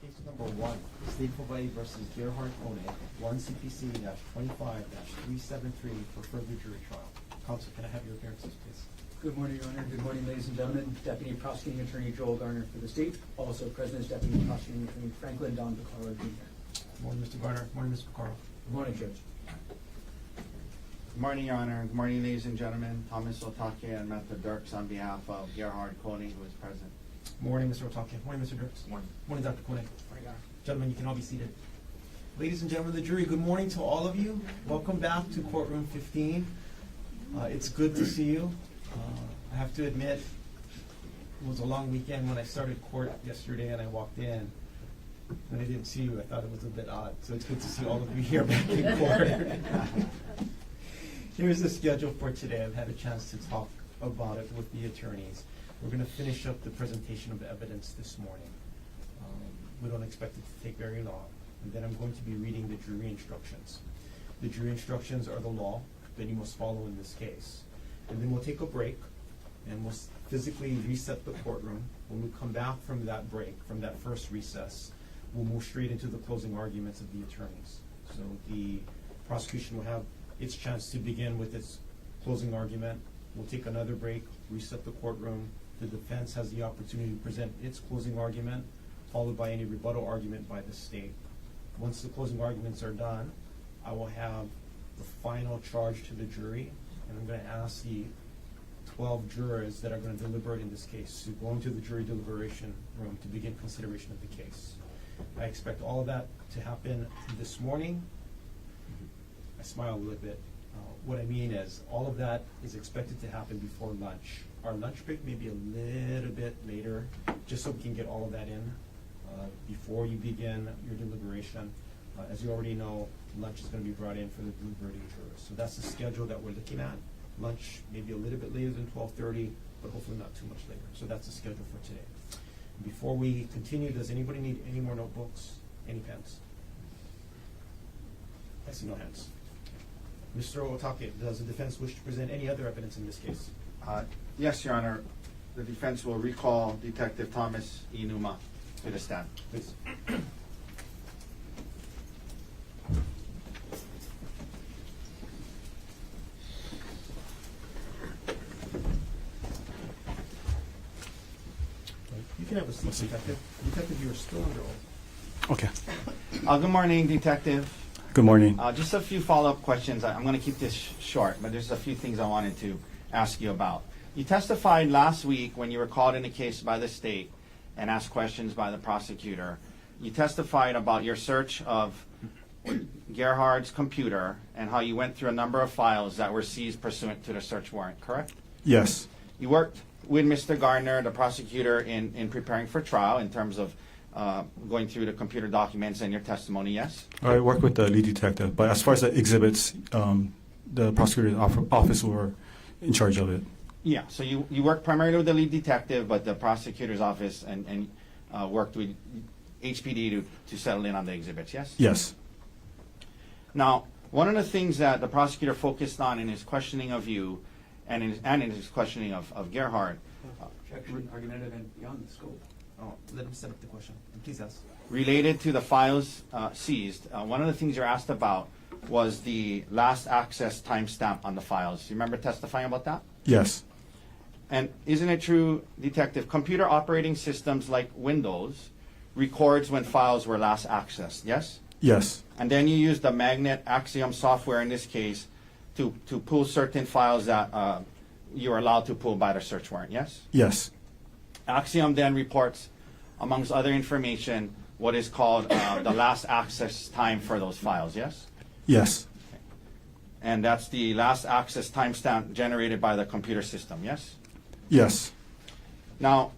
Case number 1, State of Hawaii versus Gerhardt Konig, 1 CPC-25-373 for further jury trial. Counsel, can I have your appearances, please? Good morning, Your Honor. Good morning, ladies and gentlemen. Deputy Prosecuting Attorney Joel Garner for the state. Also present is Deputy Prosecuting Attorney Franklin Don Picaro Jr. Good morning, Mr. Garner. Good morning, Mr. Picaro. Good morning, Judge. Good morning, Your Honor. Good morning, ladies and gentlemen. Thomas Otake and Matthew Dirks on behalf of Gerhardt Konig, who is present. Good morning, Mr. Otake. Good morning, Mr. Dirks. Good morning. Good morning, Dr. Konig. Good morning, Your Honor. Gentlemen, you can all be seated. Ladies and gentlemen of the jury, good morning to all of you. Welcome back to courtroom 15. It's good to see you. I have to admit, it was a long weekend when I started court yesterday and I walked in and I didn't see you. I thought it was a bit odd. So it's good to see all of you here back in court. Here's the schedule for today. I've had a chance to talk about it with the attorneys. We're going to finish up the presentation of the evidence this morning. We don't expect it to take very long. And then I'm going to be reading the jury instructions. The jury instructions are the law that you must follow in this case. And then we'll take a break and we'll physically reset the courtroom. When we come back from that break, from that first recess, we'll move straight into the closing arguments of the attorneys. So the prosecution will have its chance to begin with its closing argument. We'll take another break, reset the courtroom. The defense has the opportunity to present its closing argument, followed by any rebuttal argument by the state. Once the closing arguments are done, I will have the final charge to the jury, and I'm going to ask the 12 jurors that are going to deliberate in this case to go into the jury deliberation room to begin consideration of the case. I expect all of that to happen this morning. I smile a little bit. What I mean is all of that is expected to happen before lunch. Our lunch break may be a little bit later, just so we can get all of that in before you begin your deliberation. As you already know, lunch is going to be brought in for the deliberating jurors. So that's the schedule that we're looking at. Lunch maybe a little bit later than 12:30, but hopefully not too much later. So that's the schedule for today. Before we continue, does anybody need any more notebooks, any pens? I see no hands. Mr. Otake, does the defense wish to present any other evidence in this case? Yes, Your Honor. The defense will recall Detective Thomas Inuma to the stand. Please. You can have a seat, Detective. Detective, you are still under oath. Okay. Good morning, Detective. Good morning. Just a few follow-up questions. I'm going to keep this short, but there's a few things I wanted to ask you about. You testified last week when you were called in a case by the state and asked questions by the prosecutor. You testified about your search of Gerhardt's computer and how you went through a number of files that were seized pursuant to the search warrant, correct? Yes. You worked with Mr. Gardner, the prosecutor, in preparing for trial in terms of going through the computer documents and your testimony, yes? I work with the lead detective, but as far as the exhibits, the prosecutor's office were in charge of it. Yeah, so you worked primarily with the lead detective, but the prosecutor's office and worked with HPD to settle in on the exhibits, yes? Yes. Now, one of the things that the prosecutor focused on in his questioning of you and in his questioning of Gerhardt, Objection, argumentative, and beyond the scope. Oh, let him set up the question. Please ask. related to the files seized, one of the things you're asked about was the last access timestamp on the files. You remember testifying about that? Yes. And isn't it true, Detective, computer operating systems like Windows records when files were last accessed, yes? Yes. And then you use the Magnet Axiom software in this case to pull certain files that you are allowed to pull by the search warrant, yes? Yes. Axiom then reports, amongst other information, what is called the last access time for those files, yes? Yes. And that's the last access timestamp generated by the computer system, yes? Yes. Now,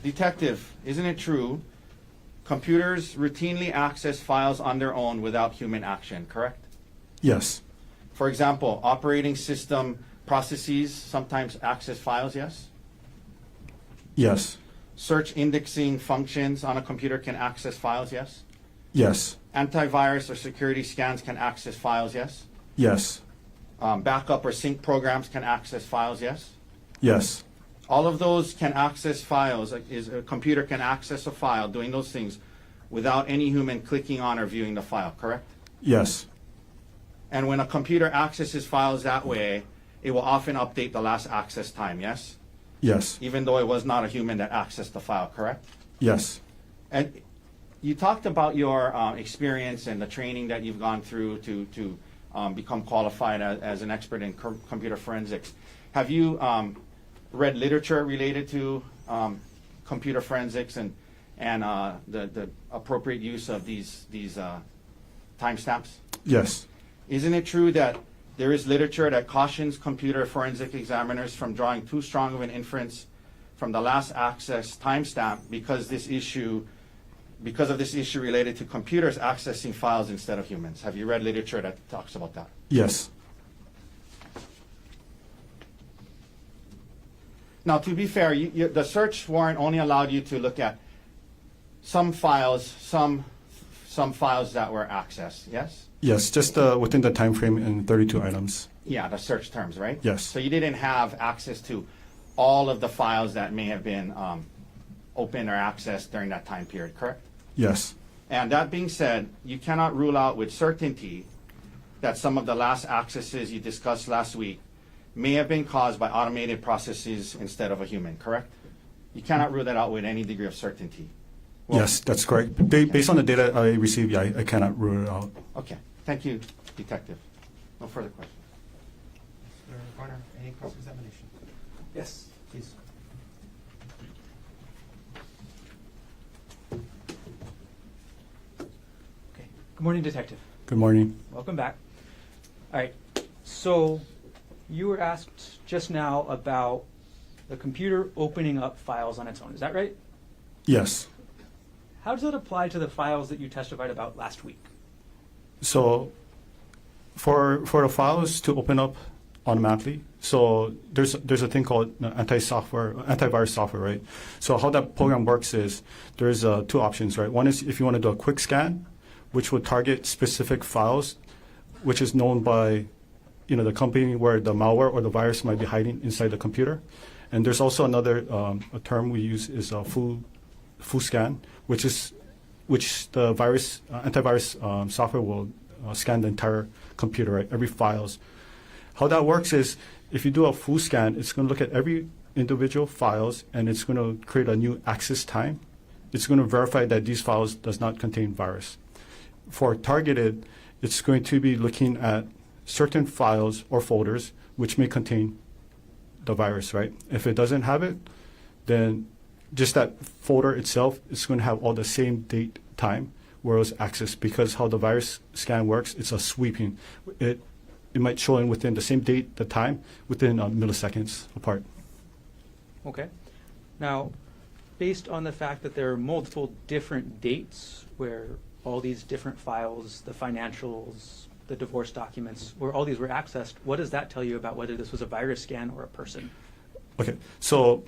Detective, isn't it true computers routinely access files on their own without human action, correct? Yes. For example, operating system processes sometimes access files, yes? Yes. Search indexing functions on a computer can access files, yes? Yes. Antivirus or security scans can access files, yes? Yes. Backup or sync programs can access files, yes? Yes. All of those can access files. A computer can access a file doing those things without any human clicking on or viewing the file, correct? Yes. And when a computer accesses files that way, it will often update the last access time, yes? Yes. Even though it was not a human that accessed the file, correct? Yes. And you talked about your experience and the training that you've gone through to become qualified as an expert in computer forensics. Have you read literature related to computer forensics and the appropriate use of these timestamps? Yes. Isn't it true that there is literature that cautions computer forensic examiners from drawing too strong of an inference from the last access timestamp because of this issue related to computers accessing files instead of humans? Have you read literature that talks about that? Yes. Now, to be fair, the search warrant only allowed you to look at some files, some files that were accessed, yes? Yes, just within the time frame in 32 items. Yeah, the search terms, right? Yes. So you didn't have access to all of the files that may have been opened or accessed during that time period, correct? Yes. And that being said, you cannot rule out with certainty that some of the last accesses you discussed last week may have been caused by automated processes instead of a human, correct? You cannot rule that out with any degree of certainty. Well, Yes, that's correct. Based on the data I received, yeah, I cannot rule it out. Okay. Thank you, Detective. No further questions. Mr. Garner, any cross-examination? Yes. Please. Okay. Good morning, Detective. Good morning. Welcome back. All right. So you were asked just now about the computer opening up files on its own. Is that right? Yes. How does that apply to the files that you testified about last week? So for the files to open up automatically, so there's a thing called antivirus software, right? So how that program works is there's two options, right? One is if you want to do a quick scan, which would target specific files, which is known by the company where the malware or the virus might be hiding inside the computer. And there's also another a term we use is a full scan, which the antivirus software will scan the entire computer, right? Every files. How that works is if you do a full scan, it's going to look at every individual files and it's going to create a new access time. It's going to verify that these files does not contain virus. For targeted, it's going to be looking at certain files or folders which may contain the virus, right? If it doesn't have it, then just that folder itself is going to have all the same date, time, where it was accessed. Because how the virus scan works, it's a sweeping. It might show in within the same date, the time, within milliseconds apart. Okay. Now, based on the fact that there are multiple different dates where all these different files, the financials, the divorce documents, where all these were accessed, what does that tell you about whether this was a virus scan or a person? Okay, so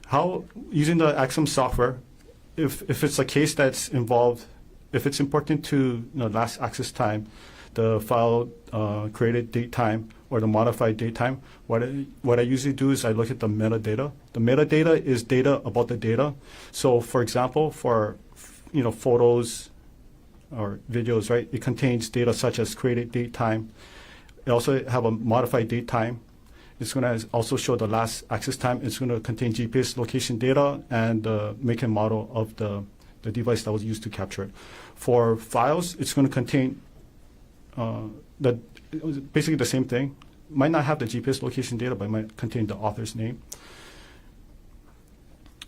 how using the Axum software, if it's a case that's involved, if it's important to last access time, the file created date time or the modified date time, what I usually do is I look at the metadata. The metadata is data about the data. So for example, for photos or videos, right, it contains data such as created date time. It also have a modified date time. It's going to also show the last access time. It's going to contain GPS location data and the make and model of the device that was used to capture it. For files, it's going to contain basically the same thing. Might not have the GPS location data, but it might contain the author's name.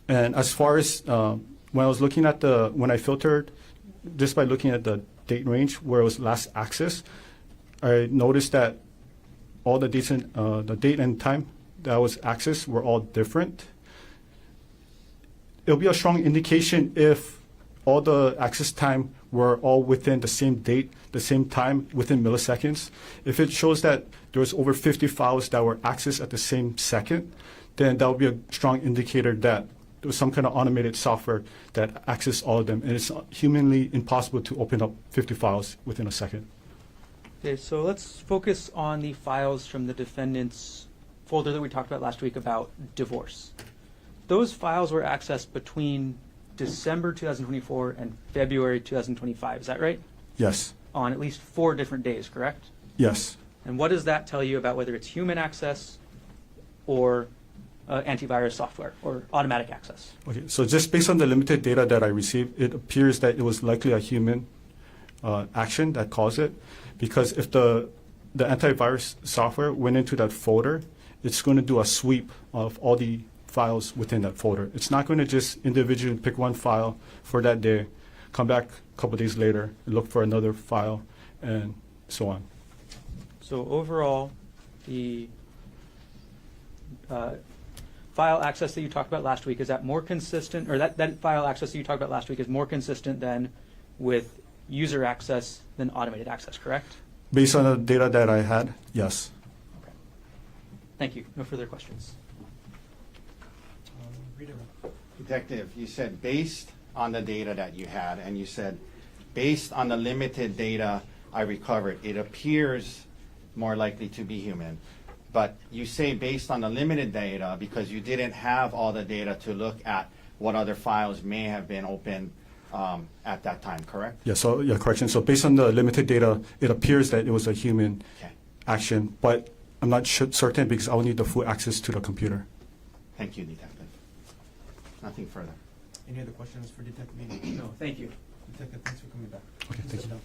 And as far as when I was looking at when I filtered, just by looking at the date range where it was last accessed, I noticed that all the dates and the date and time that was accessed were all different. It'll be a strong indication if all the access time were all within the same date, the same time, within milliseconds. If it shows that there was over 50 files that were accessed at the same second, then that would be a strong indicator that there was some kind of automated software that accessed all of them, and it's humanly impossible to open up 50 files within a second. Okay, so let's focus on the files from the defendant's folder that we talked about last week about divorce. Those files were accessed between December 2024 and February 2025. Is that right? Yes. On at least 4 different days, correct? Yes. And what does that tell you about whether it's human access or antivirus software or automatic access? Okay, so just based on the limited data that I received, it appears that it was likely a human action that caused it, because if the antivirus software went into that folder, it's going to do a sweep of all the files within that folder. It's not going to just individually pick one file for that day, come back a couple days later, look for another file, and so on. So overall, the file access that you talked about last week, is that more consistent, or that file access that you talked about last week is more consistent than with user access than automated access, correct? Based on the data that I had, yes. Okay. Thank you. No further questions. Read it. Detective, you said based on the data that you had, and you said based on the limited data I recovered, it appears more likely to be human. But you say based on the limited data because you didn't have all the data to look at what other files may have been open at that time, correct? Yeah, so yeah, correction. So based on the limited data, it appears that it was a human Okay. action, but I'm not certain because I will need the full access to the computer. Thank you, Detective. Nothing further. Any other questions for Detective Meany? No, thank you. Detective, thanks for coming back. Okay, thank you.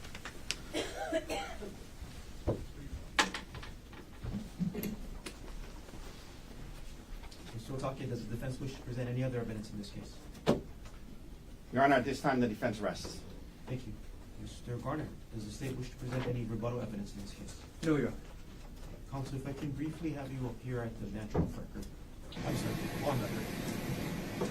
Mr. Otake, does the defense wish to present any other evidence in this case? Your Honor, at this time the defense rests. Thank you. Mr. Garner, does the state wish to present any rebuttal evidence in this case? No, Your Honor. Counsel, if I can briefly have you appear at the natural record. I'm sorry, on record.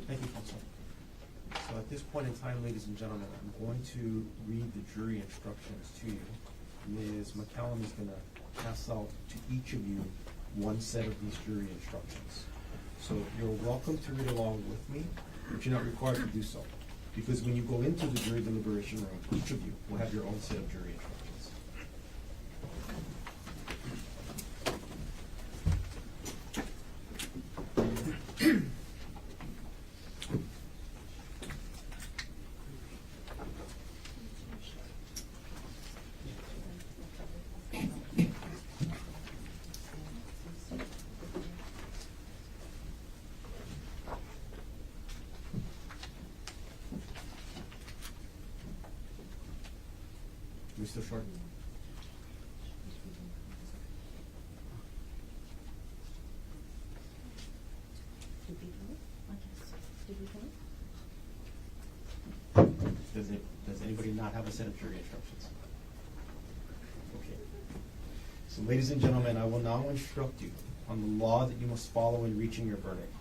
Thank you, counsel. So at this point in time, ladies and gentlemen, I'm going to read the jury instructions to you. Ms. McCallum is going to pass out to each of you one set of these jury instructions. So you're welcome to read along with me, but you're not required to do so. Because when you go into the jury deliberation room, each of you will have your own set of jury instructions. Mr. Short. Does anybody not have a set of jury instructions? Okay. So ladies and gentlemen, I will now instruct you on the law that you must follow in reaching your verdict.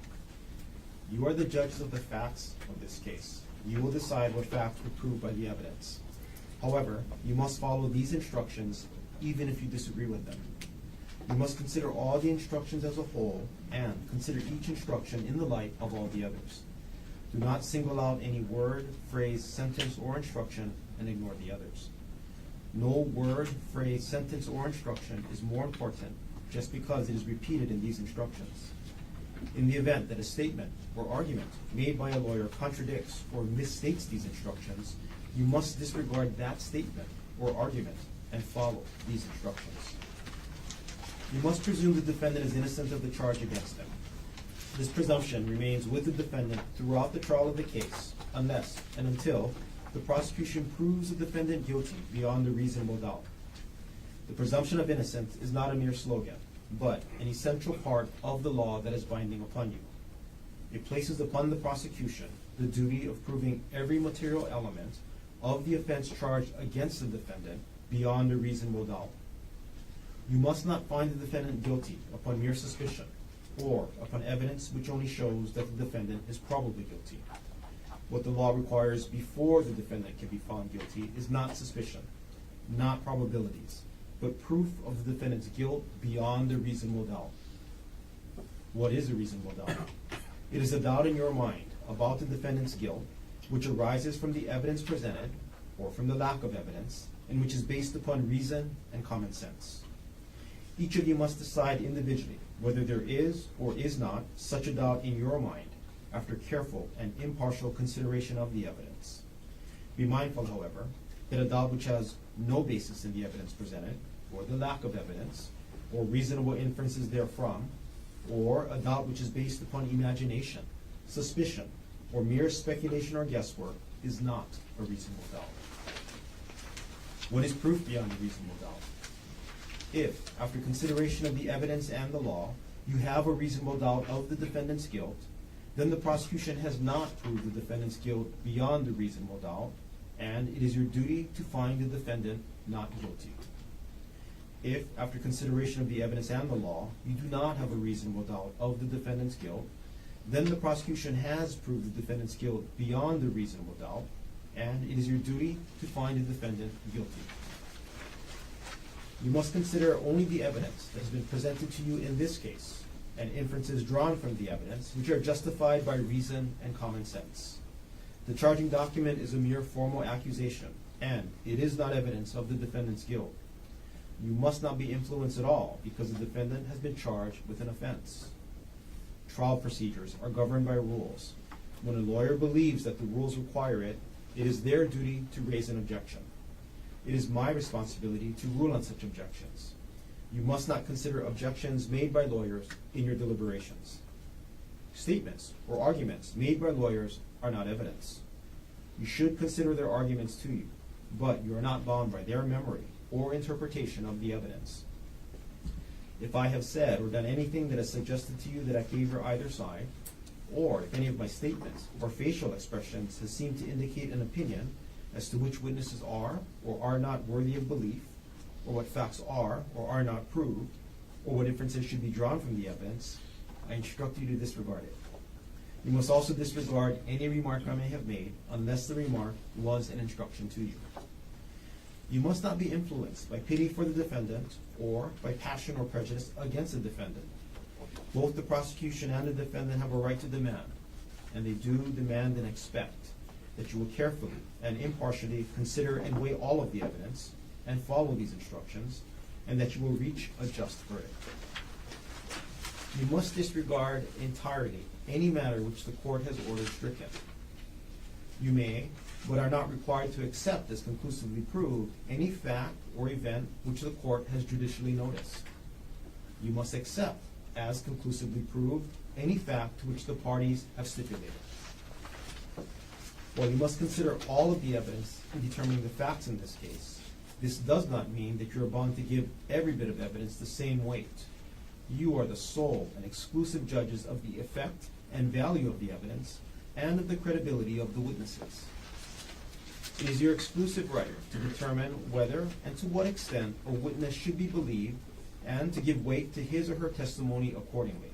You are the judges of the facts of this case. You will decide what facts were proved by the evidence. However, you must follow these instructions even if you disagree with them. You must consider all the instructions as a whole and consider each instruction in the light of all the others. Do not single out any word, phrase, sentence, or instruction and ignore the others. No word, phrase, sentence, or instruction is more important just because it is repeated in these instructions. In the event that a statement or argument made by a lawyer contradicts or misstates these instructions, you must disregard that statement or argument and follow these instructions. You must presume the defendant is innocent of the charge against him. This presumption remains with the defendant throughout the trial of the case, unless and until the prosecution proves the defendant guilty beyond a reasonable doubt. The presumption of innocence is not a mere slogan, but an essential part of the law that is binding upon you. It places upon the prosecution the duty of proving every material element of the offense charged against the defendant beyond a reasonable doubt. You must not find the defendant guilty upon mere suspicion or upon evidence which only shows that the defendant is probably guilty. What the law requires before the defendant can be found guilty is not suspicion, not probabilities, but proof of the defendant's guilt beyond a reasonable doubt. What is a reasonable doubt? It is a doubt in your mind about the defendant's guilt, which arises from the evidence presented or from the lack of evidence, and which is based upon reason and common sense. Each of you must decide individually whether there is or is not such a doubt in your mind after careful and impartial consideration of the evidence. Be mindful, however, that a doubt which has no basis in the evidence presented, or the lack of evidence, or reasonable inferences therefrom, or a doubt which is based upon imagination, suspicion, or mere speculation or guesswork, is not a reasonable doubt. What is proof beyond a reasonable doubt? If, after consideration of the evidence and the law, you have a reasonable doubt of the defendant's guilt, then the prosecution has not proved the defendant's guilt beyond a reasonable doubt, and it is your duty to find the defendant not guilty. If, after consideration of the evidence and the law, you do not have a reasonable doubt of the defendant's guilt, then the prosecution has proved the defendant's guilt beyond a reasonable doubt, and it is your duty to find the defendant guilty. You must consider only the evidence that has been presented to you in this case, and inferences drawn from the evidence, which are justified by reason and common sense. The charging document is a mere formal accusation, and it is not evidence of the defendant's guilt. You must not be influenced at all because the defendant has been charged with an offense. Trial procedures are governed by rules. When a lawyer believes that the rules require it, it is their duty to raise an objection. It is my responsibility to rule on such objections. You must not consider objections made by lawyers in your deliberations. Statements or arguments made by lawyers are not evidence. You should consider their arguments to you, but you are not bound by their memory or interpretation of the evidence. If I have said or done anything that has suggested to you that I favor either side, or if any of my statements or facial expressions has seemed to indicate an opinion as to which witnesses are or are not worthy of belief, or what facts are or are not proved, or what inferences should be drawn from the evidence, I instruct you to disregard it. You must also disregard any remark I may have made unless the remark was an instruction to you. You must not be influenced by pity for the defendant or by passion or prejudice against the defendant. Both the prosecution and the defendant have a right to demand, and they do demand and expect, that you will carefully and impartially consider and weigh all of the evidence and follow these instructions, and that you will reach a just verdict. You must disregard entirely any matter which the court has ordered stricken. You may, but are not required to accept as conclusively proved any fact or event which the court has judicially noticed. You must accept as conclusively proved any fact to which the parties have stipulated. While you must consider all of the evidence in determining the facts in this case, this does not mean that you are bound to give every bit of evidence the same weight. You are the sole and exclusive judges of the effect and value of the evidence and of the credibility of the witnesses. It is your exclusive right to determine whether and to what extent a witness should be believed and to give weight to his or her testimony accordingly.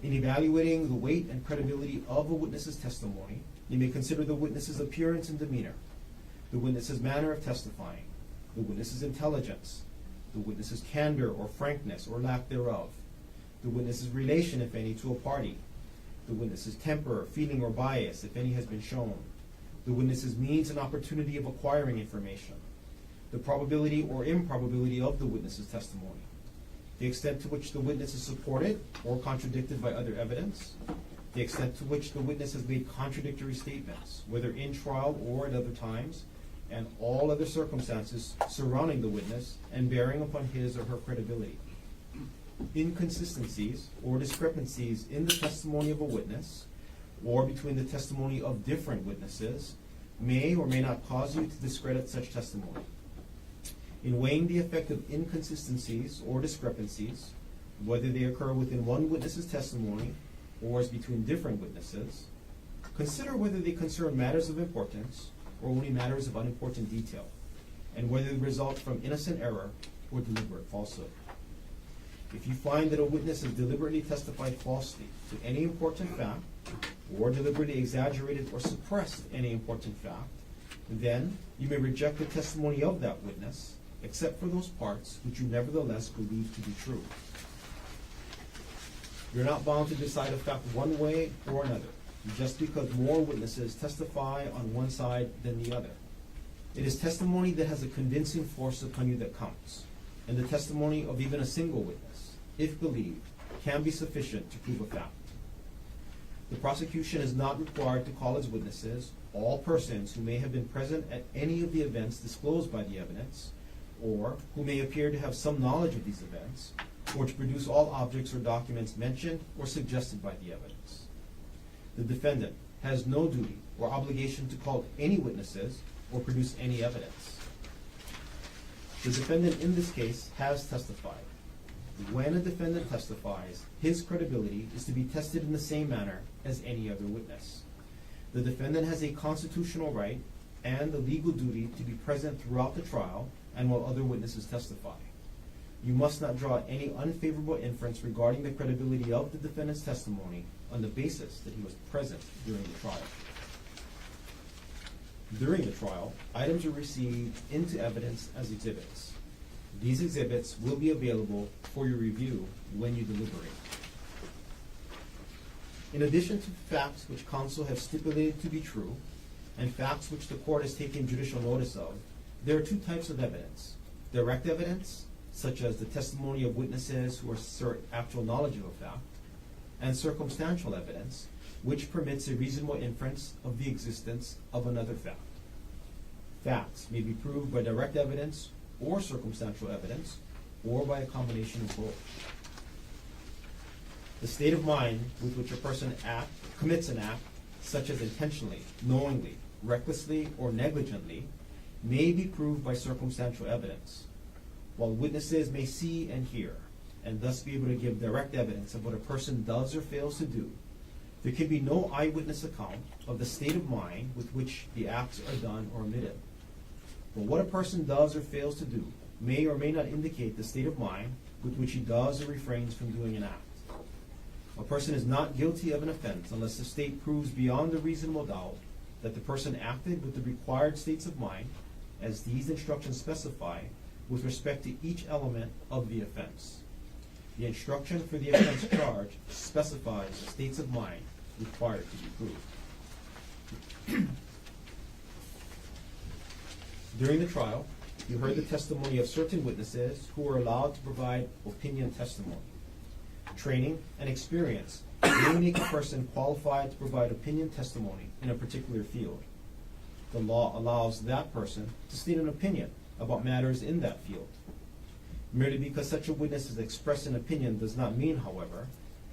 In evaluating the weight and credibility of a witness's testimony, you may consider the witness's appearance and demeanor, the witness's manner of testifying, the witness's intelligence, the witness's candor or frankness or lack thereof, the witness's relation, if any, to a party, the witness's temper, feeling, or bias, if any has been shown, the witness's means and opportunity of acquiring information, the probability or improbability of the witness's testimony, the extent to which the witness is supported or contradicted by other evidence, the extent to which the witness has made contradictory statements, whether in trial or at other times, and all other circumstances surrounding the witness and bearing upon his or her credibility. Inconsistencies or discrepancies in the testimony of a witness or between the testimony of different witnesses may or may not cause you to discredit such testimony. In weighing the effect of inconsistencies or discrepancies, whether they occur within one witness's testimony or as between different witnesses, consider whether they concern matters of importance or only matters of unimportant detail, and whether they result from innocent error or deliberate falsehood. If you find that a witness has deliberately testified falsely to any important fact, or deliberately exaggerated or suppressed any important fact, then you may reject the testimony of that witness, except for those parts which you nevertheless believe to be true. You're not bound to decide a fact one way or another, just because more witnesses testify on one side than the other. It is testimony that has a convincing force upon you that counts, and the testimony of even a single witness, if believed, can be sufficient to prove a fact. The prosecution is not required to call as witnesses all persons who may have been present at any of the events disclosed by the evidence, or who may appear to have some knowledge of these events, or to produce all objects or documents mentioned or suggested by the evidence. The defendant has no duty or obligation to call any witnesses or produce any evidence. The defendant in this case has testified. When a defendant testifies, his credibility is to be tested in the same manner as any other witness. The defendant has a constitutional right and a legal duty to be present throughout the trial and while other witnesses testify. You must not draw any unfavorable inference regarding the credibility of the defendant's testimony on the basis that he was present during the trial. During the trial, items are received into evidence as exhibits. These exhibits will be available for your review when you deliberate. In addition to facts which counsel have stipulated to be true, and facts which the court has taken judicial notice of, there are two types of evidence: direct evidence, such as the testimony of witnesses who assert actual knowledge of a fact, and circumstantial evidence, which permits a reasonable inference of the existence of another fact. Facts may be proved by direct evidence or circumstantial evidence, or by a combination of both. The state of mind with which a person commits an act, such as intentionally, knowingly, recklessly, or negligently, may be proved by circumstantial evidence. While witnesses may see and hear, and thus be able to give direct evidence of what a person does or fails to do, there can be no eyewitness account of the state of mind with which the acts are done or omitted. But what a person does or fails to do may or may not indicate the state of mind with which he does or refrains from doing an act. A person is not guilty of an offense unless the state proves beyond a reasonable doubt that the person acted with the required states of mind, as these instructions specify, with respect to each element of the offense. The instruction for the offense charge specifies the states of mind required to be proved. During the trial, you heard the testimony of certain witnesses who were allowed to provide opinion testimony. Training and experience may make a person qualified to provide opinion testimony in a particular field. The law allows that person to state an opinion about matters in that field. Merely because such a witness has expressed an opinion does not mean, however,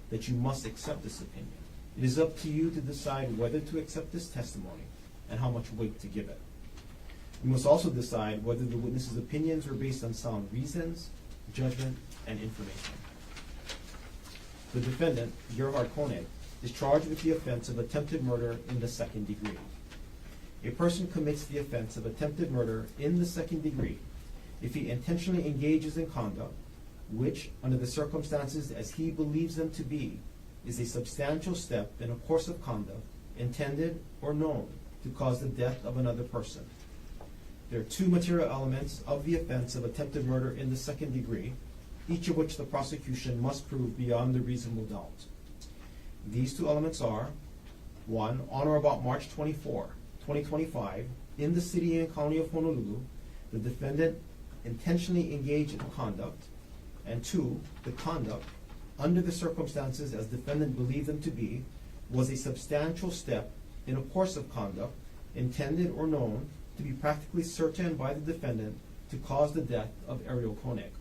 that you must accept this opinion. It is up to you to decide whether to accept this testimony and how much weight to give it. You must also decide whether the witness's opinions are based on sound reasons, judgment, and information. The defendant, Gerhardt Konig, is charged with the offense of attempted murder in the second degree. A person commits the offense of attempted murder in the second degree if he intentionally engages in conduct which, under the circumstances as he believes them to be, is a substantial step in a course of conduct intended or known to cause the death of another person. There are two material elements of the offense of attempted murder in the second degree, each of which the prosecution must prove beyond a reasonable doubt. These two elements are: 1, on or about March 24, 2025, in the city and county of Honolulu, the defendant intentionally engaged in conduct and 2, the conduct, under the circumstances as defendant believed them to be, was a substantial step in a course of conduct intended or known to be practically certain by the defendant to cause the death of Ariel Konig.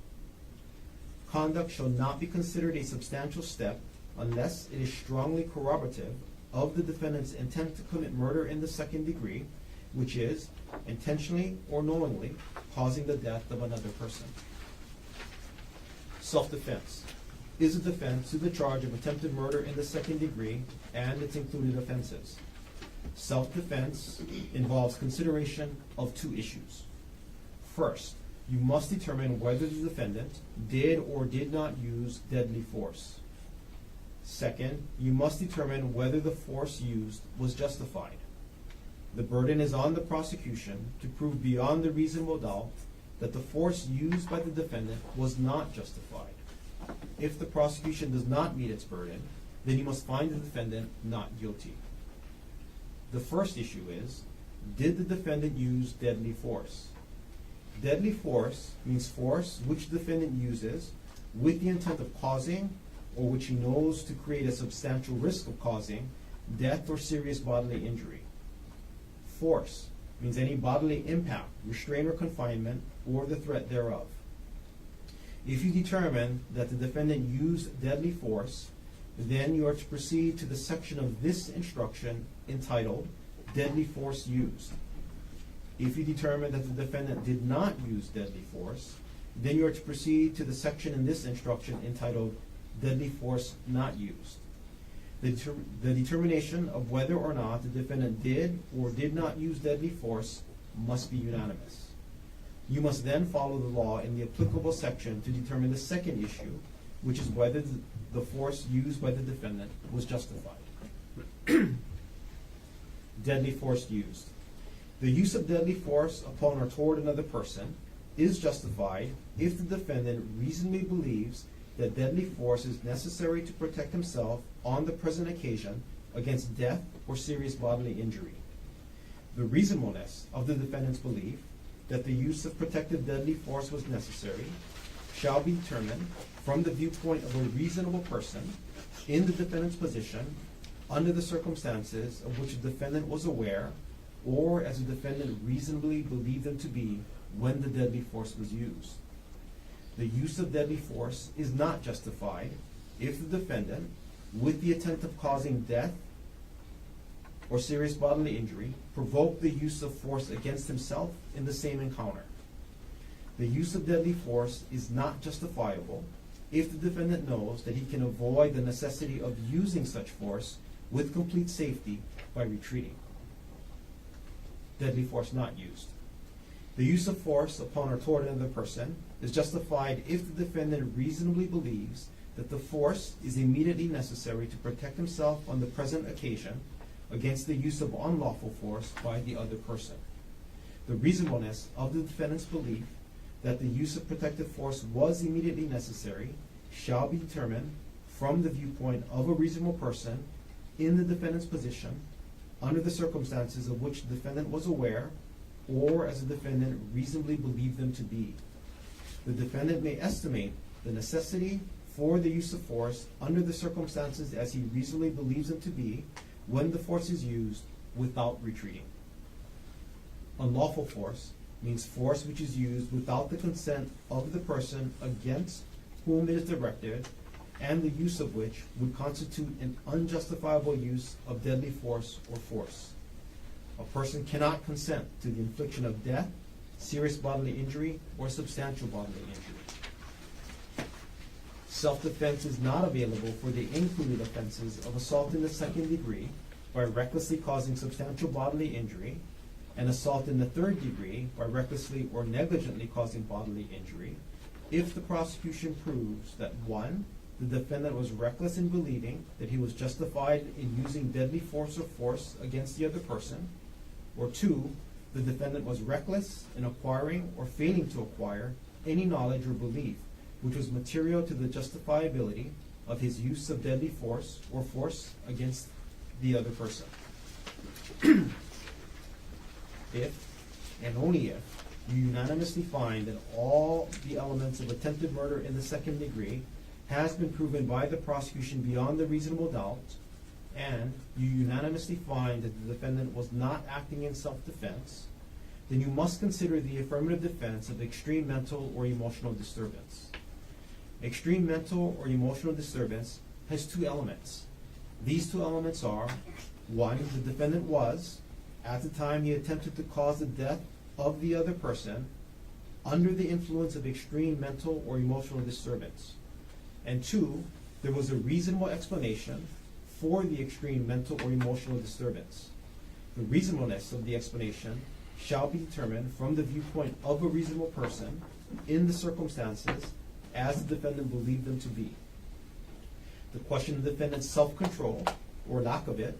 Conduct shall not be considered a substantial step unless it is strongly corroborative of the defendant's intent to commit murder in the second degree, which is intentionally or knowingly causing the death of another person. Self-defense is a defense to the charge of attempted murder in the second degree and its included offenses. Self-defense involves consideration of 2 issues. First, you must determine whether the defendant did or did not use deadly force. Second, you must determine whether the force used was justified. The burden is on the prosecution to prove beyond the reasonable doubt that the force used by the defendant was not justified. If the prosecution does not meet its burden, then you must find the defendant not guilty. The first issue is, did the defendant use deadly force? Deadly force means force which the defendant uses with the intent of causing, or which he knows to create a substantial risk of causing, death or serious bodily injury. Force means any bodily impact, restraint or confinement, or the threat thereof. If you determine that the defendant used deadly force, then you are to proceed to the section of this instruction entitled Deadly Force Used. If you determine that the defendant did not use deadly force, then you are to proceed to the section in this instruction entitled Deadly Force Not Used. The determination of whether or not the defendant did or did not use deadly force must be unanimous. You must then follow the law in the applicable section to determine the second issue, which is whether the force used by the defendant was justified. Deadly force used. The use of deadly force upon or toward another person is justified if the defendant reasonably believes that deadly force is necessary to protect himself on the present occasion against death or serious bodily injury. The reasonableness of the defendant's belief that the use of protective deadly force was necessary shall be determined from the viewpoint of a reasonable person in the defendant's position under the circumstances of which the defendant was aware, or as the defendant reasonably believed them to be when the deadly force was used. The use of deadly force is not justified if the defendant, with the intent of causing death or serious bodily injury, provoked the use of force against himself in the same encounter. The use of deadly force is not justifiable if the defendant knows that he can avoid the necessity of using such force with complete safety by retreating. Deadly force not used. The use of force upon or toward another person is justified if the defendant reasonably believes that the force is immediately necessary to protect himself on the present occasion against the use of unlawful force by the other person. The reasonableness of the defendant's belief that the use of protective force was immediately necessary shall be determined from the viewpoint of a reasonable person in the defendant's position under the circumstances of which the defendant was aware, or as the defendant reasonably believed them to be. The defendant may estimate the necessity for the use of force under the circumstances as he reasonably believes them to be when the force is used without retreating. Unlawful force means force which is used without the consent of the person against whom it is directed, and the use of which would constitute an unjustifiable use of deadly force or force. A person cannot consent to the infliction of death, serious bodily injury, or substantial bodily injury. Self-defense is not available for the included offenses of assault in the second degree by recklessly causing substantial bodily injury, and assault in the third degree by recklessly or negligently causing bodily injury, if the prosecution proves that 1, the defendant was reckless in believing that he was justified in using deadly force or force against the other person, or 2, the defendant was reckless in acquiring or failing to acquire any knowledge or belief which was material to the justifiability of his use of deadly force or force against the other person. If, and only if, you unanimously find that all the elements of attempted murder in the second degree has been proven by the prosecution beyond a reasonable doubt, and you unanimously find that the defendant was not acting in self-defense, then you must consider the affirmative defense of extreme mental or emotional disturbance. Extreme mental or emotional disturbance has two elements. These two elements are, one, the defendant was, at the time he attempted to cause the death of the other person, under the influence of extreme mental or emotional disturbance. And two, there was a reasonable explanation for the extreme mental or emotional disturbance. The reasonableness of the explanation shall be determined from the viewpoint of a reasonable person in the circumstances as the defendant believed them to be. The question of the defendant's self-control, or lack of it,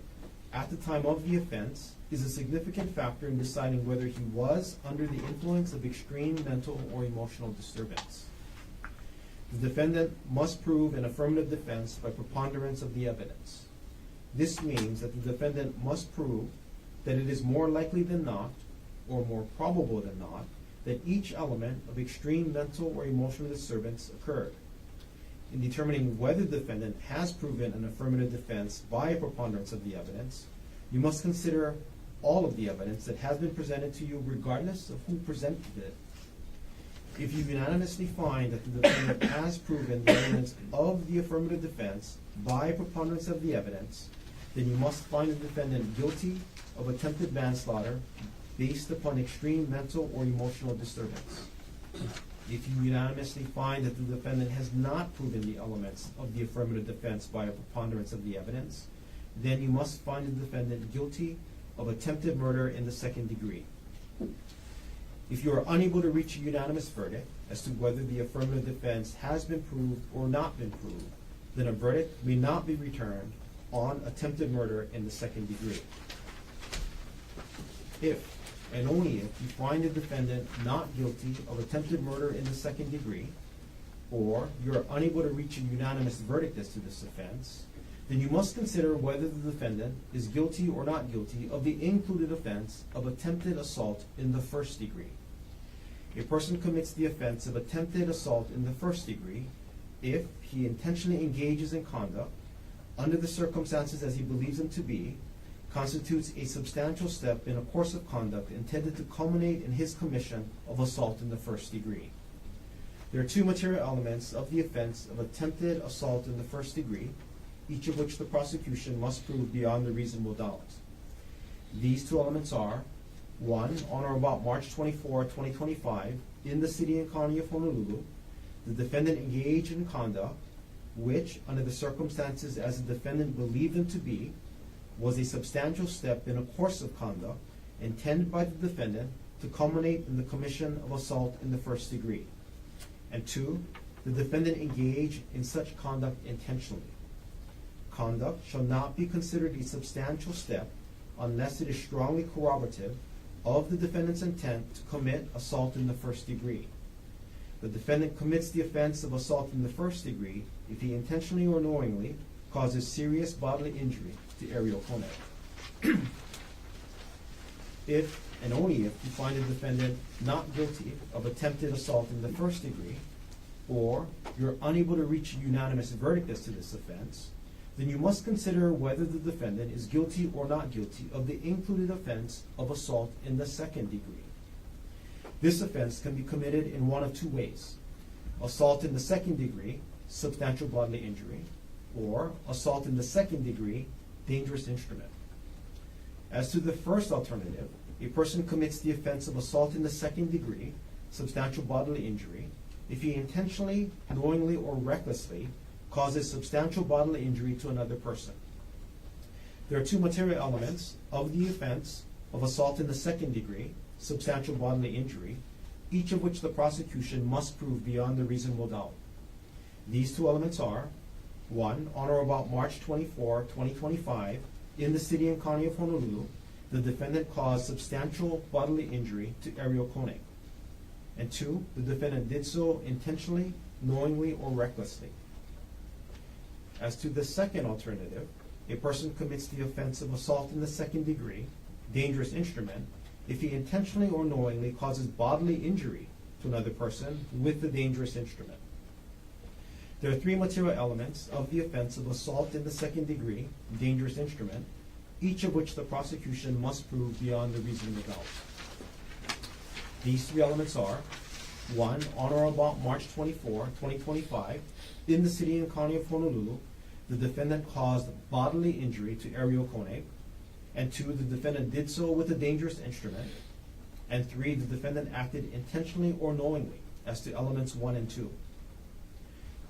at the time of the offense is a significant factor in deciding whether he was under the influence of extreme mental or emotional disturbance. The defendant must prove an affirmative defense by preponderance of the evidence. This means that the defendant must prove that it is more likely than not, or more probable than not, that each element of extreme mental or emotional disturbance occurred. In determining whether the defendant has proven an affirmative defense by a preponderance of the evidence, you must consider all of the evidence that has been presented to you regardless of who presented it. If you unanimously find that the defendant has proven the elements of the affirmative defense by a preponderance of the evidence, then you must find the defendant guilty of attempted manslaughter based upon extreme mental or emotional disturbance. If you unanimously find that the defendant has not proven the elements of the affirmative defense by a preponderance of the evidence, then you must find the defendant guilty of attempted murder in the second degree. If you are unable to reach a unanimous verdict as to whether the affirmative defense has been proved or not been proved, then a verdict may not be returned on attempted murder in the second degree. If, and only if, you find the defendant not guilty of attempted murder in the second degree, or you are unable to reach a unanimous verdict as to this offense, then you must consider whether the defendant is guilty or not guilty of the included offense of attempted assault in the first degree. A person commits the offense of attempted assault in the first degree if he intentionally engages in conduct under the circumstances as he believes them to be, constitutes a substantial step in a course of conduct intended to culminate in his commission of assault in the first degree. There are two material elements of the offense of attempted assault in the first degree, each of which the prosecution must prove beyond a reasonable doubt. These two elements are, one, on or about March 24, 2025, in the city and county of Honolulu, the defendant engaged in conduct which, under the circumstances as the defendant believed them to be, was a substantial step in a course of conduct intended by the defendant to culminate in the commission of assault in the first degree. And two, the defendant engaged in such conduct intentionally. Conduct shall not be considered a substantial step unless it is strongly corroborative of the defendant's intent to commit assault in the first degree. The defendant commits the offense of assault in the first degree if he intentionally or knowingly causes serious bodily injury to Gerhardt Konig. If, and only if, you find the defendant not guilty of attempted assault in the first degree, or you're unable to reach a unanimous verdict as to this offense, then you must consider whether the defendant is guilty or not guilty of the included offense of assault in the second degree. This offense can be committed in one of two ways: assault in the second degree, substantial bodily injury, or assault in the second degree, dangerous instrument. As to the first alternative, a person commits the offense of assault in the second degree, substantial bodily injury, if he intentionally, knowingly, or recklessly causes substantial bodily injury to another person. There are two material elements of the offense of assault in the second degree, substantial bodily injury, each of which the prosecution must prove beyond a reasonable doubt. These two elements are, one, on or about March 24, 2025, in the city and county of Honolulu, the defendant caused substantial bodily injury to Gerhardt Konig. And two, the defendant did so intentionally, knowingly, or recklessly. As to the second alternative, a person commits the offense of assault in the second degree, dangerous instrument, if he intentionally or knowingly causes bodily injury to another person with the dangerous instrument. There are three material elements of the offense of assault in the second degree, dangerous instrument, each of which the prosecution must prove beyond a reasonable doubt. These three elements are: 1, on or about March 24, 2025, in the city and county of Honolulu, the defendant caused bodily injury to Gerhardt Konig, and 2, the defendant did so with a dangerous instrument, and 3, the defendant acted intentionally or knowingly, as to elements 1 and 2.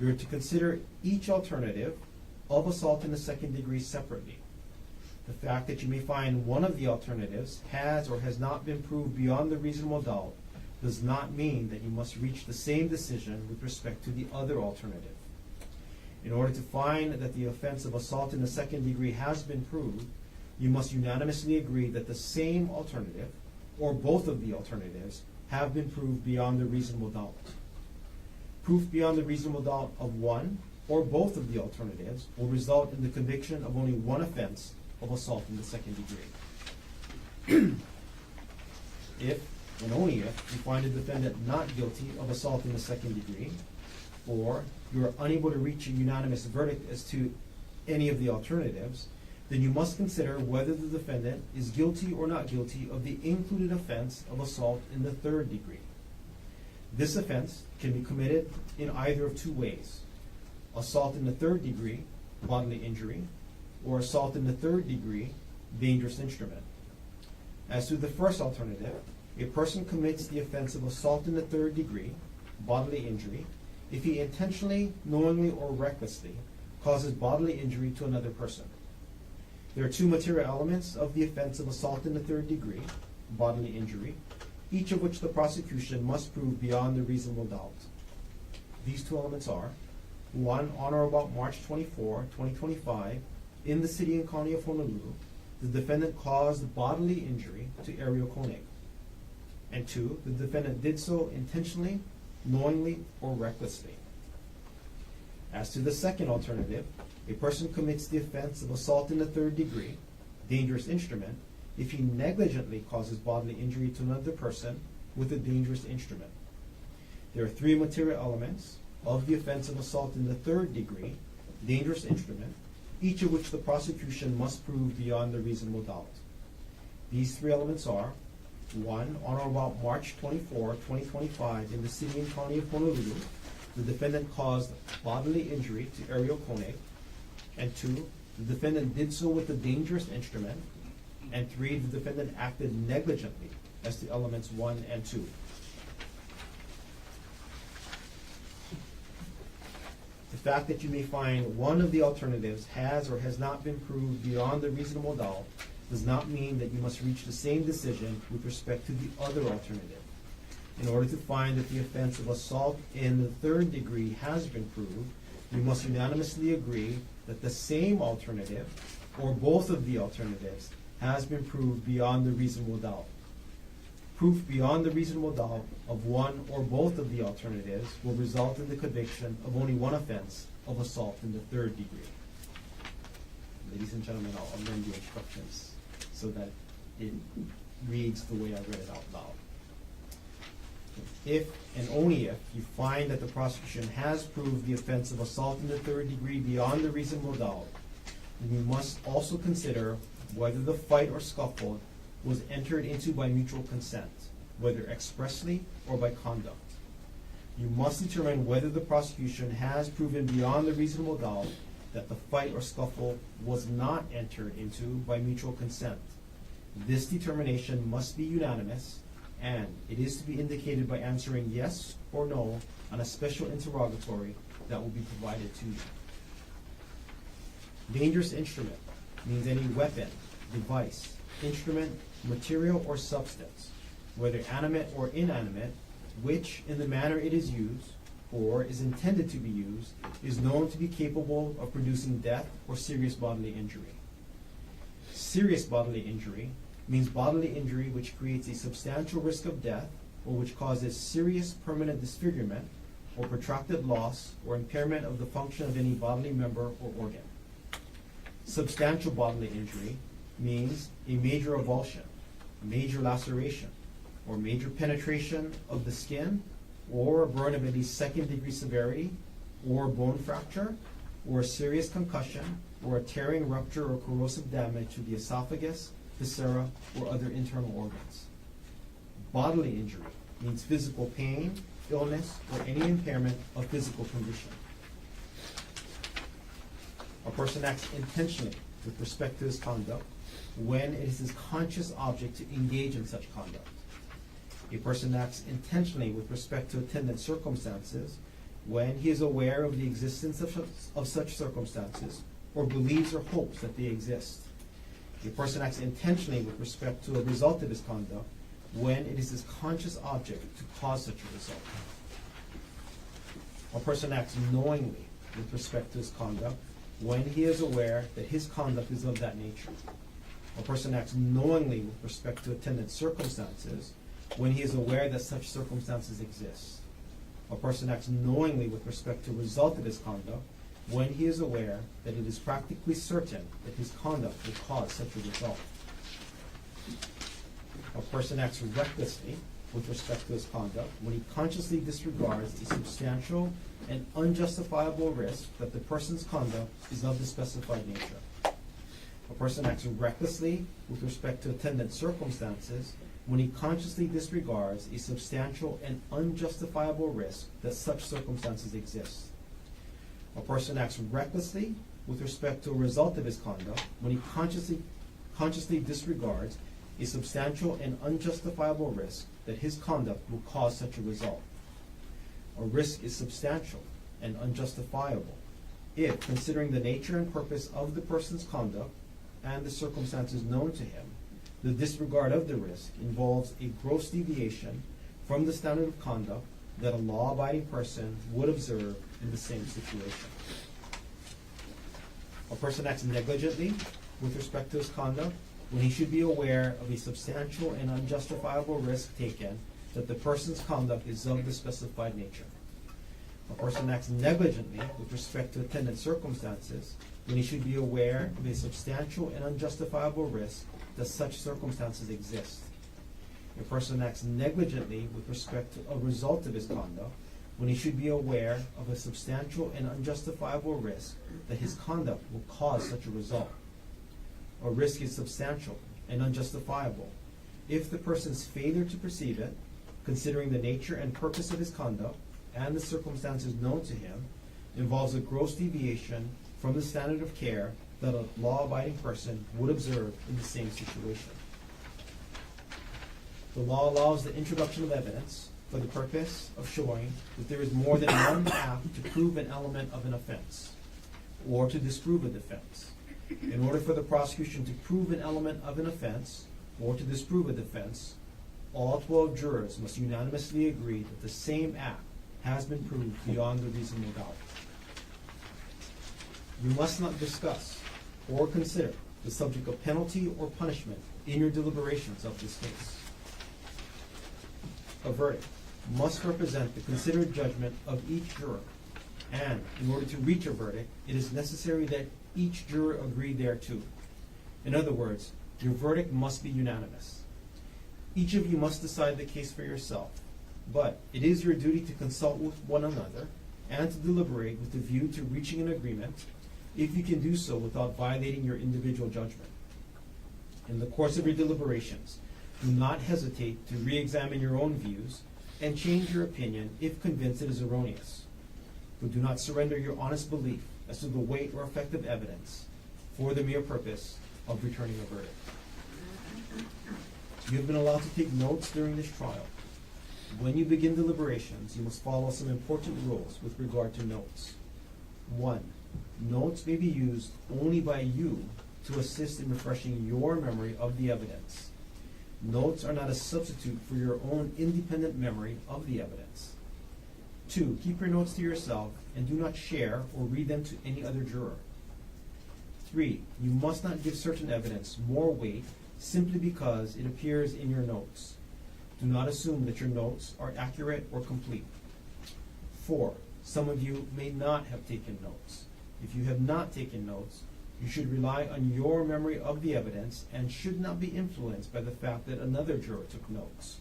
We are to consider each alternative of assault in the second degree separately. The fact that you may find one of the alternatives has or has not been proved beyond the reasonable doubt does not mean that you must reach the same decision with respect to the other alternative. In order to find that the offense of assault in the second degree has been proved, you must unanimously agree that the same alternative, or both of the alternatives, have been proved beyond a reasonable doubt. Proof beyond a reasonable doubt of one or both of the alternatives will result in the conviction of only one offense of assault in the second degree. If, and only if, you find a defendant not guilty of assault in the second degree, or you are unable to reach a unanimous verdict as to any of the alternatives, then you must consider whether the defendant is guilty or not guilty of the included offense of assault in the third degree. This offense can be committed in either of two ways: assault in the third degree, bodily injury, or assault in the third degree, dangerous instrument. As to the first alternative, a person commits the offense of assault in the third degree, bodily injury, if he intentionally, knowingly, or recklessly causes bodily injury to another person. There are two material elements of the offense of assault in the third degree, bodily injury, each of which the prosecution must prove beyond a reasonable doubt. These two elements are: 1, on or about March 24, 2025, in the city and county of Honolulu, the defendant caused bodily injury to Gerhardt Konig, and 2, the defendant did so intentionally, knowingly, or recklessly. As to the second alternative, a person commits the offense of assault in the third degree, dangerous instrument, if he negligently causes bodily injury to another person with a dangerous instrument. There are three material elements of the offense of assault in the third degree, dangerous instrument, each of which the prosecution must prove beyond a reasonable doubt. These three elements are: 1, on or about March 24, 2025, in the city and county of Honolulu, the defendant caused bodily injury to Gerhardt Konig, and 2, the defendant did so with a dangerous instrument, and 3, the defendant acted negligently, as to elements 1 and 2. The fact that you may find one of the alternatives has or has not been proved beyond a reasonable doubt does not mean that you must reach the same decision with respect to the other alternative. In order to find that the offense of assault in the third degree has been proved, you must unanimously agree that the same alternative, or both of the alternatives, has been proved beyond a reasonable doubt. Proof beyond a reasonable doubt of one or both of the alternatives will result in the conviction of only one offense of assault in the third degree. Ladies and gentlemen, I'll amend the instructions so that it reads the way I read it out loud. If and only if you find that the prosecution has proved the offense of assault in the third degree beyond a reasonable doubt, then you must also consider whether the fight or scuffle was entered into by mutual consent, whether expressly or by conduct. You must determine whether the prosecution has proven beyond a reasonable doubt that the fight or scuffle was not entered into by mutual consent. This determination must be unanimous, and it is to be indicated by answering yes or no on a special interrogatory that will be provided to you. Dangerous instrument means any weapon, device, instrument, material, or substance, whether animate or inanimate, which, in the manner it is used, or is intended to be used, is known to be capable of producing death or serious bodily injury. Serious bodily injury means bodily injury which creates a substantial risk of death, or which causes serious permanent disfigurement, or protracted loss or impairment of the function of any bodily member or organ. Substantial bodily injury means a major avulsion, major laceration, or major penetration of the skin, or a burn of at least second-degree severity, or bone fracture, or a serious concussion, or a tearing, rupture, or corrosive damage to the esophagus, viscera, or other internal organs. Bodily injury means physical pain, illness, or any impairment of physical condition. A person acts intentionally with respect to his conduct when it is his conscious object to engage in such conduct. A person acts intentionally with respect to attendant circumstances when he is aware of the existence of such circumstances or believes or hopes that they exist. A person acts intentionally with respect to a result of his conduct when it is his conscious object to cause such a result. A person acts knowingly with respect to his conduct when he is aware that his conduct is of that nature. A person acts knowingly with respect to attendant circumstances when he is aware that such circumstances exist. A person acts knowingly with respect to the result of his conduct when he is aware that it is practically certain that his conduct will cause such a result. A person acts recklessly with respect to his conduct when he consciously disregards a substantial and unjustifiable risk that the person's conduct is of the specified nature. A person acts recklessly with respect to attendant circumstances when he consciously disregards a substantial and unjustifiable risk that such circumstances exist. A person acts recklessly with respect to a result of his conduct when he consciously disregards a substantial and unjustifiable risk that his conduct will cause such a result. A risk is substantial and unjustifiable if, considering the nature and purpose of the person's conduct and the circumstances known to him, the disregard of the risk involves a gross deviation from the standard of conduct that a law-abiding person would observe in the same situation. A person acts negligently with respect to his conduct when he should be aware of a substantial and unjustifiable risk taken that the person's conduct is of the specified nature. A person acts negligently with respect to attendant circumstances when he should be aware of a substantial and unjustifiable risk that such circumstances exist. A person acts negligently with respect to a result of his conduct when he should be aware of a substantial and unjustifiable risk that his conduct will cause such a result. A risk is substantial and unjustifiable if the person's failure to perceive it, considering the nature and purpose of his conduct and the circumstances known to him, involves a gross deviation from the standard of care that a law-abiding person would observe in the same situation. The law allows the introduction of evidence for the purpose of showing that there is more than one path to prove an element of an offense or to disprove a defense. In order for the prosecution to prove an element of an offense or to disprove a defense, all 12 jurors must unanimously agree that the same act has been proved beyond a reasonable doubt. You must not discuss or consider the subject of penalty or punishment in your deliberations of this case. A verdict must represent the considered judgment of each juror, and in order to reach a verdict, it is necessary that each juror agree thereto. In other words, your verdict must be unanimous. Each of you must decide the case for yourself, but it is your duty to consult with one another and to deliberate with the view to reaching an agreement, if you can do so without violating your individual judgment. In the course of your deliberations, do not hesitate to re-examine your own views and change your opinion if convinced it is erroneous. But do not surrender your honest belief as to the weight or effect of evidence for the mere purpose of returning a verdict. You have been allowed to take notes during this trial. When you begin deliberations, you must follow some important rules with regard to notes. 1. Notes may be used only by you to assist in refreshing your memory of the evidence. Notes are not a substitute for your own independent memory of the evidence. 2. Keep your notes to yourself and do not share or read them to any other juror. 3. You must not give certain evidence more weight simply because it appears in your notes. Do not assume that your notes are accurate or complete. 4. Some of you may not have taken notes. If you have not taken notes, You should rely on your memory of the evidence and should not be influenced by the fact that another juror took notes.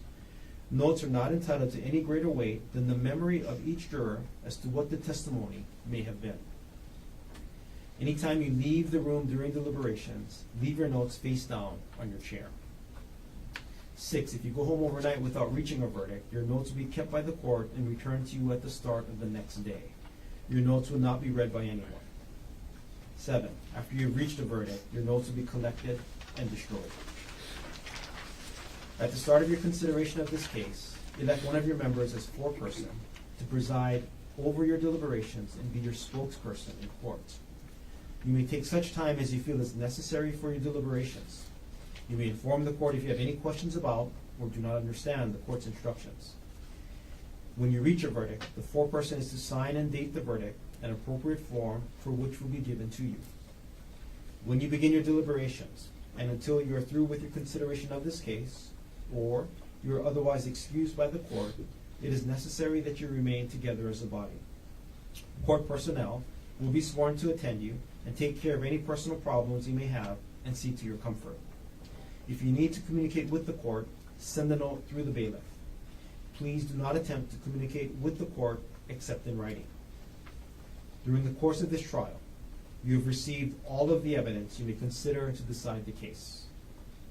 Notes are not entitled to any greater weight than the memory of each juror as to what the testimony may have been. Anytime you leave the room during deliberations, leave your notes face down on your chair. 6, if you go home overnight without reaching a verdict, your notes will be kept by the court and returned to you at the start of the next day. Your notes will not be read by anyone. 7, after you have reached a verdict, your notes will be collected and destroyed. At the start of your consideration of this case, elect one of your members as foreperson to preside over your deliberations and be your spokesperson in court. You may take such time as you feel is necessary for your deliberations. You may inform the court if you have any questions about or do not understand the court's instructions. When you reach a verdict, the foreperson is to sign and date the verdict, an appropriate form for which will be given to you. When you begin your deliberations, and until you are through with your consideration of this case, or you are otherwise excused by the court, it is necessary that you remain together as a body. Court personnel will be sworn to attend you and take care of any personal problems you may have and see to your comfort. If you need to communicate with the court, send a note through the bailiff. Please do not attempt to communicate with the court except in writing. During the course of this trial, you have received all of the evidence you may consider to decide the case.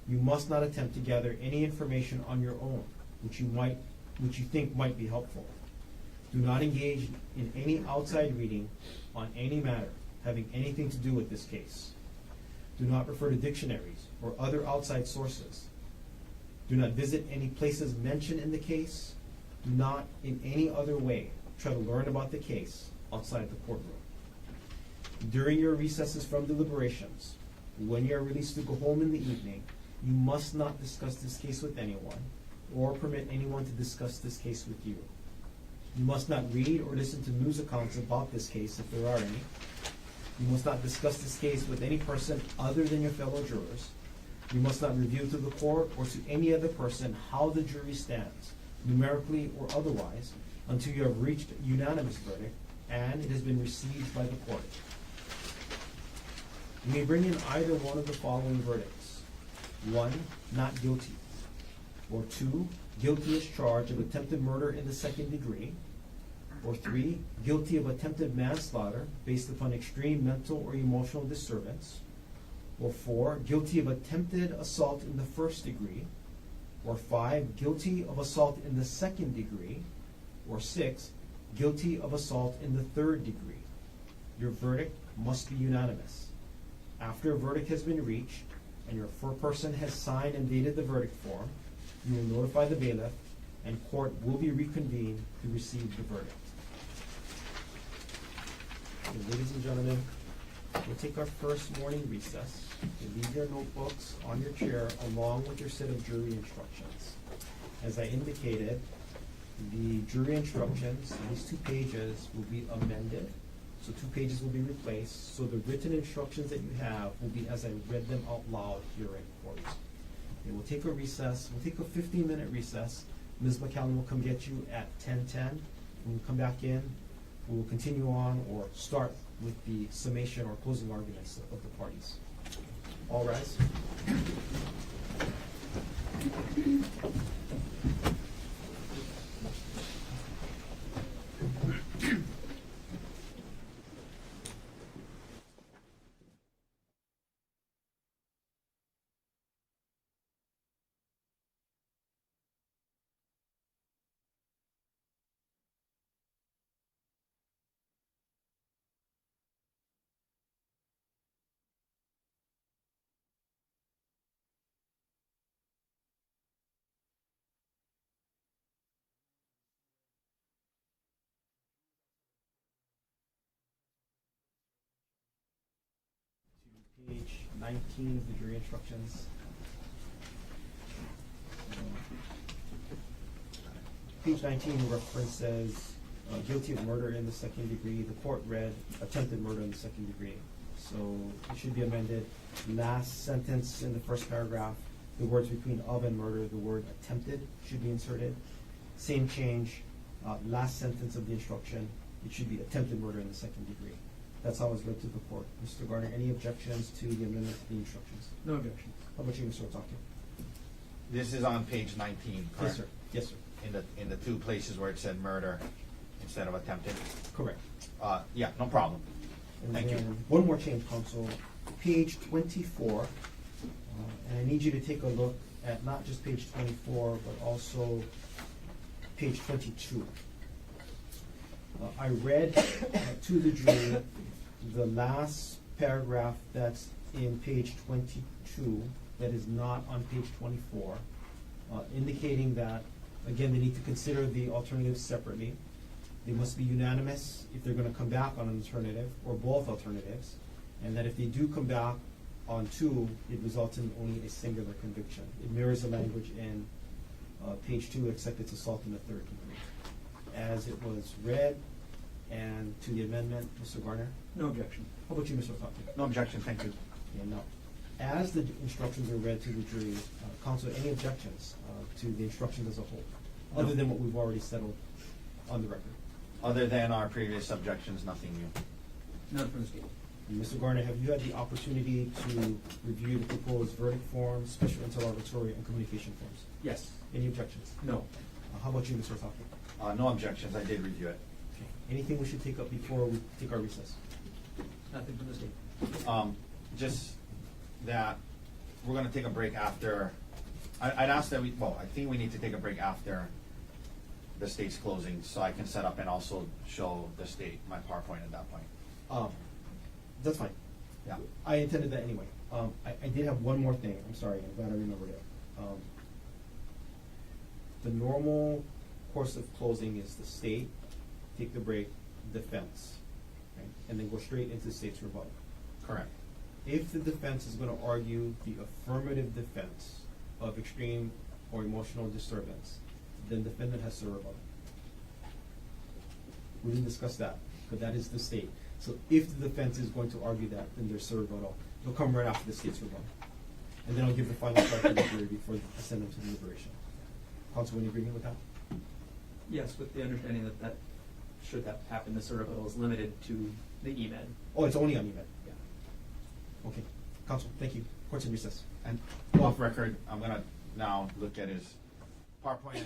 You must not attempt to gather any information on your own, which you think might be helpful. Do not engage in any outside reading on any matter having anything to do with this case. Do not refer to dictionaries or other outside sources. Do not visit any places mentioned in the case. Do not in any other way try to learn about the case outside the courtroom. During your recesses from deliberations, when you are released to go home in the evening, you must not discuss this case with anyone or permit anyone to discuss this case with you. You must not read or listen to news accounts about this case if there are any. You must not discuss this case with any person other than your fellow jurors. You must not reveal to the court or to any other person how the jury stands, numerically or otherwise, until you have reached a unanimous verdict and it has been received by the court. You may bring in either one of the following verdicts. 1, not guilty. Or 2, guilty as charged of attempted murder in the second degree. Or 3, guilty of attempted manslaughter based upon extreme mental or emotional disturbance. Or 4, guilty of attempted assault in the first degree. Or 5, guilty of assault in the second degree. Or 6, guilty of assault in the third degree. Your verdict must be unanimous. After a verdict has been reached and your foreperson has signed and dated the verdict form, you will notify the bailiff and court will be reconvened to receive the verdict. So, ladies and gentlemen, we'll take our first morning recess. You leave your notebooks on your chair along with your set of jury instructions. As I indicated, the jury instructions, these 2 pages, will be amended. So 2 pages will be replaced. So the written instructions that you have will be as I read them out loud here in court. Okay, we'll take a recess. We'll take a 15-minute recess. Ms. McCallum will come get you at 10:10. When we come back in, we will continue on or start with the summation or closing arguments of the parties. All rise. Page 19 of the jury instructions. Page 19 references guilty of murder in the second degree. The court read attempted murder in the second degree. So it should be amended. Last sentence in the first paragraph, the words between of and murder, the word attempted should be inserted. Same change, last sentence of the instruction, it should be attempted murder in the second degree. That's how it's read to the court. Mr. Garner, any objections to the amendment to the instructions? No objection. How about you, Mr. Otake? This is on page 19, Yes, correct? sir. Yes, sir. In the two places where it said murder instead of attempted. Correct. Yeah, no problem. And Thank you. then one more change, counsel. Page 24, and I need you to take a look at not just page 24, but also page 22. I read to the jury the last paragraph that's in page 22 that is not on page 24, indicating that, again, they need to consider the alternatives separately. They must be unanimous if they're going to come back on an alternative, or both alternatives, and that if they do come back on two, it results in only a singular conviction. It mirrors the language in page 2, except it's assault in the third degree. As it was read, and to the amendment, Mr. Garner? No objection. How about you, Mr. Otake? No objection, thank you. And no. As the instructions are read to the jury, counsel, any objections to the instructions as a whole, other than what we've already settled on the record? Other than our previous objections, nothing new. None from the state. And Mr. Garner, have you had the opportunity to review the proposed verdict forms, special interrogatory, and communication forms? Yes. Any objections? No. How about you, Mr. Otake? No objections, I did review it. Okay. Anything we should take up before we take our recess? Nothing from the state. Just that we're gonna take a break after, I'd ask that I think we need to take a break after the state's closing, so I can set up and also show the state my PowerPoint at that point. That's fine. Yeah. I intended that anyway. I did have one more thing. I'm sorry, I'm glad I remembered it. The normal course of closing is the state, take the break, defense, right? And then go straight into the state's rebuttal. Correct. If the defense is going to argue the affirmative defense of extreme or emotional disturbance, then the defendant has to rebuttal. We didn't discuss that, but that is the state. So if the defense is going to argue that, then there's a rebuttal. It'll come right after the state's rebuttal. And then I'll give the final charge to the jury before I send them to deliberation. Counsel, any agreement with that? Yes, with the understanding that should that happen, the rebuttal is limited to the EMED. Oh, it's only on email? Yeah. Okay. Counsel, thank you. Court's in recess. And off record, I'm gonna now look at his PowerPoint.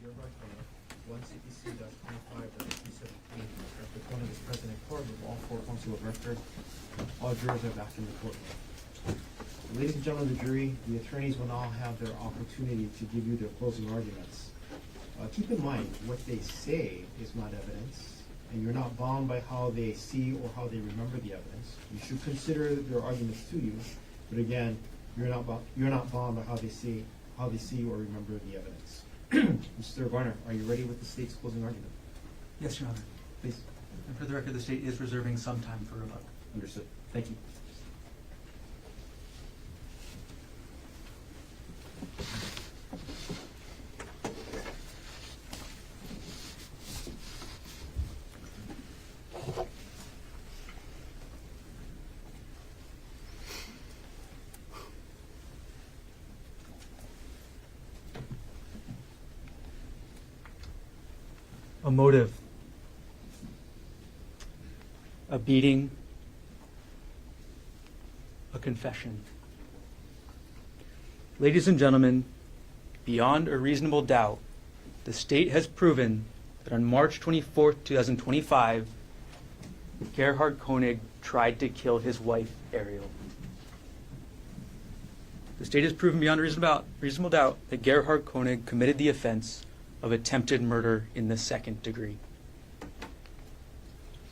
Gerhardt Konig, 1CPC-25-217. Gerhardt Konig is present in court with all four counsel of record. All jurors are back in the courtroom. Ladies and gentlemen of the jury, the attorneys will now have their opportunity to give you their closing arguments. Keep in mind, what they say is not evidence, and you're not bound by how they see or how they remember the evidence. You should consider their arguments to you, but again, you're not bound by how they see or remember the evidence. Mr. Garner, are you ready with the state's closing argument? Yes, Your Honor. Please. And for the record, the state is reserving some time for rebuttal. Understood. Thank you. A motive, a beating, a confession. Ladies and gentlemen, beyond a reasonable doubt, the state has proven that on March 24th, 2025, Gerhardt Konig tried to kill his wife, Ariel. The state has proven beyond a reasonable doubt that Gerhardt Konig committed the offense of attempted murder in the second degree.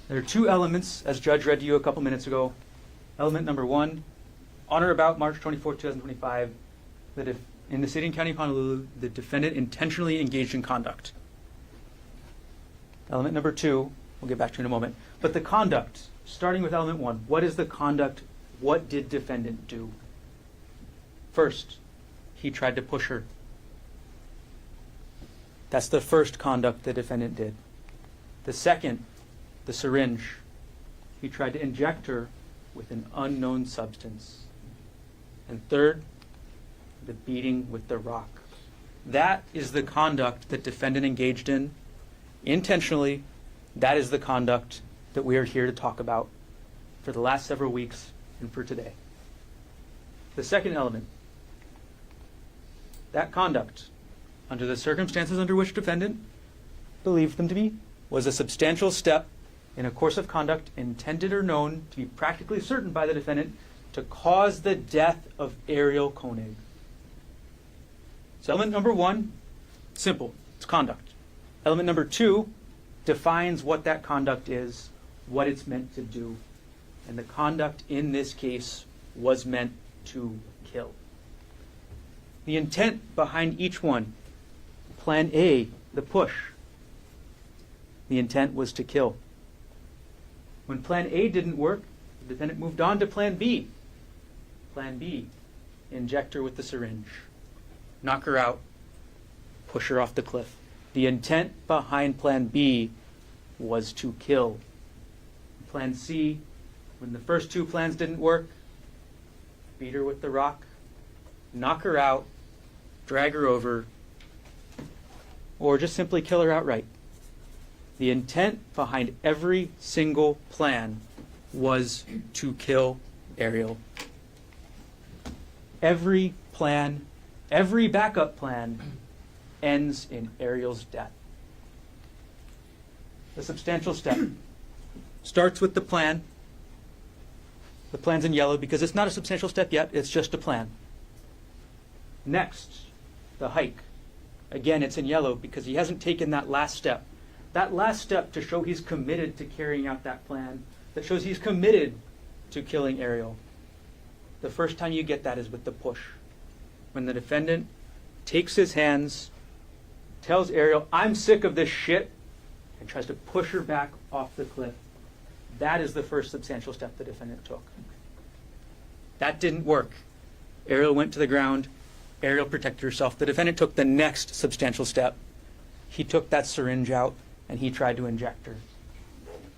There are two elements, as Judge read to you a couple minutes ago. Element number one, on or about March 24, 2025, that if in the city and county of Honolulu, the defendant intentionally engaged in conduct. Element number two, we'll get back to in a moment. But the conduct, starting with element one, what is the conduct? What did defendant do? First, he tried to push her. That's the first conduct the defendant did. The second, the syringe. He tried to inject her with an unknown substance. And third, the beating with the rock. That is the conduct that defendant engaged in intentionally. That is the conduct that we are here to talk about for the last several weeks and for today. The second element, that conduct, under the circumstances under which defendant believed them to be, was a substantial step in a course of conduct intended or known to be practically certain by the defendant to cause the death of Ariel Konig. So element number one, simple, it's conduct. Element number two defines what that conduct is, what it's meant to do. And the conduct in this case was meant to kill. The intent behind each one, Plan A, the push, the intent was to kill. When Plan A didn't work, the defendant moved on to Plan B. Plan B, inject her with the syringe, knock her out, push her off the cliff. The intent behind Plan B was to kill. Plan C, when the first two plans didn't work, beat her with the rock, knock her out, drag her over, or just simply kill her outright. The intent behind every single plan was to kill Ariel. Every plan, every backup plan ends in Ariel's death. The substantial step starts with the plan. The plan's in yellow because it's not a substantial step yet, it's just a plan. Next, the hike. Again, it's in yellow because he hasn't taken that last step. That last step to show he's committed to carrying out that plan, that shows he's committed to killing Ariel. The first time you get that is with the push. When the defendant takes his hands, tells Ariel, "I'm sick of this shit," and tries to push her back off the cliff. That is the first substantial step the defendant took. That didn't work. Ariel went to the ground. Ariel protected herself. The defendant took the next substantial step. He took that syringe out and he tried to inject her.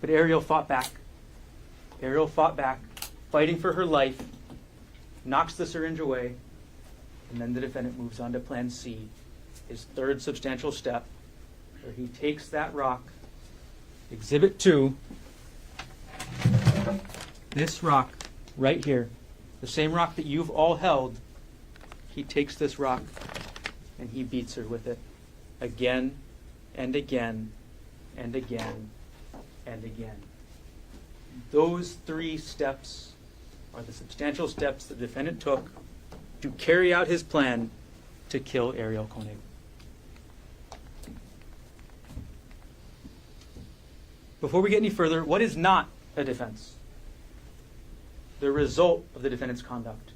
But Ariel fought back. Ariel fought back, fighting for her life, knocks the syringe away, and then the defendant moves on to Plan C, his third substantial step, where he takes that rock, Exhibit 2, this rock right here, the same rock that you've all held. He takes this rock and he beats her with it. again and again and again and again. Those 3 steps are the substantial steps the defendant took to carry out his plan to kill Ariel Konig. Before we get any further, what is not a defense? The result of the defendant's conduct.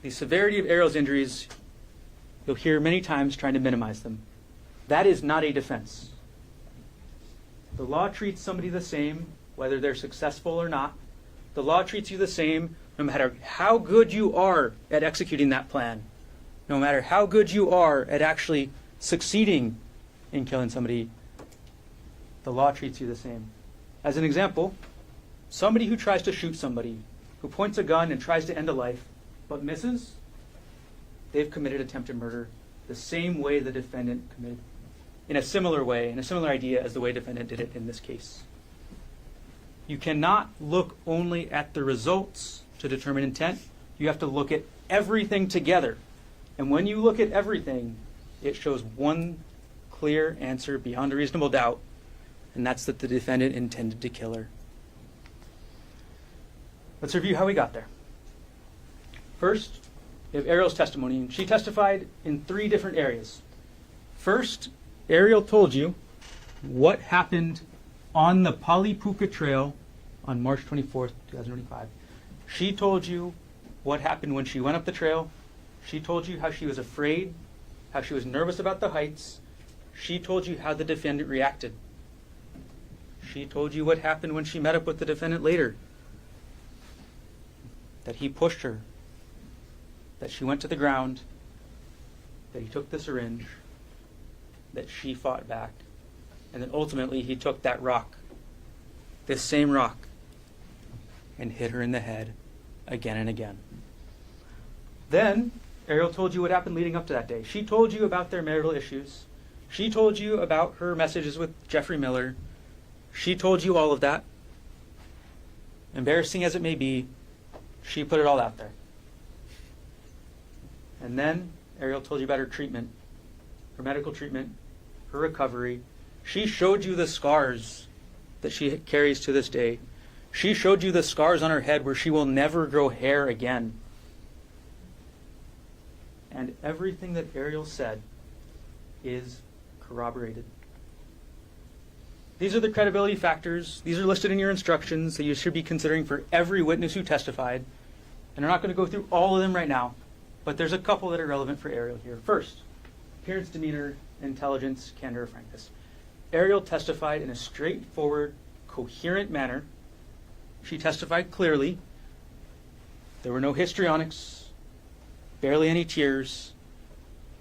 The severity of Ariel's injuries, you'll hear many times trying to minimize them. That is not a defense. The law treats somebody the same, whether they're successful or not. The law treats you the same no matter how good you are at executing that plan, no matter how good you are at actually succeeding in killing somebody. The law treats you the same. As an example, somebody who tries to shoot somebody, who points a gun and tries to end a life, but misses, they've committed attempted murder the same way the defendant committed, in a similar way, in a similar idea as the way the defendant did it in this case. You cannot look only at the results to determine intent. You have to look at everything together. And when you look at everything, it shows one clear answer beyond a reasonable doubt, and that's that the defendant intended to kill her. Let's review how we got there. First, we have Ariel's testimony, and she testified in 3 different areas. First, Ariel told you what happened on the Palipuka Trail on March 24th, 2025. She told you what happened when she went up the trail. She told you how she was afraid, how she was nervous about the heights. She told you how the defendant reacted. She told you what happened when she met up with the defendant later. That he pushed her, that she went to the ground, that he took the syringe, that she fought back, and then ultimately he took that rock, this same rock, and hit her in the head again and again. Then Ariel told you what happened leading up to that day. She told you about their marital issues. She told you about her messages with Jeffrey Miller. She told you all of that. Embarrassing as it may be, she put it all out there. And then Ariel told you about her treatment, her medical treatment, her recovery. She showed you the scars that she carries to this day. She showed you the scars on her head where she will never grow hair again. And everything that Ariel said is corroborated. These are the credibility factors. These are listed in your instructions that you should be considering for every witness who testified. And I'm not going to go through all of them right now, but there's a couple that are relevant for Ariel here. First, appearance, demeanor, intelligence, candor, frankness. Ariel testified in a straightforward, coherent manner. She testified clearly. There were no histrionics, barely any tears.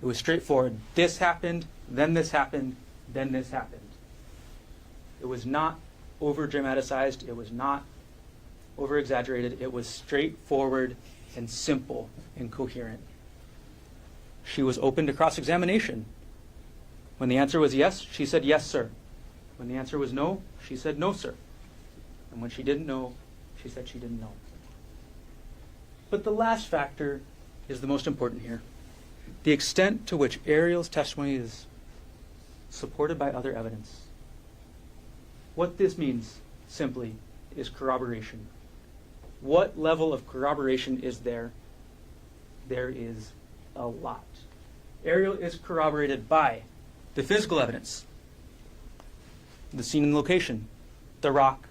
It was straightforward. This happened, then this happened, then this happened. It was not over-dramatized. It was not over-exaggerated. It was straightforward and simple and coherent. She was open to cross-examination. When the answer was yes, she said, yes, sir. When the answer was no, she said, no, sir. And when she didn't know, she said she didn't know. But the last factor is the most important here. The extent to which Ariel's testimony is supported by other evidence. What this means, simply, is corroboration. What level of corroboration is there? There is a lot. Ariel is corroborated by the physical evidence, the scene and location, the rock,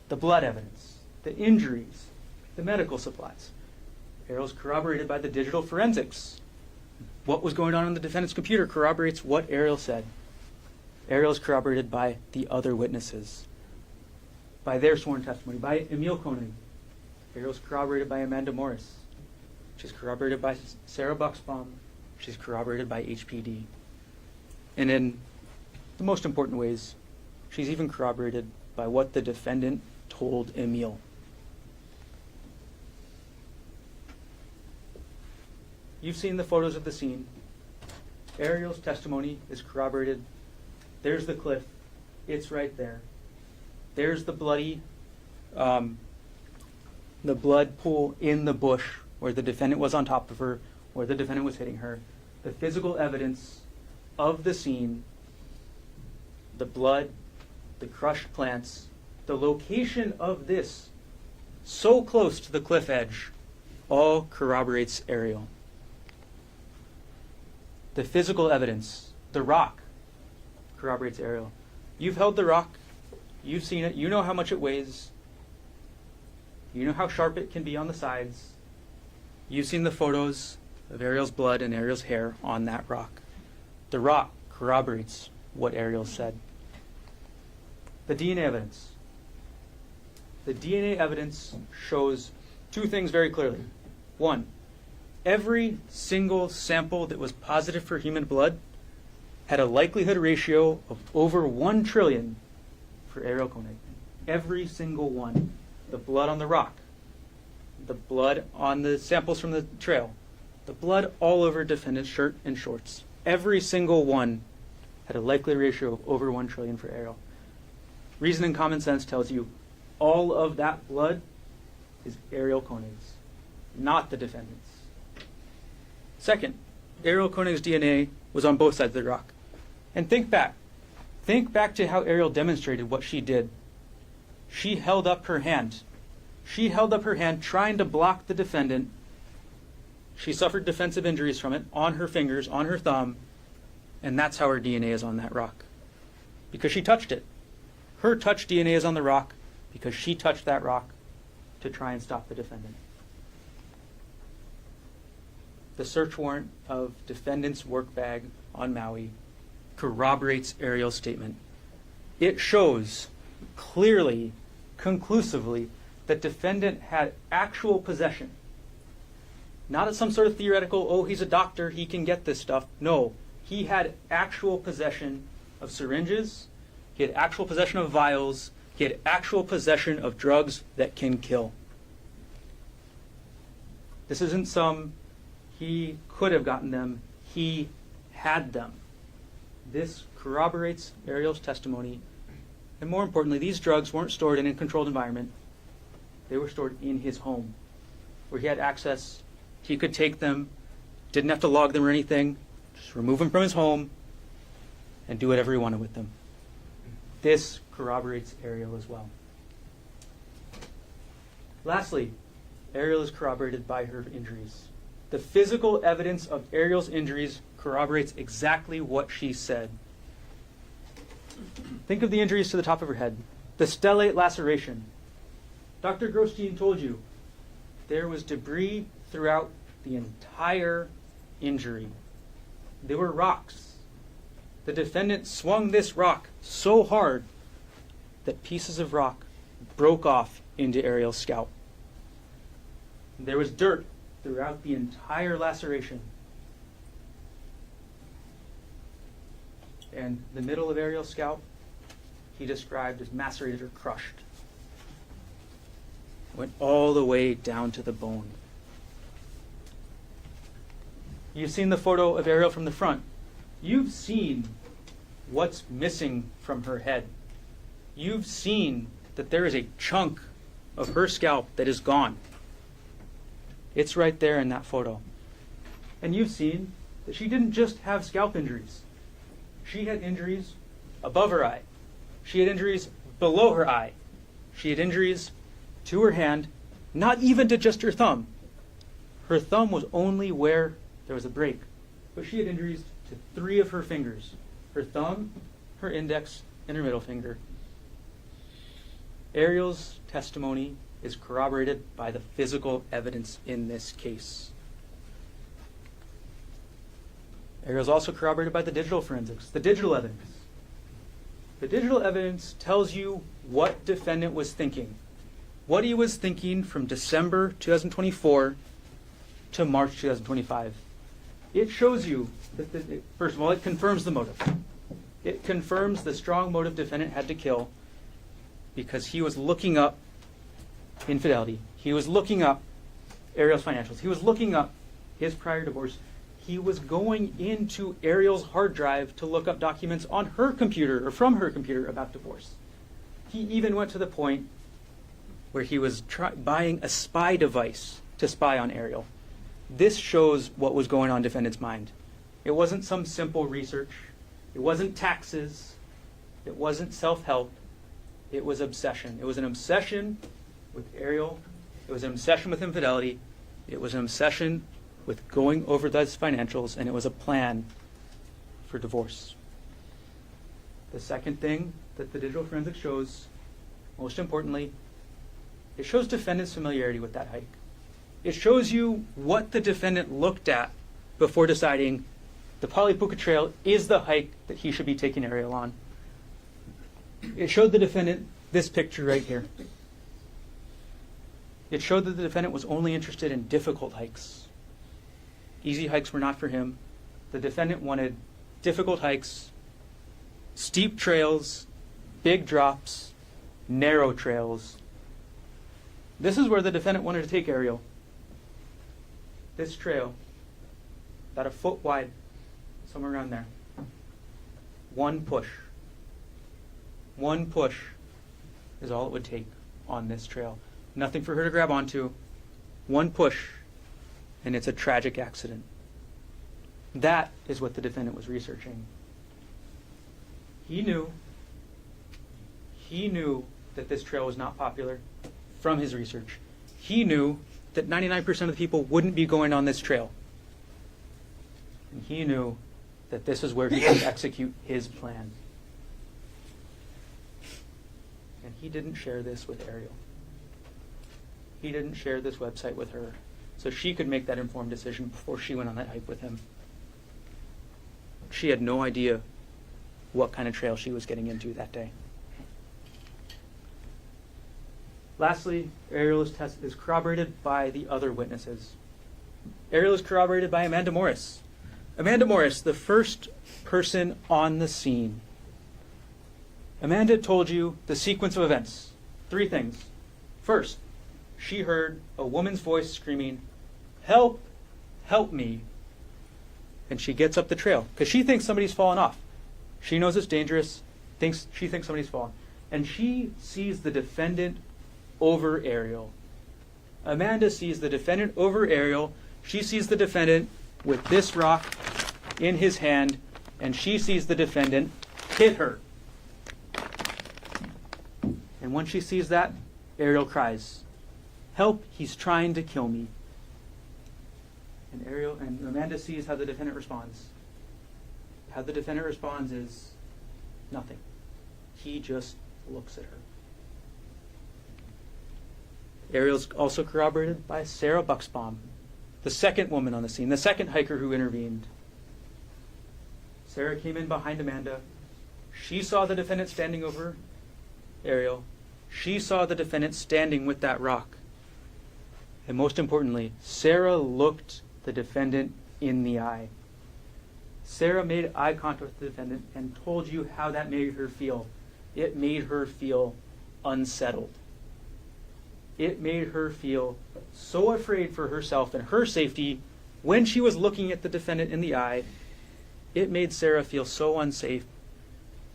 the blood evidence, the injuries, the medical supplies. Ariel is corroborated by the digital forensics. What was going on in the defendant's computer corroborates what Ariel said. Ariel is corroborated by the other witnesses, by their sworn testimony, by Emil Konig. Ariel is corroborated by Amanda Morris. She's corroborated by Sarah Buxbaum. She's corroborated by HPD. And in the most important ways, she's even corroborated by what the defendant told Emil. You've seen the photos of the scene. Ariel's testimony is corroborated. There's the cliff. It's right there. There's the bloody, the blood pool in the bush where the defendant was on top of her, where the defendant was hitting her. The physical evidence of the scene, the blood, the crushed plants, the location of this so close to the cliff edge, all corroborates aerial. The physical evidence, the rock, corroborates aerial. You've held the rock, you've seen it, you know how much it weighs, you know how sharp it can be on the sides. You've seen the photos of Ariel's blood and Ariel's hair on that rock. The rock corroborates what Ariel said. The DNA evidence. The DNA evidence shows two things very clearly. One, every single sample that was positive for human blood had a likelihood ratio of over 1 trillion for Ariel Konig. Every single one. The blood on the rock, the blood on the samples from the trail, the blood all over defendant's shirt and shorts. Every single one had a likelihood ratio of over 1 trillion for Ariel. Reason and common sense tells you all of that blood is Ariel Konig's, not the defendant's. Second, Ariel Konig's DNA was on both sides of the rock. And think back. Think back to how Ariel demonstrated what she did. She held up her hand. She held up her hand trying to block the defendant. She suffered defensive injuries from it on her fingers, on her thumb, and that's how her DNA is on that rock. Because she touched it. Her touch DNA is on the rock because she touched that rock to try and stop the defendant. The search warrant of defendant's work bag on Maui corroborates Ariel's statement. It shows clearly, conclusively, that defendant had actual possession. Not as some sort of theoretical, oh, he's a doctor, he can get this stuff. No, he had actual possession of syringes, he had actual possession of vials, he had actual possession of drugs that can kill. This isn't some, he could have gotten them, he had them. This corroborates Ariel's testimony. And more importantly, these drugs weren't stored in a controlled environment. They were stored in his home, where he had access. He could take them, didn't have to log them or anything, just remove them from his home and do whatever he wanted with them. This corroborates Ariel as well. Lastly, Ariel is corroborated by her injuries. The physical evidence of Ariel's injuries corroborates exactly what she said. Think of the injuries to the top of her head. The stellate laceration. Dr. Grosjean told you there was debris throughout the entire injury. There were rocks. The defendant swung this rock so hard that pieces of rock broke off into Ariel's scalp. There was dirt throughout the entire laceration. And the middle of Ariel's scalp, he described as macerated or crushed. Went all the way down to the bone. You've seen the photo of Ariel from the front. You've seen what's missing from her head. You've seen that there is a chunk of her scalp that is gone. It's right there in that photo. And you've seen that she didn't just have scalp injuries. She had injuries above her eye. She had injuries below her eye. She had injuries to her hand, not even to just her thumb. Her thumb was only where there was a break. But she had injuries to 3 of her fingers. Her thumb, her index, and her middle finger. Ariel's testimony is corroborated by the physical evidence in this case. Ariel's also corroborated by the digital forensics, the digital evidence. The digital evidence tells you what defendant was thinking, what he was thinking from December 2024 to March 2025. It shows you that, first of all, it confirms the motive. It confirms the strong motive defendant had to kill because he was looking up infidelity. He was looking up Ariel's financials. He was looking up his prior divorce. He was going into Ariel's hard drive to look up documents on her computer or from her computer about divorce. He even went to the point where he was buying a spy device to spy on Ariel. This shows what was going on in defendant's mind. It wasn't some simple research. It wasn't taxes. It wasn't self-help. It was obsession. It was an obsession with Ariel. It was an obsession with infidelity. It was an obsession with going over those financials, and it was a plan for divorce. The second thing that the digital forensics shows, most importantly, it shows defendant's familiarity with that hike. It shows you what the defendant looked at before deciding the Polipuka Trail is the hike that he should be taking Ariel on. It showed the defendant this picture right here. It showed that the defendant was only interested in difficult hikes. Easy hikes were not for him. The defendant wanted difficult hikes, steep trails, big drops, narrow trails. This is where the defendant wanted to take Ariel. This trail, about a foot wide, somewhere around there. One push is all it would take on this trail. Nothing for her to grab onto. One push, and it's a tragic accident. That is what the defendant was researching. He knew that this trail was not popular from his research. He knew that 99% of the people wouldn't be going on this trail. And he knew that this is where he could execute his plan. And he didn't share this with Ariel. He didn't share this website with her, so she could make that informed decision before she went on that hike with him. She had no idea what kind of trail she was getting into that day. Lastly, Ariel's test is corroborated by the other witnesses. Ariel is corroborated by Amanda Morris. Amanda Morris, the first person on the scene. Amanda told you the sequence of events. 3 things. First, she heard a woman's voice screaming, "Help! Help me!" And she gets up the trail because she thinks somebody's fallen off. She knows it's dangerous. She thinks somebody's fallen. And she sees the defendant over Ariel. Amanda sees the defendant over Ariel. She sees the defendant with this rock in his hand, and she sees the defendant hit her. And when she sees that, Ariel cries, "Help, he's trying to kill me." And Amanda sees how the defendant responds. How the defendant responds is nothing. He just looks at her. Ariel's also corroborated by Sarah Buxbaum, the second woman on the scene, the second hiker who intervened. Sarah came in behind Amanda. She saw the defendant standing over Ariel. She saw the defendant standing with that rock. And most importantly, Sarah looked the defendant in the eye. Sarah made eye contact with the defendant and told you how that made her feel. It made her feel unsettled. It made her feel so afraid for herself and her safety when she was looking at the defendant in the eye. It made Sarah feel so unsafe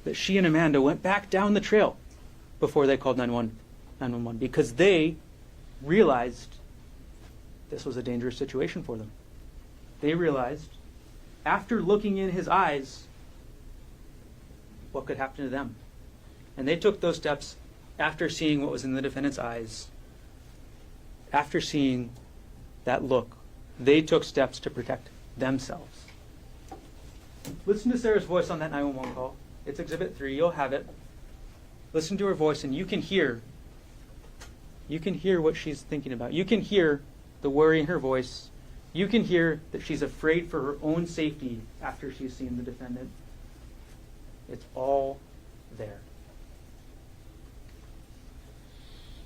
that she and Amanda went back down the trail before they called 911 because they realized this was a dangerous situation for them. They realized, after looking in his eyes, what could happen to them. And they took those steps after seeing what was in the defendant's eyes. After seeing that look, they took steps to protect themselves. Listen to Sarah's voice on that 911 call. It's Exhibit 3. You'll have it. Listen to her voice, and you can hear what she's thinking about. You can hear the worry in her voice. You can hear that she's afraid for her own safety after she's seen the defendant. It's all there.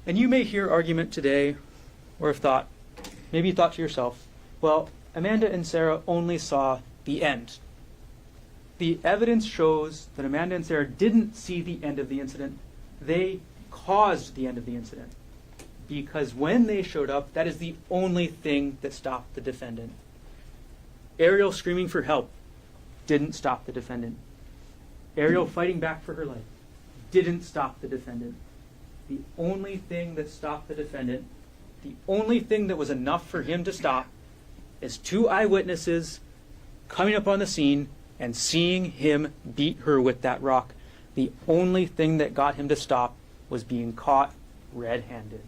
And you may hear argument today, or have maybe you thought to yourself, well, Amanda and Sarah only saw the end. The evidence shows that Amanda and Sarah didn't see the end of the incident. They caused the end of the incident. Because when they showed up, that is the only thing that stopped the defendant. Ariel screaming for help didn't stop the defendant. Ariel fighting back for her life didn't stop the defendant. The only thing that stopped the defendant, the only thing that was enough for him to stop, is 2 eyewitnesses coming up on the scene and seeing him beat her with that rock. The only thing that got him to stop was being caught red-handed.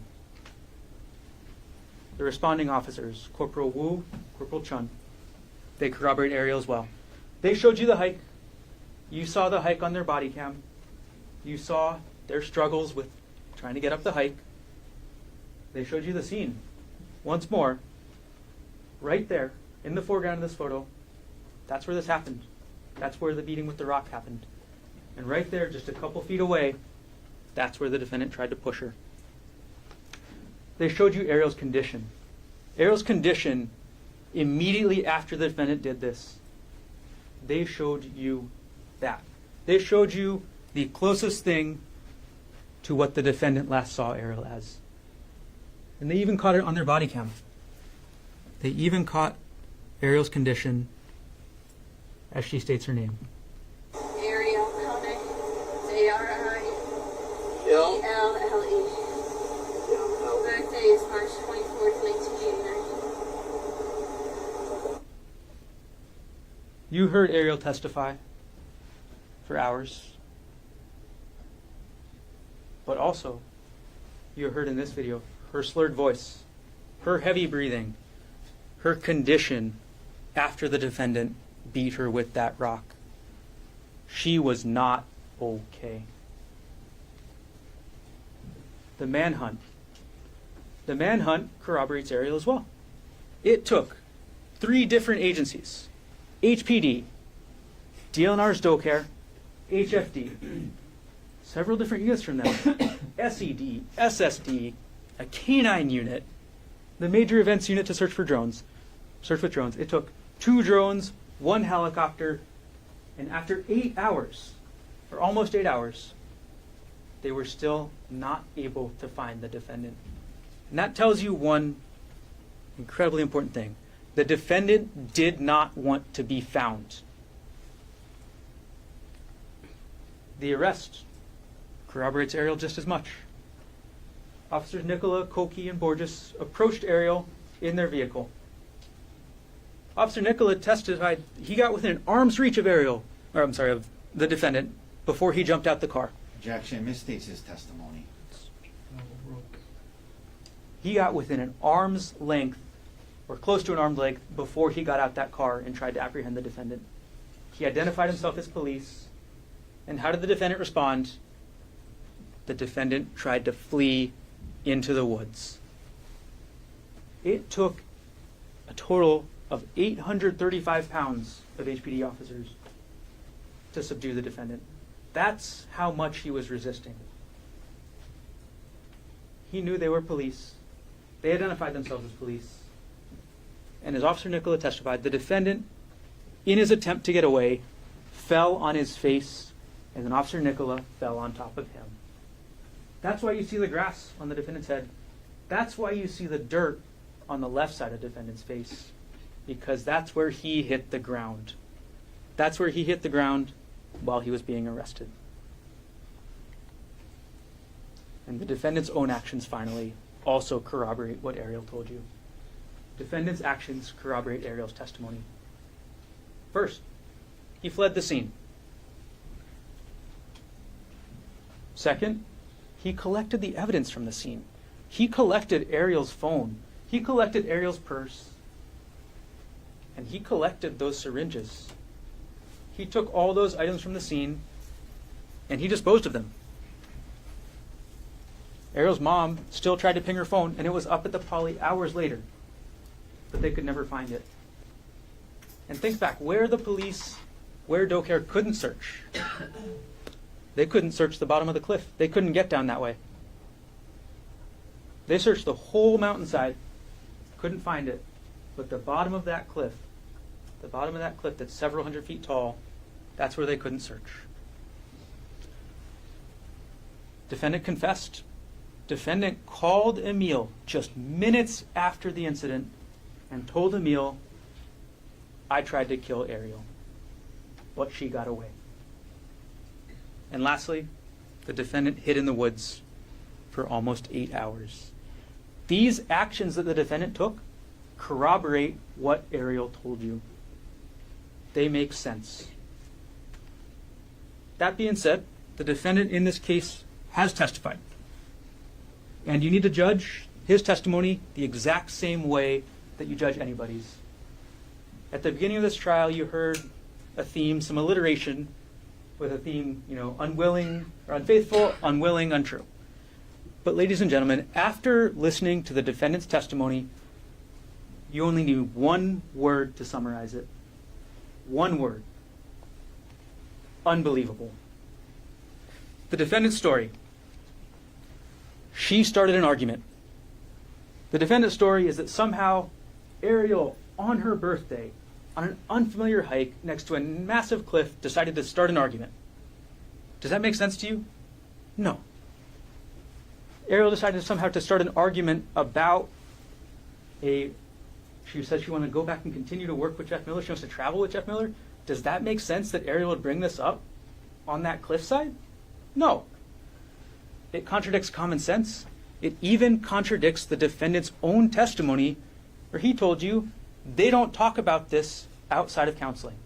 The responding officers, Corporal Wu, Corporal Chun, they corroborate Ariel as well. They showed you the hike. You saw the hike on their body cam. You saw their struggles with trying to get up the hike. They showed you the scene. Once more, right there in the foreground of this photo, that's where this happened. That's where the beating with the rock happened. And right there, just a couple feet away, that's where the defendant tried to push her. They showed you Ariel's condition. Ariel's condition immediately after the defendant did this. They showed you that. They showed you the closest thing to what the defendant last saw Ariel as. And they even caught it on their body cam. They even caught Ariel's condition as she states her name. Ariel Konig, J-R-I-E-L-L-E. Birthday is March 24th, 1989. You heard Ariel testify for hours. But also, you heard in this video her slurred voice, her heavy breathing, her condition after the defendant beat her with that rock. She was not okay. The manhunt corroborates Ariel as well. It took 3 different agencies, HPD, DLNR's DoCare, HFD, several different units from them, SED, SSD, a canine unit, the major events unit to search with drones. It took 2 drones, 1 helicopter, and after 8 hours, or almost 8 hours, they were still not able to find the defendant. And that tells you one incredibly important thing. The defendant did not want to be found. The arrest corroborates Ariel just as much. Officers Nicola, Koki, and Borges approached Ariel in their vehicle. Officer Nicola testified he got within an arm's reach of of the defendant before he jumped out the car. Objection, misstates his testimony. He got within an arm's length, or close to an arm's length, before he got out that car and tried to apprehend the defendant. He identified himself as police. And how did the defendant respond? The defendant tried to flee into the woods. It took a total of 835 pounds of HPD officers to subdue the defendant. That's how much he was resisting. He knew they were police. They identified themselves as police. And as Officer Nicola testified, the defendant, in his attempt to get away, fell on his face, and then Officer Nicola fell on top of him. That's why you see the grass on the defendant's head. That's why you see the dirt on the left side of the defendant's face, because that's where he hit the ground. That's where he hit the ground while he was being arrested. And the defendant's own actions, finally, also corroborate what Ariel told you. Defendant's actions corroborate Ariel's testimony. First, he fled the scene. Second, he collected the evidence from the scene. He collected Ariel's phone. He collected Ariel's purse. And he collected those syringes. He took all those items from the scene and he disposed of them. Ariel's mom still tried to ping her phone, and it was up at the poly hours later, but they could never find it. And think back, where the police, where DoCare couldn't search. They couldn't search the bottom of the cliff. They couldn't get down that way. They searched the whole mountainside, couldn't find it, but the bottom of that cliff that's several hundred feet tall, that's where they couldn't search. Defendant confessed. Defendant called Emile just minutes after the incident and told Emile, "I tried to kill Ariel, but she got away." And lastly, the defendant hid in the woods for almost 8 hours. These actions that the defendant took corroborate what Ariel told you. They make sense. That being said, the defendant in this case has testified. And you need to judge his testimony the exact same way that you judge anybody's. At the beginning of this trial, you heard a theme, some alliteration with a theme, unwilling or unfaithful, unwilling, untrue. But ladies and gentlemen, after listening to the defendant's testimony, you only need one word to summarize it. One word. Unbelievable. The defendant's story. She started an argument. The defendant's story is that somehow Ariel, on her birthday, on an unfamiliar hike next to a massive cliff, decided to start an argument. Does that make sense to you? No. Ariel decided somehow to start an argument about she said she wanted to go back and continue to work with Jeff Miller. She wants to travel with Jeff Miller. Does that make sense that Ariel would bring this up on that cliffside? No. It contradicts common sense. It even contradicts the defendant's own testimony where he told you they don't talk about this outside of counseling.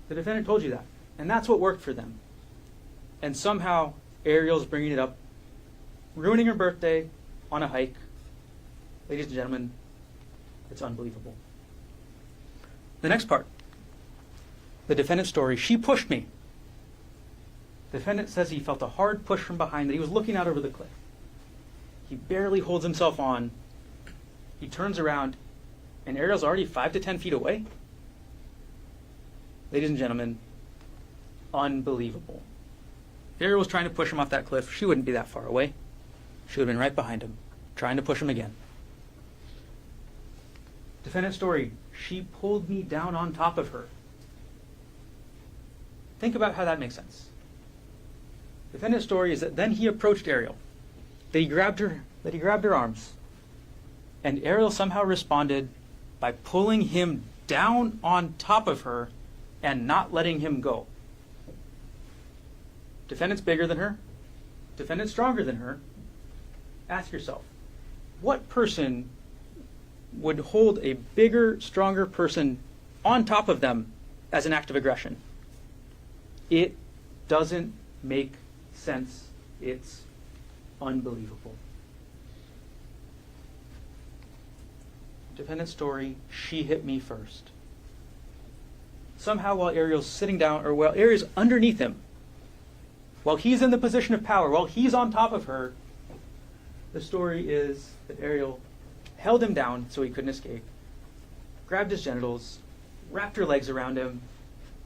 The defendant told you that. And that's what worked for them. And somehow Ariel's bringing it up, ruining her birthday on a hike. Ladies and gentlemen, it's unbelievable. The next part. The defendant's story. She pushed me. The defendant says he felt a hard push from behind, that he was looking out over the cliff. He barely holds himself on. He turns around, and Ariel's already 5 to 10 feet away. Ladies and gentlemen, unbelievable. Ariel was trying to push him off that cliff. She wouldn't be that far away. She would have been right behind him, trying to push him again. Defendant's story. She pulled me down on top of her. Think about how that makes sense. Defendant's story is that then he approached Ariel. That he grabbed her arms. And Ariel somehow responded by pulling him down on top of her and not letting him go. Defendant's bigger than her. Defendant's stronger than her. Ask yourself, what person would hold a bigger, stronger person on top of them as an act of aggression? It doesn't make sense. It's unbelievable. Defendant's story, she hit me first. Somehow while Ariel's sitting down, or while Ariel's underneath him, while he's in the position of power, while he's on top of her, the story is that Ariel held him down so he couldn't escape, grabbed his genitals, wrapped her legs around him,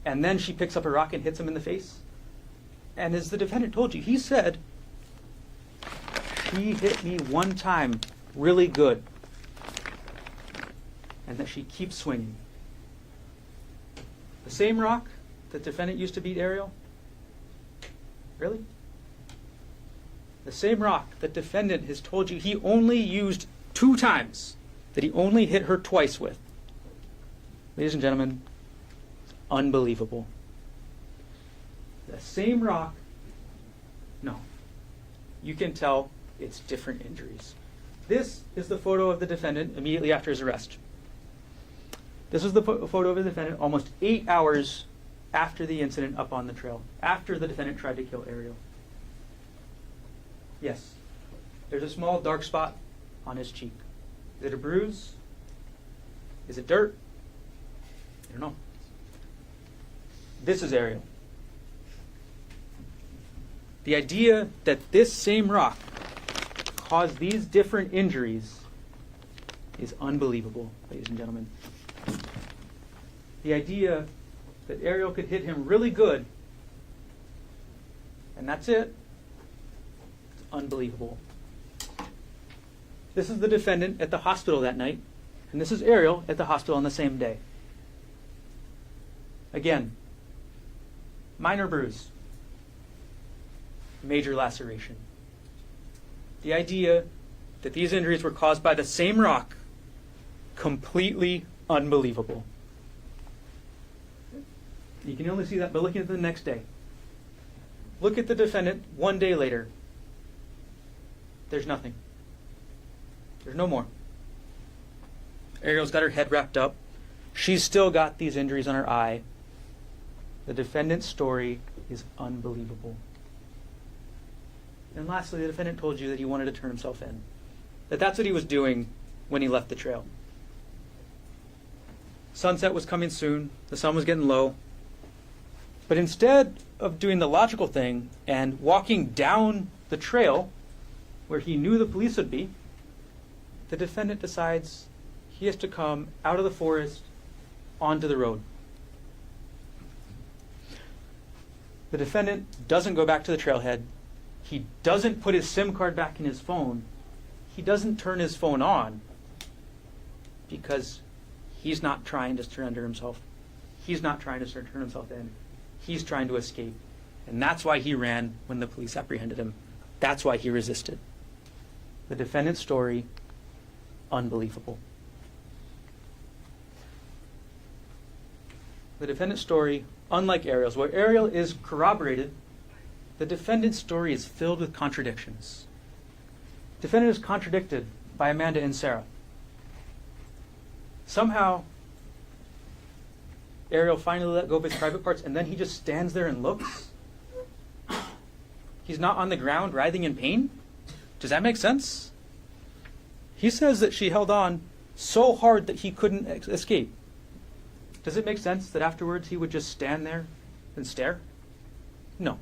and then she picks up a rock and hits him in the face. And as the defendant told you, he said, she hit me one time really good, and that she keeps swinging. The same rock that the defendant used to beat Ariel? Really? The same rock that defendant has told you he only used 2 times, that he only hit her twice with. Ladies and gentlemen, unbelievable. The same rock, no. You can tell it's different injuries. This is the photo of the defendant immediately after his arrest. This is the photo of the defendant almost 8 hours after the incident up on the trail, after the defendant tried to kill Ariel. Yes, there's a small dark spot on his cheek. Is it a bruise? Is it dirt? I don't know. This is Ariel. The idea that this same rock caused these different injuries is unbelievable, ladies and gentlemen. The idea that Ariel could hit him really good, and that's it, it's unbelievable. This is the defendant at the hospital that night, and this is Ariel at the hospital on the same day. Again, minor bruise, major laceration. The idea that these injuries were caused by the same rock, completely unbelievable. You can only see that by looking at the next day. Look at the defendant 1 day later. There's nothing. There's no more. Ariel's got her head wrapped up. She's still got these injuries on her eye. The defendant's story is unbelievable. And lastly, the defendant told you that he wanted to turn himself in. That's what he was doing when he left the trail. Sunset was coming soon. The sun was getting low. But instead of doing the logical thing and walking down the trail where he knew the police would be, the defendant decides he has to come out of the forest onto the road. The defendant doesn't go back to the trailhead. He doesn't put his SIM card back in his phone. He doesn't turn his phone on because he's not trying to surrender himself. He's not trying to turn himself in. He's trying to escape. And that's why he ran when the police apprehended him. That's why he resisted. The defendant's story, unbelievable. The defendant's story, unlike Ariel's, where Ariel is corroborated, the defendant's story is filled with contradictions. The defendant is contradicted by Amanda and Sarah. Somehow, Ariel finally let go of his private parts, and then he just stands there and looks. He's not on the ground writhing in pain? Does that make sense? He says that she held on so hard that he couldn't escape. Does it make sense that afterwards he would just stand there and stare? No.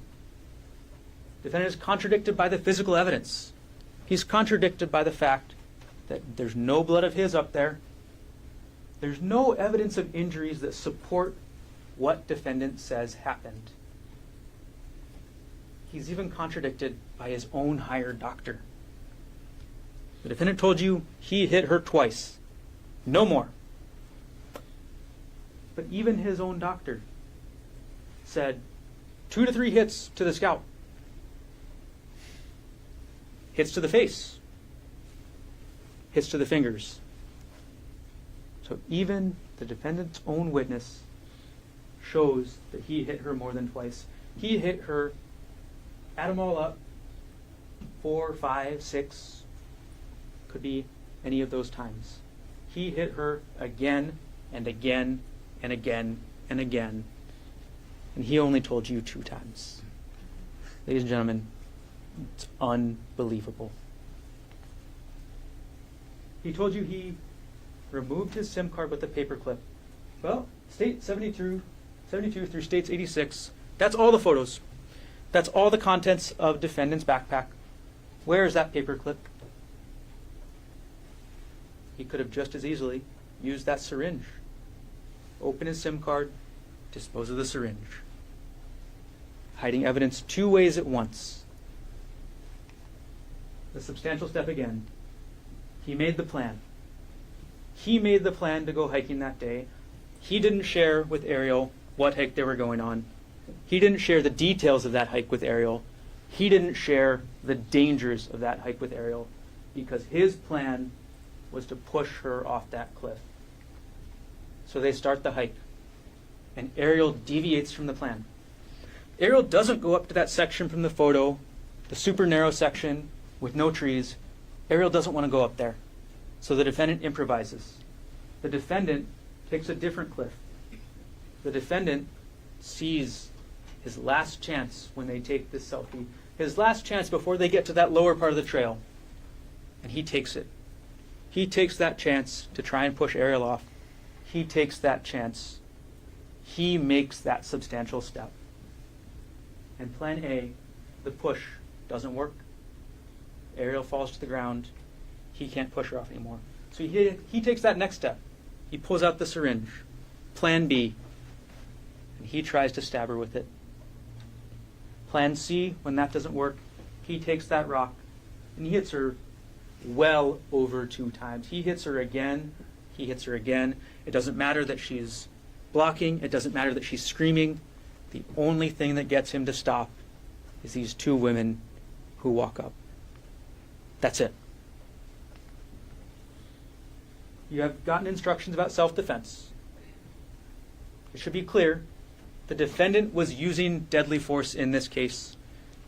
The defendant is contradicted by the physical evidence. He's contradicted by the fact that there's no blood of his up there. There's no evidence of injuries that support what defendant says happened. He's even contradicted by his own hired doctor. The defendant told you he hit her twice. No more. But even his own doctor said 2 to 3 hits to the scalp. Hits to the face. Hits to the fingers. So even the defendant's own witness shows that he hit her more than twice. He hit her, add them all up, 4, 5, 6, could be any of those times. He hit her again and again and again and again. And he only told you 2 times. Ladies and gentlemen, it's unbelievable. He told you he removed his SIM card with a paperclip. Well, State 72 through States 86, that's all the photos. That's all the contents of defendant's backpack. Where is that paperclip? He could have just as easily used that syringe. Open his SIM card, dispose of the syringe. Hiding evidence 2 ways at once. The substantial step again. He made the plan. He made the plan to go hiking that day. He didn't share with Ariel what hike they were going on. He didn't share the details of that hike with Ariel. He didn't share the dangers of that hike with Ariel because his plan was to push her off that cliff. So they start the hike, and Ariel deviates from the plan. Ariel doesn't go up to that section from the photo, the super narrow section with no trees. Ariel doesn't want to go up there. So the defendant improvises. The defendant takes a different cliff. The defendant sees his last chance when they take this selfie, his last chance before they get to that lower part of the trail, and he takes it. He takes that chance to try and push Ariel off. He takes that chance. He makes that substantial step. And plan A, the push, doesn't work. Ariel falls to the ground. He can't push her off anymore. So he takes that next step. He pulls out the syringe. Plan B. And he tries to stab her with it. Plan C, when that doesn't work, he takes that rock and he hits her well over 2 times. He hits her again. He hits her again. It doesn't matter that she's blocking. It doesn't matter that she's screaming. The only thing that gets him to stop is these 2 women who walk up. That's it. You have gotten instructions about self-defense. It should be clear. The defendant was using deadly force in this case.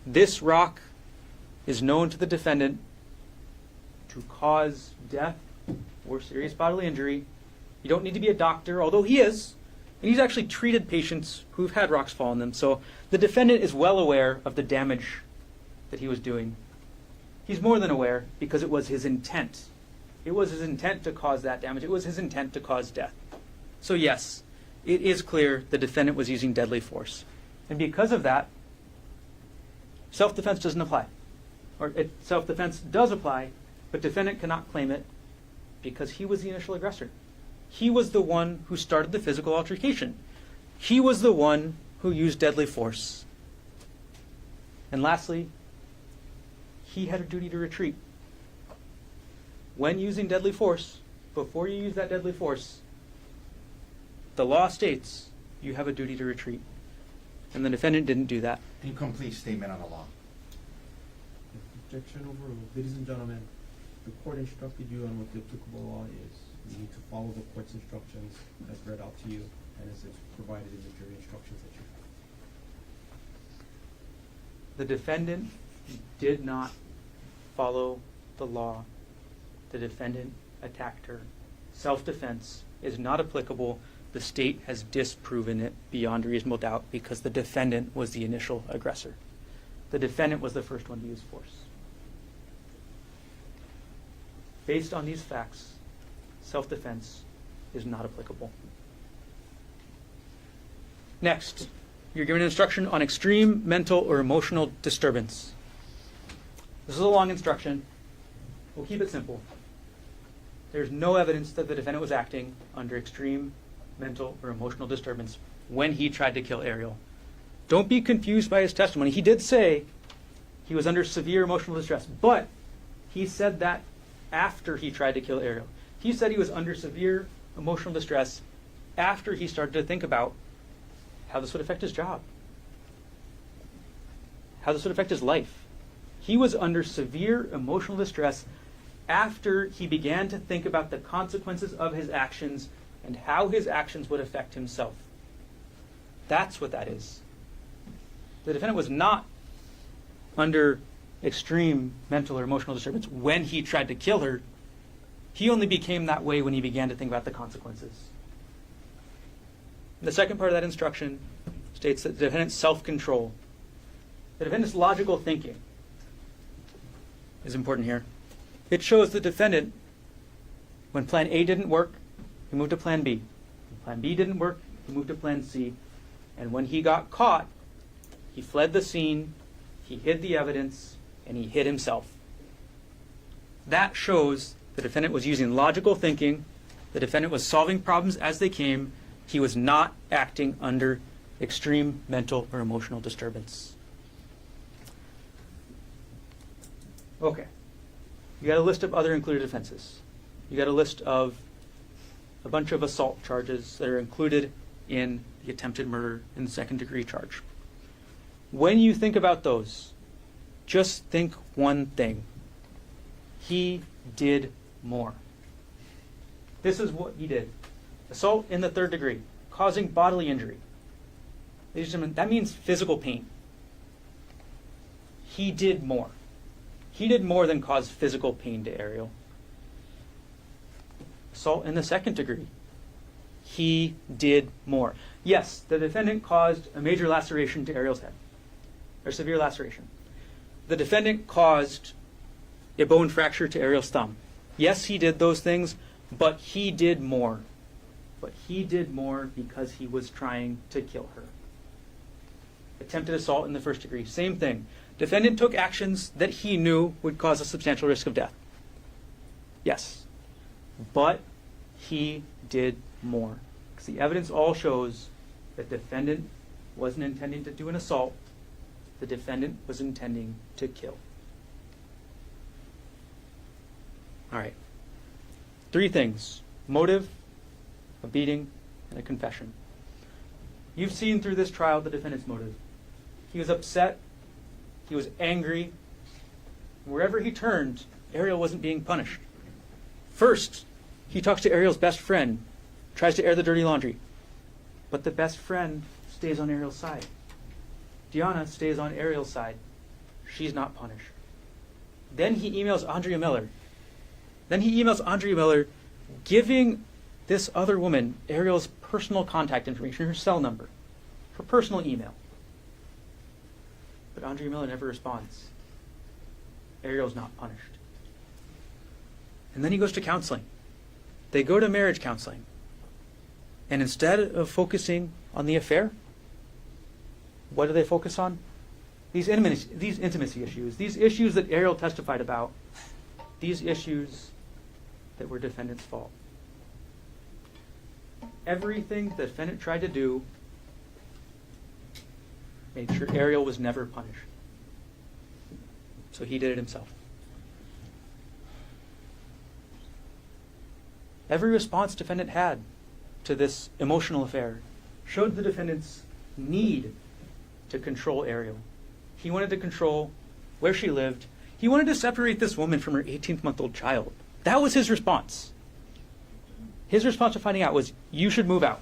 This rock is known to the defendant to cause death or serious bodily injury You don't need to be a doctor, although he is. And he's actually treated patients who've had rocks fall on them. So the defendant is well aware of the damage that he was doing. He's more than aware because it was his intent. It was his intent to cause that damage. It was his intent to cause death. So yes, it is clear the defendant was using deadly force. And because of that, self-defense doesn't apply. Or self-defense does apply, but defendant cannot claim it because he was the initial aggressor. He was the one who started the physical altercation. He was the one who used deadly force. And lastly, he had a duty to retreat. When using deadly force, before you use that deadly force, the law states you have a duty to retreat. And the defendant didn't do that. Incomplete statement on the law. Objection overruled. Ladies and gentlemen, the court instructed you on what the applicable law is. You need to follow the court's instructions as read out to you and as it's provided in the jury instructions that you have. The defendant did not follow the law. The defendant attacked her. Self-defense is not applicable. The state has disproven it beyond reasonable doubt because the defendant was the initial aggressor. The defendant was the first one to use force. Based on these facts, self-defense is not applicable. Next, you're given instruction on extreme mental or emotional disturbance. This is a long instruction. We'll keep it simple. There's no evidence that the defendant was acting under extreme mental or emotional disturbance when he tried to kill Ariel. Don't be confused by his testimony. He did say he was under severe emotional distress, but he said that after he tried to kill Ariel. He said he was under severe emotional distress after he started to think about how this would affect his job, how this would affect his life. He was under severe emotional distress after he began to think about the consequences of his actions and how his actions would affect himself. That's what that is. The defendant was not under extreme mental or emotional disturbance when he tried to kill her. He only became that way when he began to think about the consequences. The second part of that instruction states that the defendant's self-control, the defendant's logical thinking is important here. It shows the defendant, when plan A didn't work, he moved to plan B. When plan B didn't work, he moved to plan C. And when he got caught, he fled the scene, he hid the evidence, and he hid himself. That shows the defendant was using logical thinking. The defendant was solving problems as they came. He was not acting under extreme mental or emotional disturbance. Okay. You got a list of other included offenses. You got a list of a bunch of assault charges that are included in the attempted murder in the second-degree charge. When you think about those, just think one thing. He did more. This is what he did. Assault in the third degree, causing bodily injury. Ladies and gentlemen, that means physical pain. He did more. He did more than cause physical pain to Ariel. Assault in the second degree. He did more. Yes, the defendant caused a major laceration to Ariel's head, or severe laceration. The defendant caused a bone fracture to Ariel's thumb. Yes, he did those things, but he did more. But he did more because he was trying to kill her. Attempted assault in the first degree, same thing. Defendant took actions that he knew would cause a substantial risk of death. Yes. But he did more. Because the evidence all shows that defendant wasn't intending to do an assault. The defendant was intending to kill. All right. 3 things. Motive, a beating, and a confession. You've seen through this trial the defendant's motive. He was upset. He was angry. Wherever he turned, Ariel wasn't being punished. First, he talks to Ariel's best friend, tries to air the dirty laundry. But the best friend stays on Ariel's side. Deanna stays on Ariel's side. She's not punished. Then he emails Andrea Miller. Giving this other woman Ariel's personal contact information, her cell number, her personal email. But Andrea Miller never responds. Ariel's not punished. And then he goes to counseling. They go to marriage counseling. And instead of focusing on the affair, what do they focus on? These intimacy issues, these issues that Ariel testified about, these issues that were defendant's fault. Everything the defendant tried to do made sure Ariel was never punished. So he did it himself. Every response defendant had to this emotional affair showed the defendant's need to control Ariel. He wanted to control where she lived. He wanted to separate this woman from her 18-month-old child. That was his response. His response to finding out was, you should move out.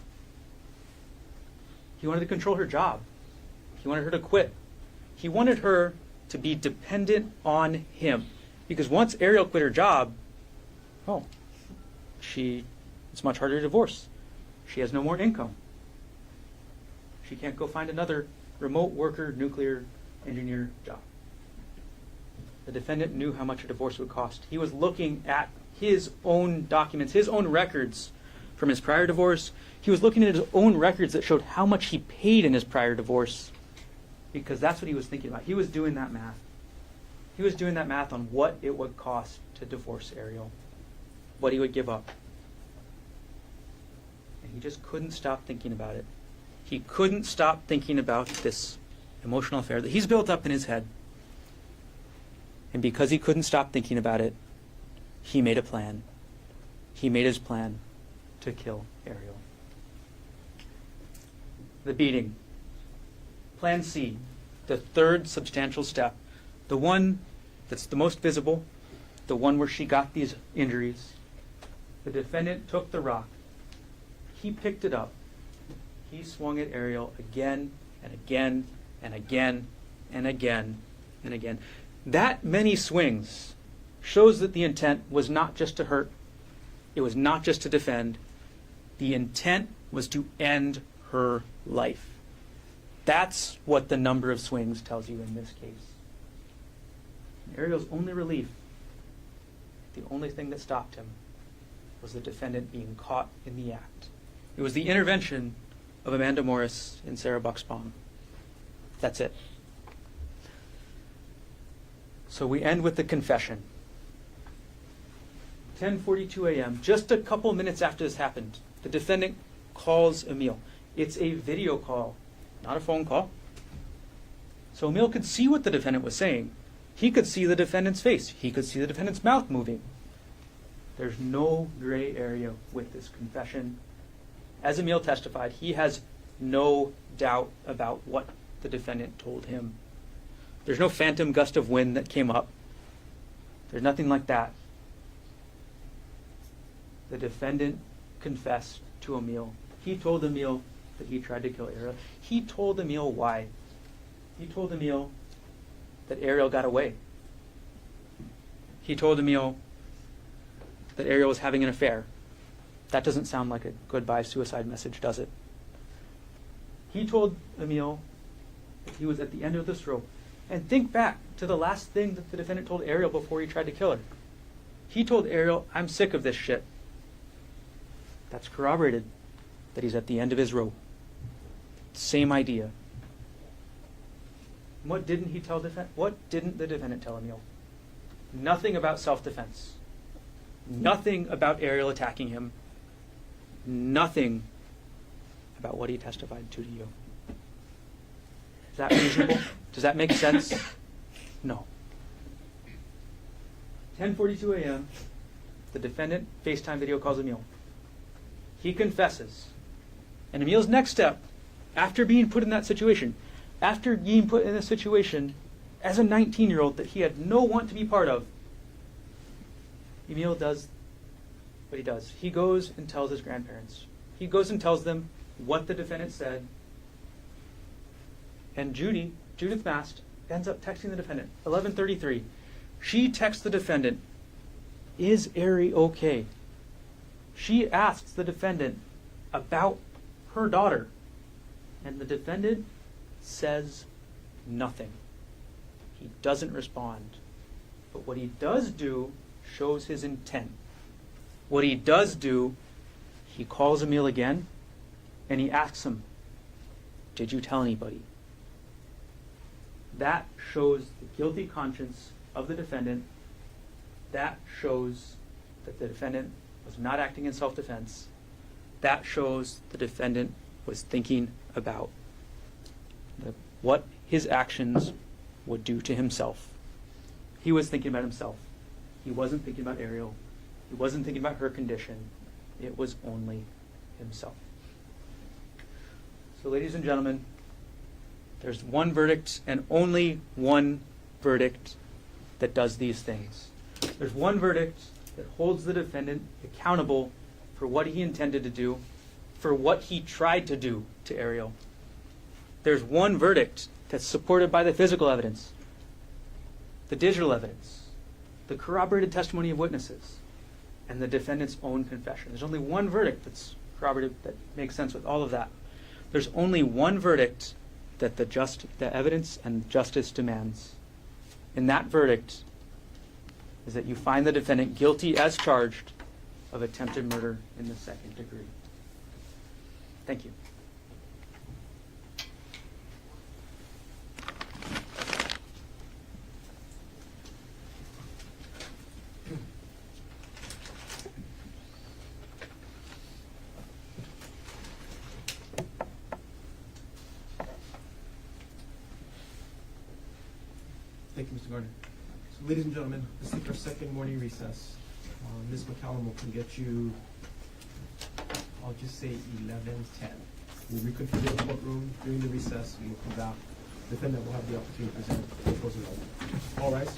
He wanted to control her job. He wanted her to quit. He wanted her to be dependent on him. Because once Ariel quit her job, it's much harder to divorce. She has no more income. She can't go find another remote worker, nuclear engineer job. The defendant knew how much a divorce would cost. He was looking at his own documents, his own records from his prior divorce. He was looking at his own records that showed how much he paid in his prior divorce, because that's what he was thinking about. He was doing that math. He was doing that math on what it would cost to divorce Ariel, what he would give up. And he just couldn't stop thinking about it. He couldn't stop thinking about this emotional affair that he's built up in his head. And because he couldn't stop thinking about it, he made a plan. He made his plan to kill Ariel. The beating. Plan C, the third substantial step, the one that's the most visible, the one where she got these injuries. The defendant took the rock. He picked it up. He swung at Ariel again and again and again and again and again. That many swings shows that the intent was not just to hurt. It was not just to defend. The intent was to end her life. That's what the number of swings tells you in this case. And Ariel's only relief, the only thing that stopped him, was the defendant being caught in the act. It was the intervention of Amanda Morris and Sarah Bucksbaum. That's it. So we end with the confession. 10:42 a.m., just a couple minutes after this happened, the defendant calls Emil. It's a video call, not a phone call. So Emil could see what the defendant was saying. He could see the defendant's face. He could see the defendant's mouth moving. There's no gray area with this confession. As Emil testified, he has no doubt about what the defendant told him. There's no phantom gust of wind that came up. There's nothing like that. The defendant confessed to Emil. He told Emil that he tried to kill Ariel. He told Emil why. He told Emil that Ariel got away. He told Emil that Ariel was having an affair. That doesn't sound like a goodbye suicide message, does it? He told Emil that he was at the end of this rope. And think back to the last thing that the defendant told Ariel before he tried to kill her. He told Ariel, I'm sick of this shit. That's corroborated that he's at the end of his rope. Same idea. What didn't he tell What didn't the defendant tell Emil? Nothing about self-defense. Nothing about Ariel attacking him. Nothing about what he testified to you. Is that reasonable? Does that make sense? No. 10:42 a.m., the defendant FaceTime video calls Emil. He confesses. And Emil's next step, after being put in that situation, after being put in a situation as a 19-year-old that he had no want to be part of, Emil does what he does. He goes and tells his grandparents. He goes and tells them what the defendant said. And Judith Mast, ends up texting the defendant. 11:33. She texts the defendant, is Ari okay? She asks the defendant about her daughter, and the defendant says nothing. He doesn't respond. But what he does do shows his intent. What he does do, he calls Emil again, and he asks him, "Did you tell anybody?" That shows the guilty conscience of the defendant. That shows that the defendant was not acting in self-defense. That shows the defendant was thinking about what his actions would do to himself. He was thinking about himself. He wasn't thinking about Ariel. He wasn't thinking about her condition. It was only himself. So, ladies and gentlemen, there's one verdict and only one verdict that does these things. There's one verdict that holds the defendant accountable for what he intended to do, for what he tried to do to Ariel. There's one verdict that's supported by the physical evidence, the digital evidence, the corroborated testimony of witnesses, and the defendant's own confession. There's only one verdict that's corroborated that makes sense with all of that. There's only one verdict that the evidence and justice demands. And that verdict is that you find the defendant guilty as charged of attempted murder in the second degree. Thank you. Thank you, Mr. Gardner. So, ladies and gentlemen, let's take our second morning recess. Ms. McCallum will come get you, I'll just say 11:10. We'll reconfigure the courtroom during the recess, and we'll come back. The defendant will have the opportunity to present the closing argument. All rise.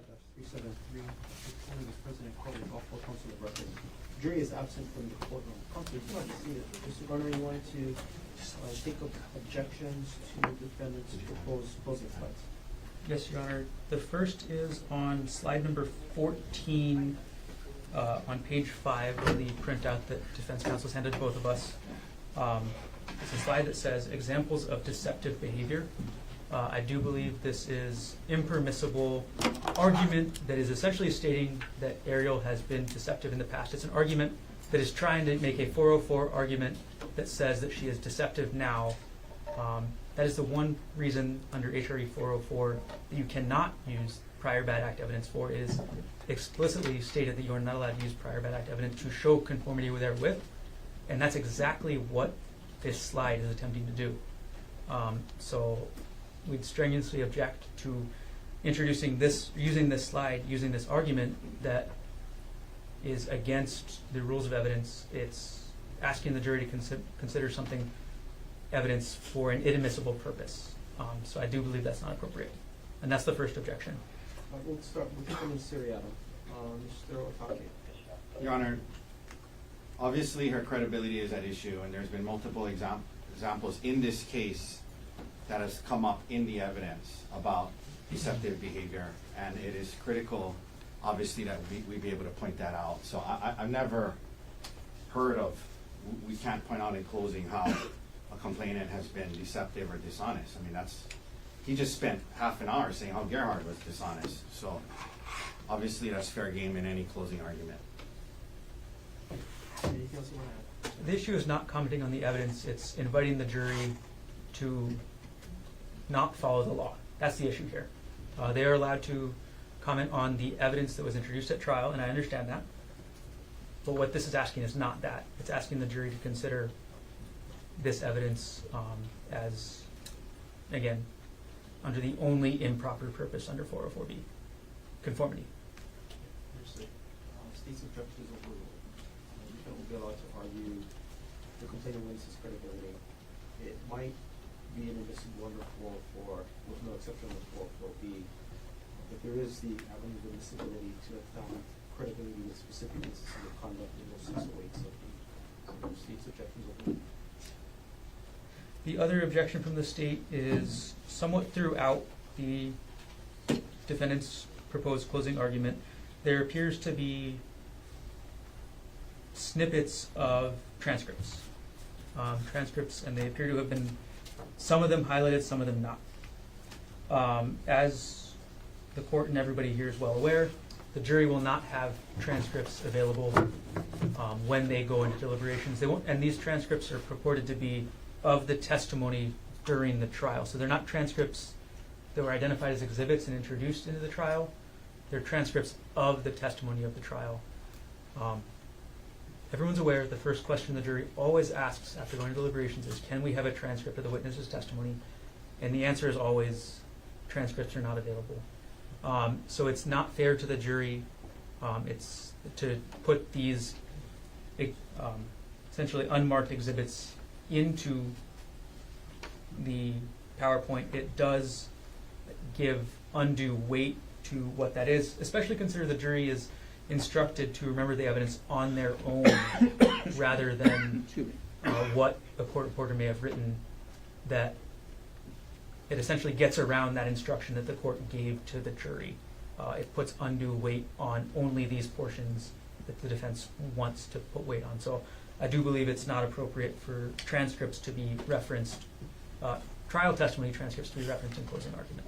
5-373, Mr. Konig is President calling all four counsel of record. Jury is absent from the courtroom. Counsel, you want to see it. Mr. Garner, you wanted to take up objections to defendant's proposed closing slides. Yes, Your Honor. The first is on slide number 14, on page 5 of the printout that defense counsel's handed both of us. It's a slide that says examples of deceptive behavior. I do believe this is impermissible argument that is essentially stating that Ariel has been deceptive in the past. It's an argument that is trying to make a 404 argument that says that she is deceptive now. That is the one reason under HRE 404 that you cannot use prior bad act evidence for. It is explicitly stated that you are not allowed to use prior bad act evidence to show conformity therewith, and that's exactly what this slide is attempting to do. So we'd strenuously object to introducing this, using this slide, using this argument that is against the rules of evidence. It's asking the jury to consider something evidence for an inadmissible purpose. So I do believe that's not appropriate. And that's the first objection. We'll take them in seriatim. Mr. Otake. Your Honor, obviously her credibility is at issue, and there's been multiple examples in this case that has come up in the evidence about deceptive behavior, and it is critical, obviously, that we be able to point that out. So I've never heard of, we can't point out in closing how a complainant has been deceptive or dishonest. I mean, he just spent half an hour saying how Gerhardt was dishonest. So obviously that's fair game in any closing argument. Anything else you want to add? The issue is not commenting on the evidence. It's inviting the jury to not follow the law. That's the issue here. They are allowed to comment on the evidence that was introduced at trial, and I understand that. But what this is asking is not that. It's asking the jury to consider this evidence as, again, under the only improper purpose under 404B, conformity. Understood. State's objection is overruled. The defendant will be allowed to argue the complainant witness's credibility. It might be inadmissible under 404, with no exception under 404B. But there is the avenue of admissibility to have found credibility with specific instances of conduct in those 608. So the state's objection is overruled. The other objection from the state is somewhat throughout the defendant's proposed closing argument. There appears to be snippets of transcripts. And they appear to have been, some of them highlighted, some of them not. As the court and everybody here is well aware, the jury will not have transcripts available when they go into deliberations. They won't, and these transcripts are purported to be of the testimony during the trial. So they're not transcripts that were identified as exhibits and introduced into the trial. They're transcripts of the testimony of the trial. Everyone's aware the first question the jury always asks after going to deliberations is, can we have a transcript of the witness's testimony? And the answer is always, transcripts are not available. So it's not fair to the jury. It's to put these essentially unmarked exhibits into the PowerPoint. It does give undue weight to what that is, especially consider the jury is instructed to remember the evidence on their own rather than what a court reporter may have written, that it essentially gets around that instruction that the court gave to the jury. It puts undue weight on only these portions that the defense wants to put weight on. So I do believe it's not appropriate for transcripts to be referenced, trial testimony transcripts to be referenced in closing argument.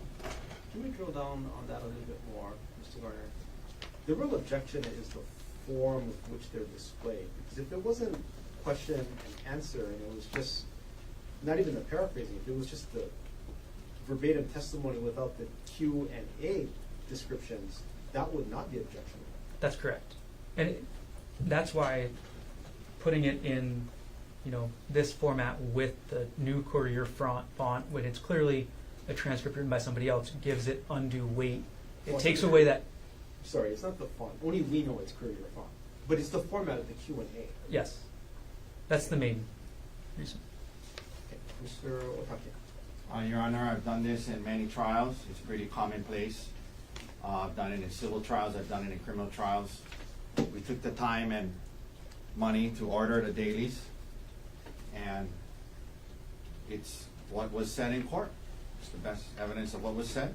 Can we drill down on that a little bit more, Mr. Garner? The real objection is the form with which they're displayed. Because if it wasn't question and answer, and it was just, not even the paraphrasing, if it was just the verbatim testimony without the Q&A descriptions, that would not be objectionable. That's correct. And that's why putting it in, this format with the new Courier font, when it's clearly a transcript written by somebody else, gives it undue weight. It takes away that. Sorry, it's not the font. Only we know it's Courier font. But it's the format of the Q&A. Yes. That's the main reason. Okay. Mr. Otake. Your Honor, I've done this in many trials. It's pretty commonplace. I've done it in civil trials, I've done it in criminal trials. We took the time and money to order the dailies, and it's what was said in court. It's the best evidence of what was said.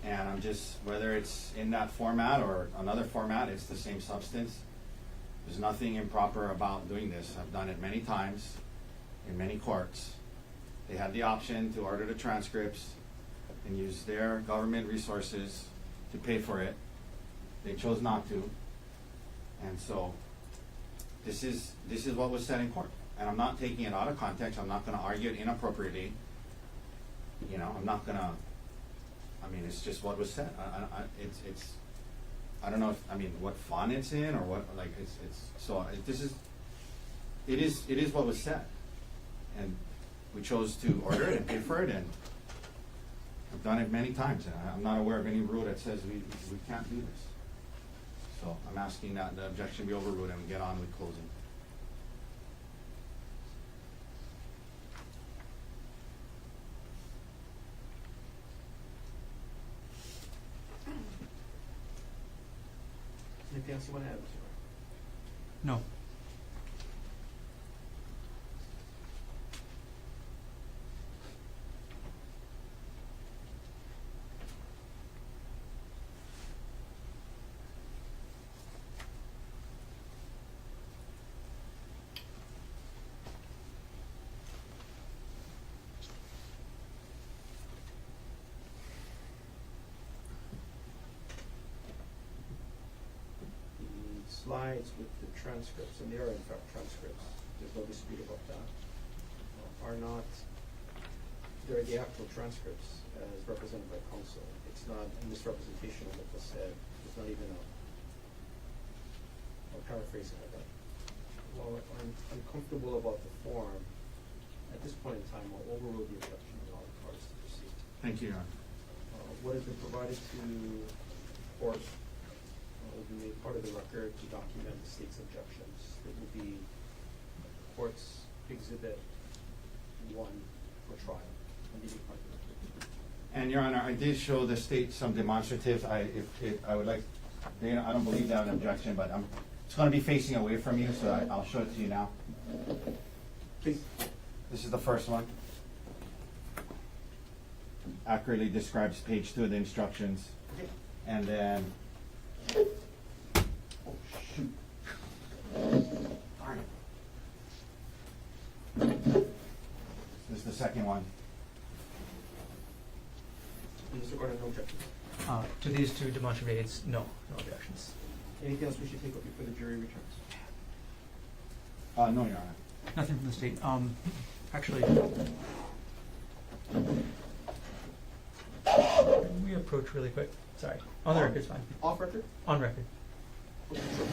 And I'm just, whether it's in that format or another format, it's the same substance. There's nothing improper about doing this. I've done it many times in many courts. They had the option to order the transcripts and use their government resources to pay for it. They chose not to. And so this is what was said in court. And I'm not taking it out of context. I'm not going to argue it inappropriately. You know, I'm not going to, I mean, it's just what was said. I don't know if, I mean, what font it's in or what, like, it is what was said. And we chose to order it and pay for it, and I've done it many times, and I'm not aware of any rule that says we can't do this. So I'm asking that the objection be overruled and we get on with closing. Anything else you want to add, Mr. Ryan? No. The slides with the transcripts, and they are in fact transcripts, there's no dispute about that, are not, they're the actual transcripts as represented by counsel. It's not a misrepresentation of what was said. It's not even a paraphrasing of that. Well, I'm comfortable about the form. At this point in time, I'll overrule the objection and allow the parties to proceed. Thank you, Your Honor. What has been provided to court will be made part of the record to document the state's objections. It will be court's exhibit 1 for trial, and be part of the record. And Your Honor, I did show the state some demonstratives. I would like, Dana, I don't believe they have an objection, but it's going to be facing away from you, so I'll show it to you now. Please. This is the first one. Accurately describes page 2 of the instructions. Okay. And then, oh shoot. Darn it. This is the second one. Mr. Gordon, no objections. To these two demonstrative aids, no objections. Anything else we should take up before the jury returns? No, Your Honor. Nothing from the state. Actually, can we approach really quick? Sorry. On the record's fine. Off record? On record. Okay, sure.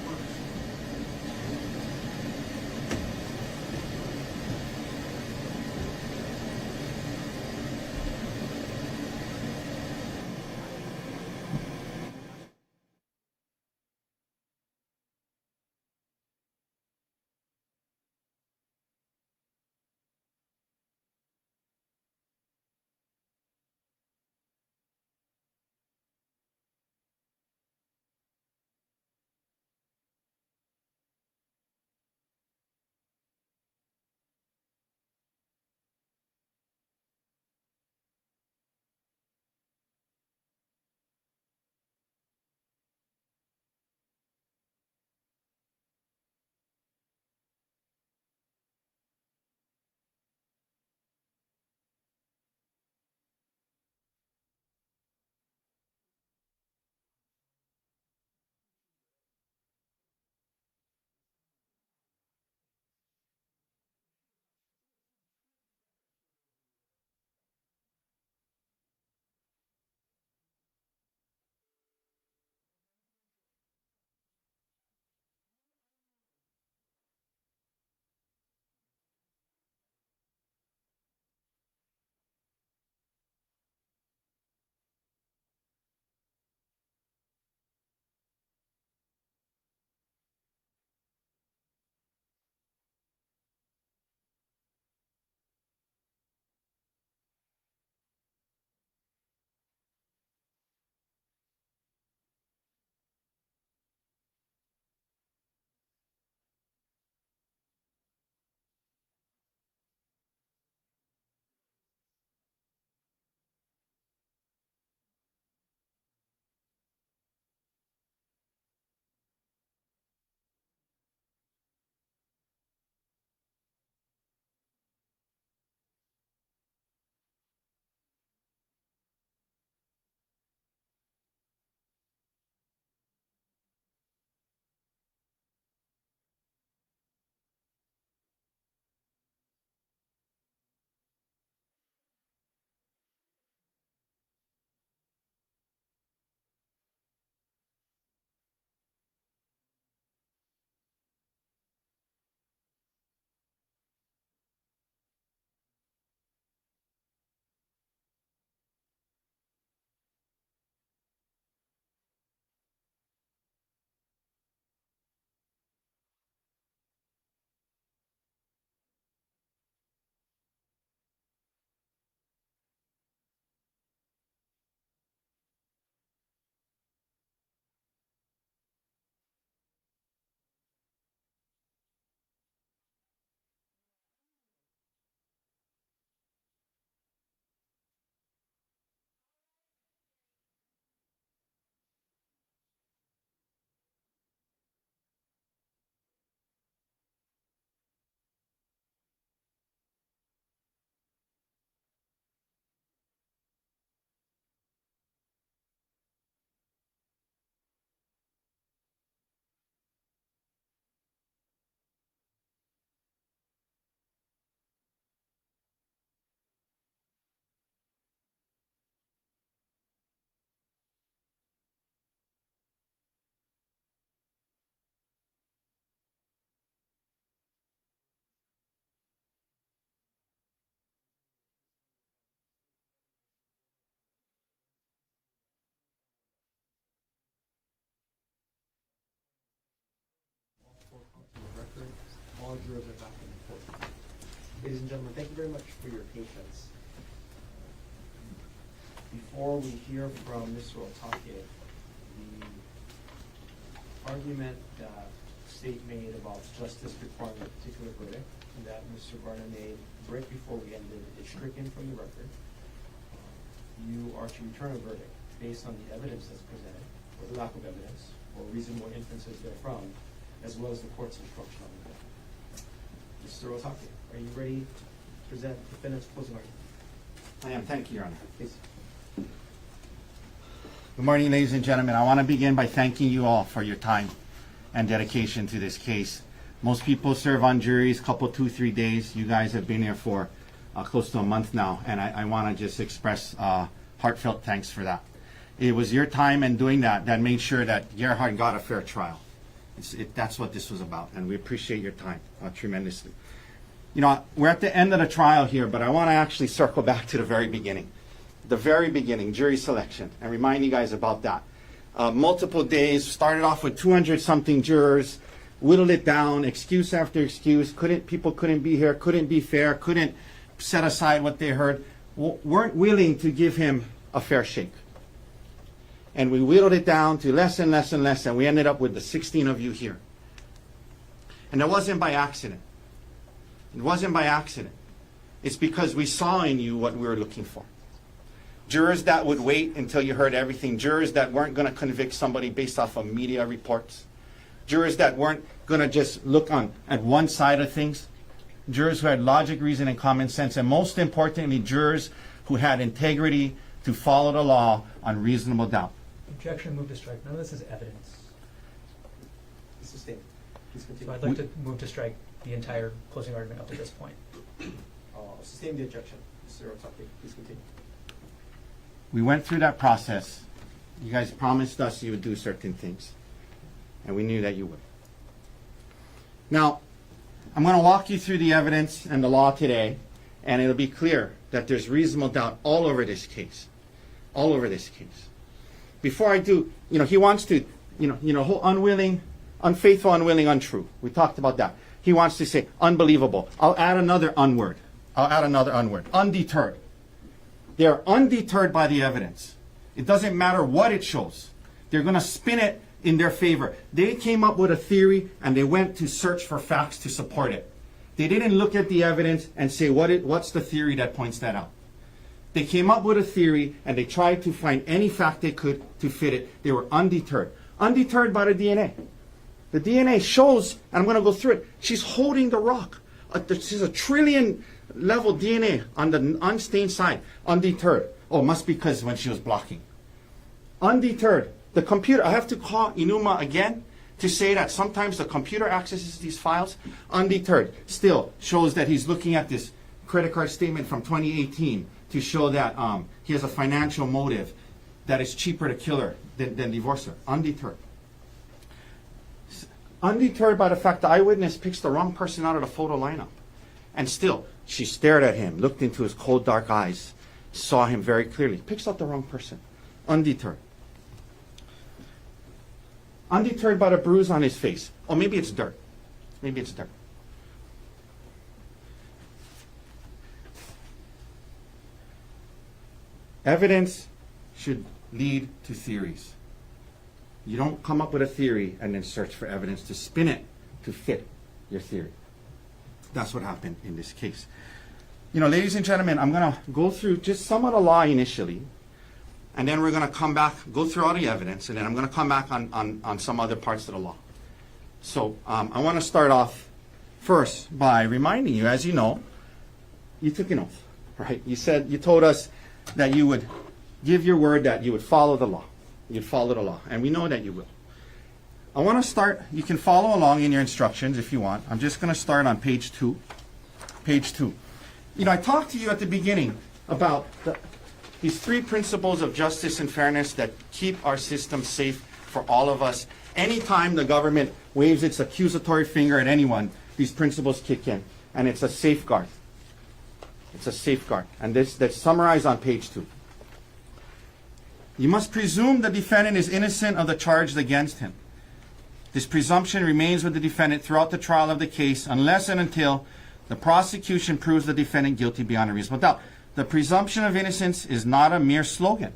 all jurors are back in the court. Ladies and gentlemen, thank you very much for your patience. Before we hear from Mr. Otake, the argument that the state made about justice requiring a particular verdict that Mr. Garner made right before we ended is stricken from the record. You are to return a verdict based on the evidence that's presented, or the lack of evidence, or reasonable inferences therefrom, as well as the court's instruction on the matter. Mr. Otake, are you ready to present defendant's closing argument? I am. Thank you, Your Honor. Please. Good morning, ladies and gentlemen. I want to begin by thanking you all for your time and dedication to this case. Most people serve on juries, couple, 2-3 days. You guys have been here for close to a month now, and I want to just express heartfelt thanks for that. It was your time and doing that made sure that Gerhardt got a fair trial. That's what this was about, and we appreciate your time tremendously. You know, we're at the end of the trial here, but I want to actually circle back to the very beginning. The very beginning, jury selection, and remind you guys about that. Multiple days, started off with 200-something jurors, whittled it down, excuse after excuse, people couldn't be here, couldn't be fair, couldn't set aside what they heard, weren't willing to give him a fair shake. And we whittled it down to less and less and less, and we ended up with the 16 of you here. And it wasn't by accident. It wasn't by accident. It's because we saw in you what we were looking for. Jurors that would wait until you heard everything. Jurors that weren't going to convict somebody based off of media reports. Jurors that weren't going to just look at one side of things. Jurors who had logic, reason, and common sense. And most importantly, jurors who had integrity to follow the law on reasonable doubt. Objection, move to strike. None of this is evidence. Sustained. Please So continue. I'd like to move to strike the entire closing argument up to this point. Sustain the objection. Mr. Otake, please continue. We went through that process. You guys promised us you would do certain things. And we knew that you would. Now, I'm going to walk you through the evidence and the law today, and it'll be clear that there's reasonable doubt all over this case. All over this case. Before I do, he wants to, whole unwilling, unfaithful, unwilling, untrue. We talked about that. He wants to say unbelievable. I'll add another unword. Undeterred. They are undeterred by the evidence. It doesn't matter what it shows. They're going to spin it in their favor. They came up with a theory and they went to search for facts to support it. They didn't look at the evidence and say, what's the theory that points that out? They came up with a theory and they tried to find any fact they could to fit it. They were undeterred. Undeterred by the DNA. The DNA shows, and I'm going to go through it, she's holding the rock. She's a trillion level DNA on the unstained side. Undeterred. Oh, must be because when she was blocking. Undeterred. The computer, I have to call Inuma again to say that sometimes the computer accesses these files. Undeterred. Still shows that he's looking at this credit card statement from 2018 to show that he has a financial motive, that it's cheaper to kill her than divorce her. Undeterred. Undeterred by the fact the eyewitness picks the wrong person out of the photo lineup. And still, she stared at him, looked into his cold, dark eyes, saw him very clearly. Picks out the wrong person. Undeterred. Undeterred by the bruise on his face. Oh, maybe it's dirt. Maybe it's dirt. Evidence should lead to theories. You don't come up with a theory and then search for evidence to spin it to fit your theory. That's what happened in this case. Ladies and gentlemen, I'm going to go through just some of the law initially, and then we're going to come back, go through all the evidence, and then I'm going to come back on some other parts of the law. So I want to start off first by reminding you, as you know, you took an oath, right? You told us that you would give your word that you would follow the law. You'd follow the law, and we know that you will. I want to start, you can follow along in your instructions if you want. I'm just going to start on page 2. Page 2. I talked to you at the beginning about these 3 principles of justice and fairness that keep our system safe for all of us. Anytime the government waves its accusatory finger at anyone, these principles kick in, and it's a safeguard. It's a safeguard, and that's summarized on page 2. You must presume the defendant is innocent of the charge against him. This presumption remains with the defendant throughout the trial of the case unless and until the prosecution proves the defendant guilty beyond a reasonable doubt. The presumption of innocence is not a mere slogan.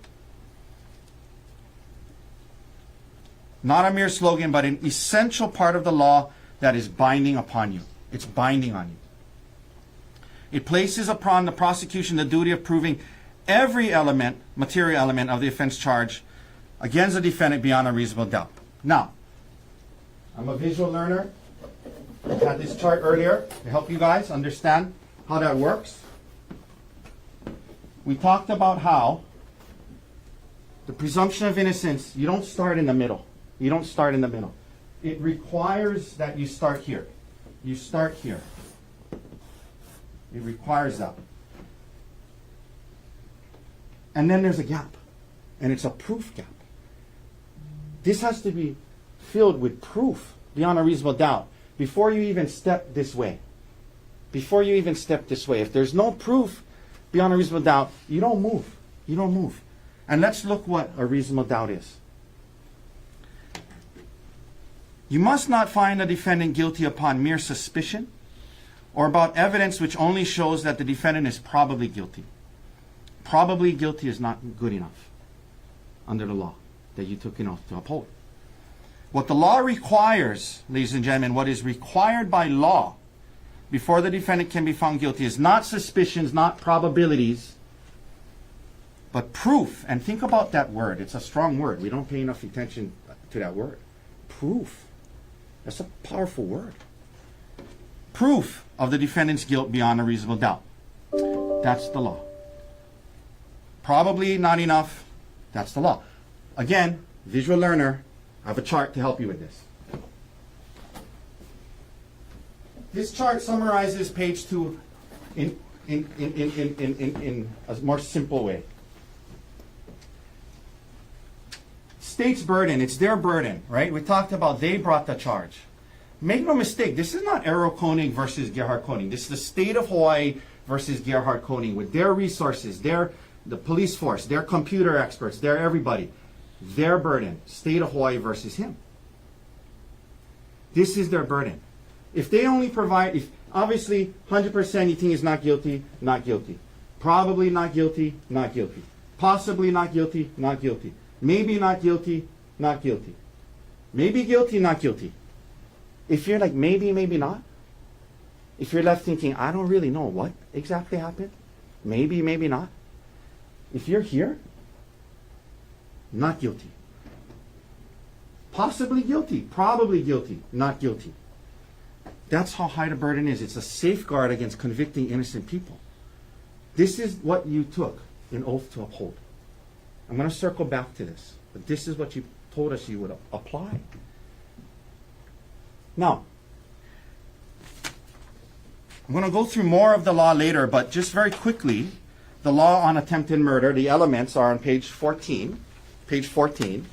Not a mere slogan, but an essential part of the law that is binding upon you. It's binding on you. It places upon the prosecution the duty of proving every element, material element of the offense charge against the defendant beyond a reasonable doubt. Now, I'm a visual learner. I had this chart earlier to help you guys understand how that works. We talked about how the presumption of innocence, you don't start in the middle. You don't start in the middle. It requires that you start here. You start here. It requires that. And then there's a gap. And it's a proof gap. This has to be filled with proof beyond a reasonable doubt before you even step this way. Before you even step this way. If there's no proof beyond a reasonable doubt, you don't move. You don't move. And let's look what a reasonable doubt is. You must not find a defendant guilty upon mere suspicion or about evidence which only shows that the defendant is probably guilty. Probably guilty is not good enough under the law that you took an oath to uphold. What the law requires, ladies and gentlemen, what is required by law before the defendant can be found guilty is not suspicions, not probabilities, but proof. And think about that word. It's a strong word. We don't pay enough attention to that word. Proof. That's a powerful word. Proof of the defendant's guilt beyond a reasonable doubt. That's the law. Probably not enough. That's the law. Again, visual learner, I have a chart to help you with this. This chart summarizes page 2 in a more simple way. State's burden, it's their burden, right? We talked about they brought the charge. Make no mistake, this is not Konig versus Gerhardt Konig. This is the state of Hawaii versus Gerhardt Konig with their resources, the police force, their computer experts, their everybody. Their burden, state of Hawaii versus him. This is their burden. If they only provide, if obviously 100% you think is not guilty, not guilty. Probably not guilty, not guilty. Possibly not guilty, not guilty. Maybe not guilty, not guilty. Maybe guilty, not guilty. If you're like maybe, maybe not, if you're left thinking, I don't really know what exactly happened, maybe, maybe not. If you're here, not guilty. Possibly guilty, probably guilty, not guilty. That's how high the burden is. It's a safeguard against convicting innocent people. This is what you took an oath to uphold. I'm going to circle back to this, but this is what you told us you would apply. Now, I'm going to go through more of the law later, but just very quickly, the law on attempted murder, the elements are on page 14. Page 14.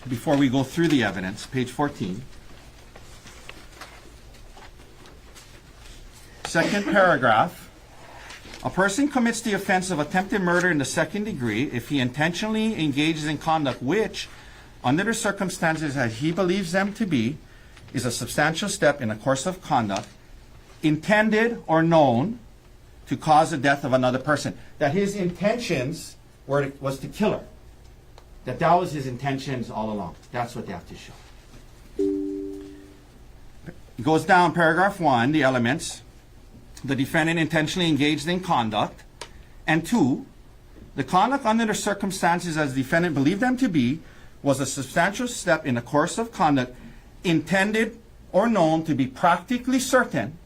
Before we go through the evidence, page 14. Second paragraph. A person commits the offense of attempted murder in the second degree if he intentionally engages in conduct which, under the circumstances as he believes them to be, is a substantial step in the course of conduct, intended or known to cause the death of another person. That his intentions was to kill her. That was his intentions all along. That's what they have to show. It goes down, paragraph 1, the elements. The defendant intentionally engaged in conduct. And 2, the conduct under the circumstances as the defendant believed them to be was a substantial step in the course of conduct intended or known to be practically certain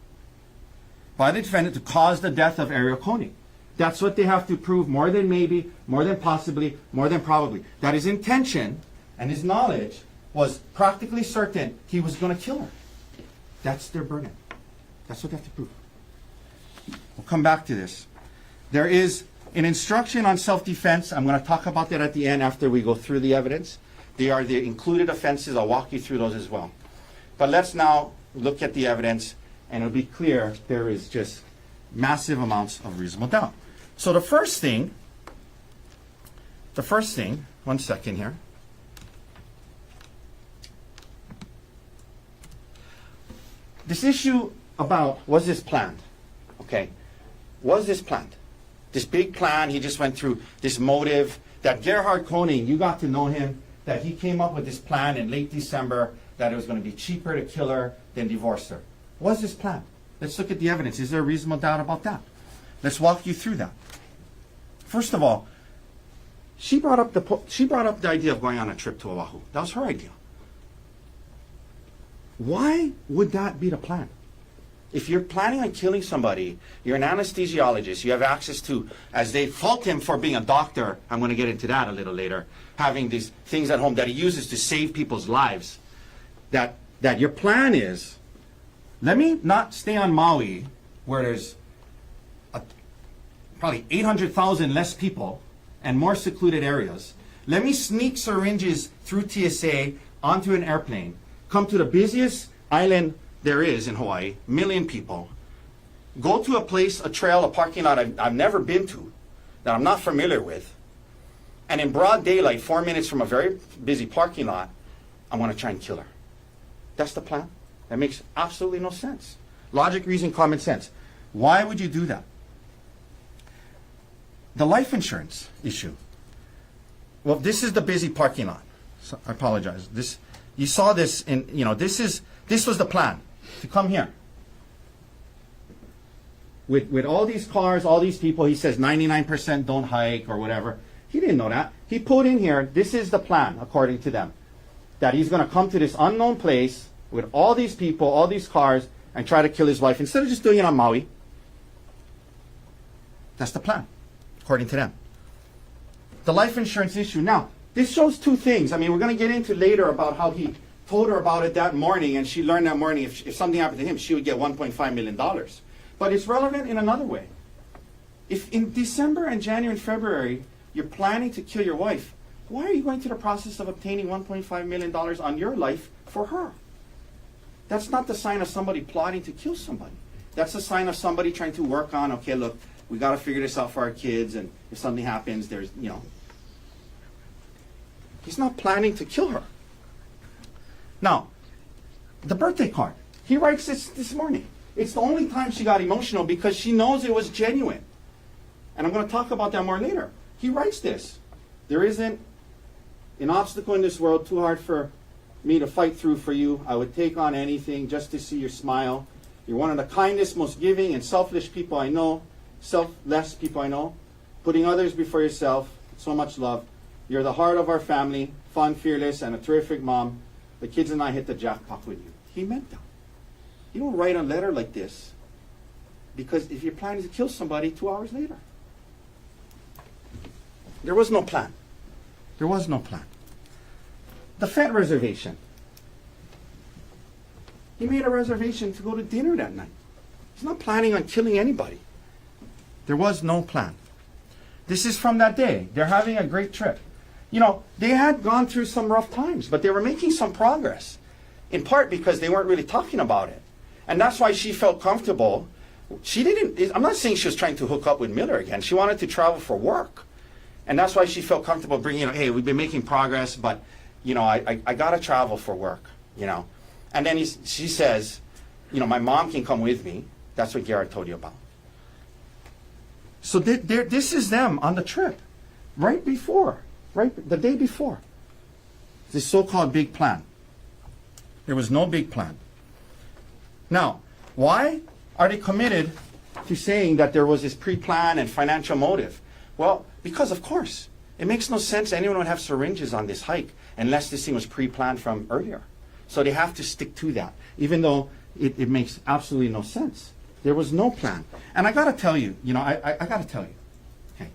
by the defendant to cause the death of Konig. That's what they have to prove, more than maybe, more than possibly, more than probably. That his intention and his knowledge was practically certain he was going to kill her. That's their burden. That's what they have to prove. We'll come back to this. There is an instruction on self-defense. I'm going to talk about that at the end after we go through the evidence. They are the included offenses. I'll walk you through those as well. But let's now look at the evidence, and it'll be clear there is just massive amounts of reasonable doubt. So the first thing, one second here. this issue about, was this planned? Okay. Was this planned? This big plan, he just went through this motive that Gerhardt Konig, you got to know him, that he came up with this plan in late December that it was going to be cheaper to kill her than divorce her. Was this planned? Let's look at the evidence. Is there a reasonable doubt about that? Let's walk you through that. First of all, she brought up the idea of going on a trip to Oahu. That was her idea. Why would that be the plan? If you're planning on killing somebody, you're an anesthesiologist, you have access to, as they fault him for being a doctor, I'm going to get into that a little later, having these things at home that he uses to save people's lives, that your plan is, let me not stay on Maui, where there's probably 800,000 less people and more secluded areas. Let me sneak syringes through TSA onto an airplane, come to the busiest island there is in Hawaii, 1 million people, go to a place, a trail, a parking lot I've never been to, that I'm not familiar with, and in broad daylight, 4 minutes from a very busy parking lot, I want to try and kill her. That's the plan? That makes absolutely no sense. Logic, reason, common sense. Why would you do that? The life insurance issue. Well, this is the busy parking lot. So, I apologize. You saw this in, this was the plan, to come here. With all these cars, all these people, he says 99% don't hike or whatever. He didn't know that. He put in here, this is the plan, according to them, that he's going to come to this unknown place with all these people, all these cars, and try to kill his wife, instead of just doing it on Maui. That's the plan, according to them. The life insurance issue. Now, this shows two things. I mean, we're going to get into later about how he told her about it that morning, and she learned that morning if something happened to him, she would get $1.5 million. But it's relevant in another way. If in December and January and February, you're planning to kill your wife, why are you going through the process of obtaining $1.5 million on your life for her? That's not the sign of somebody plotting to kill somebody. That's a sign of somebody trying to work on, okay, look, we got to figure this out for our kids, and if something happens, there's, He's not planning to kill her. Now, the birthday card. He writes this morning. It's the only time she got emotional because she knows it was genuine. And I'm going to talk about that more later. He writes this. There isn't an obstacle in this world too hard for me to fight through for you. I would take on anything just to see your smile. You're one of the kindest, most giving, and selfless people I know. Selfless people I know. Putting others before yourself. So much love. You're the heart of our family. Fun, fearless, and a terrific mom. The kids and I hit the jackpot with you. He meant that. You don't write a letter like this because if you're planning to kill somebody 2 hours later. There was no plan. There was no plan. The Fed reservation. He made a reservation to go to dinner that night. He's not planning on killing anybody. There was no plan. This is from that day. They're having a great trip. They had gone through some rough times, but they were making some progress, in part because they weren't really talking about it. And that's why she felt comfortable. I'm not saying she was trying to hook up with Miller again. She wanted to travel for work. And that's why she felt comfortable bringing, hey, we've been making progress, but, I got to travel for work, And then she says, my mom can come with me. That's what Gerhardt told you about. So this is them on the trip, the day before. This so-called big plan. There was no big plan. Now, why are they committed to saying that there was this pre-plan and financial motive? Well, because of course. It makes no sense anyone would have syringes on this hike unless this thing was pre-planned from earlier. So they have to stick to that, even though it makes absolutely no sense. There was no plan. And I got to tell you, I got to tell you, okay,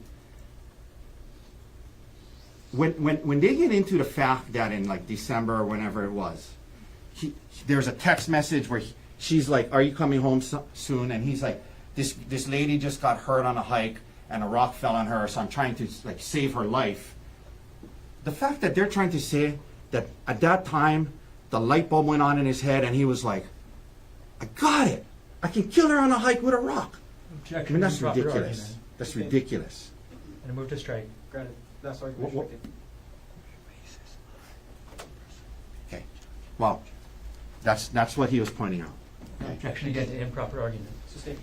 when they get into the fact that in like December or whenever it was, there's a text message where she's like, are you coming home soon? And he's like, this lady just got hurt on a hike and a rock fell on her, so I'm trying to save her life. The fact that they're trying to say that at that time, the light bulb went on in his head and he was like, I got it. I can kill her on a hike with a rock. Objection. I mean, that's Drop your ridiculous. argument. That's ridiculous. And move to strike. Granted, that's why. Okay. Well, that's what he was pointing out. Objection again to improper argument. Sustained.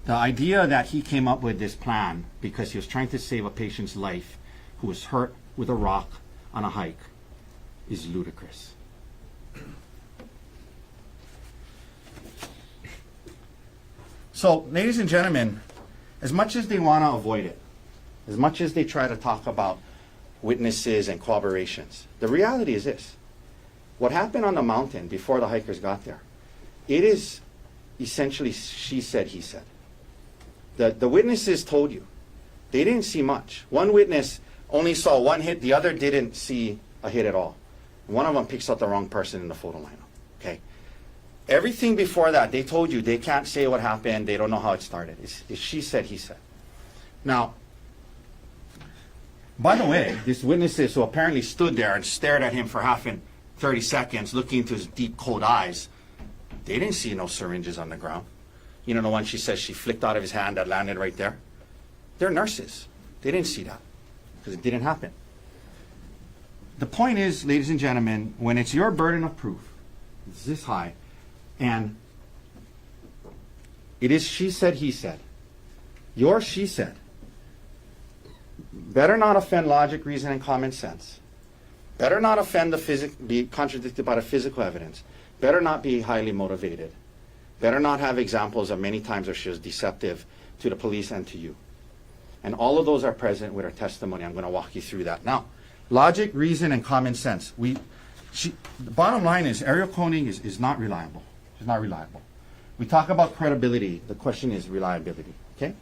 The idea that he came up with this plan because he was trying to save a patient's life who was hurt with a rock on a hike is ludicrous. So, ladies and gentlemen, as much as they want to avoid it, as much as they try to talk about witnesses and corroborations, the reality is this. What happened on the mountain before the hikers got there, it is essentially she said, he said. The witnesses told you. They didn't see much. One witness only saw one hit, the other didn't see a hit at all. One of them picks out the wrong person in the photo lineup. Okay? Everything before that, they told you they can't say what happened, they don't know how it started. It's she said, he said. Now, by the way, these witnesses who apparently stood there and stared at him for 30 seconds, looking into his deep, cold eyes, they didn't see no syringes on the ground. You know the one she says she flicked out of his hand that landed right there? They're nurses. They didn't see that because it didn't happen. The point is, ladies and gentlemen, when it's your burden of proof, it's this high, and it is she said, he said. Your she said better not offend logic, reason, and common sense. Better not offend be contradicted by the physical evidence. Better not be highly motivated. Better not have examples of many times where she was deceptive to the police and to you. And all of those are present with her testimony. I'm going to walk you through that. Now, logic, reason, and common sense. The bottom line is Gerhardt Konig is not reliable. She's not reliable. We talk about credibility. The question is reliability. Okay?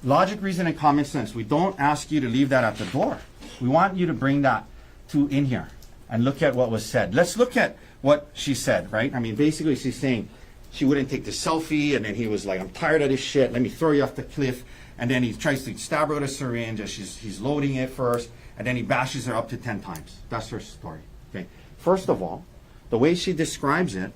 Logic, reason, and common sense. We don't ask you to leave that at the door. We want you to bring that in here and look at what was said. Let's look at what she said, right? I mean, basically she's saying she wouldn't take the selfie, and then he was like, I'm tired of this shit, let me throw you off the cliff. And then he tries to stab her with a syringe as he's loading it first, and then he bashes her up to 10 times. That's her story. Okay. First of all, the way she describes it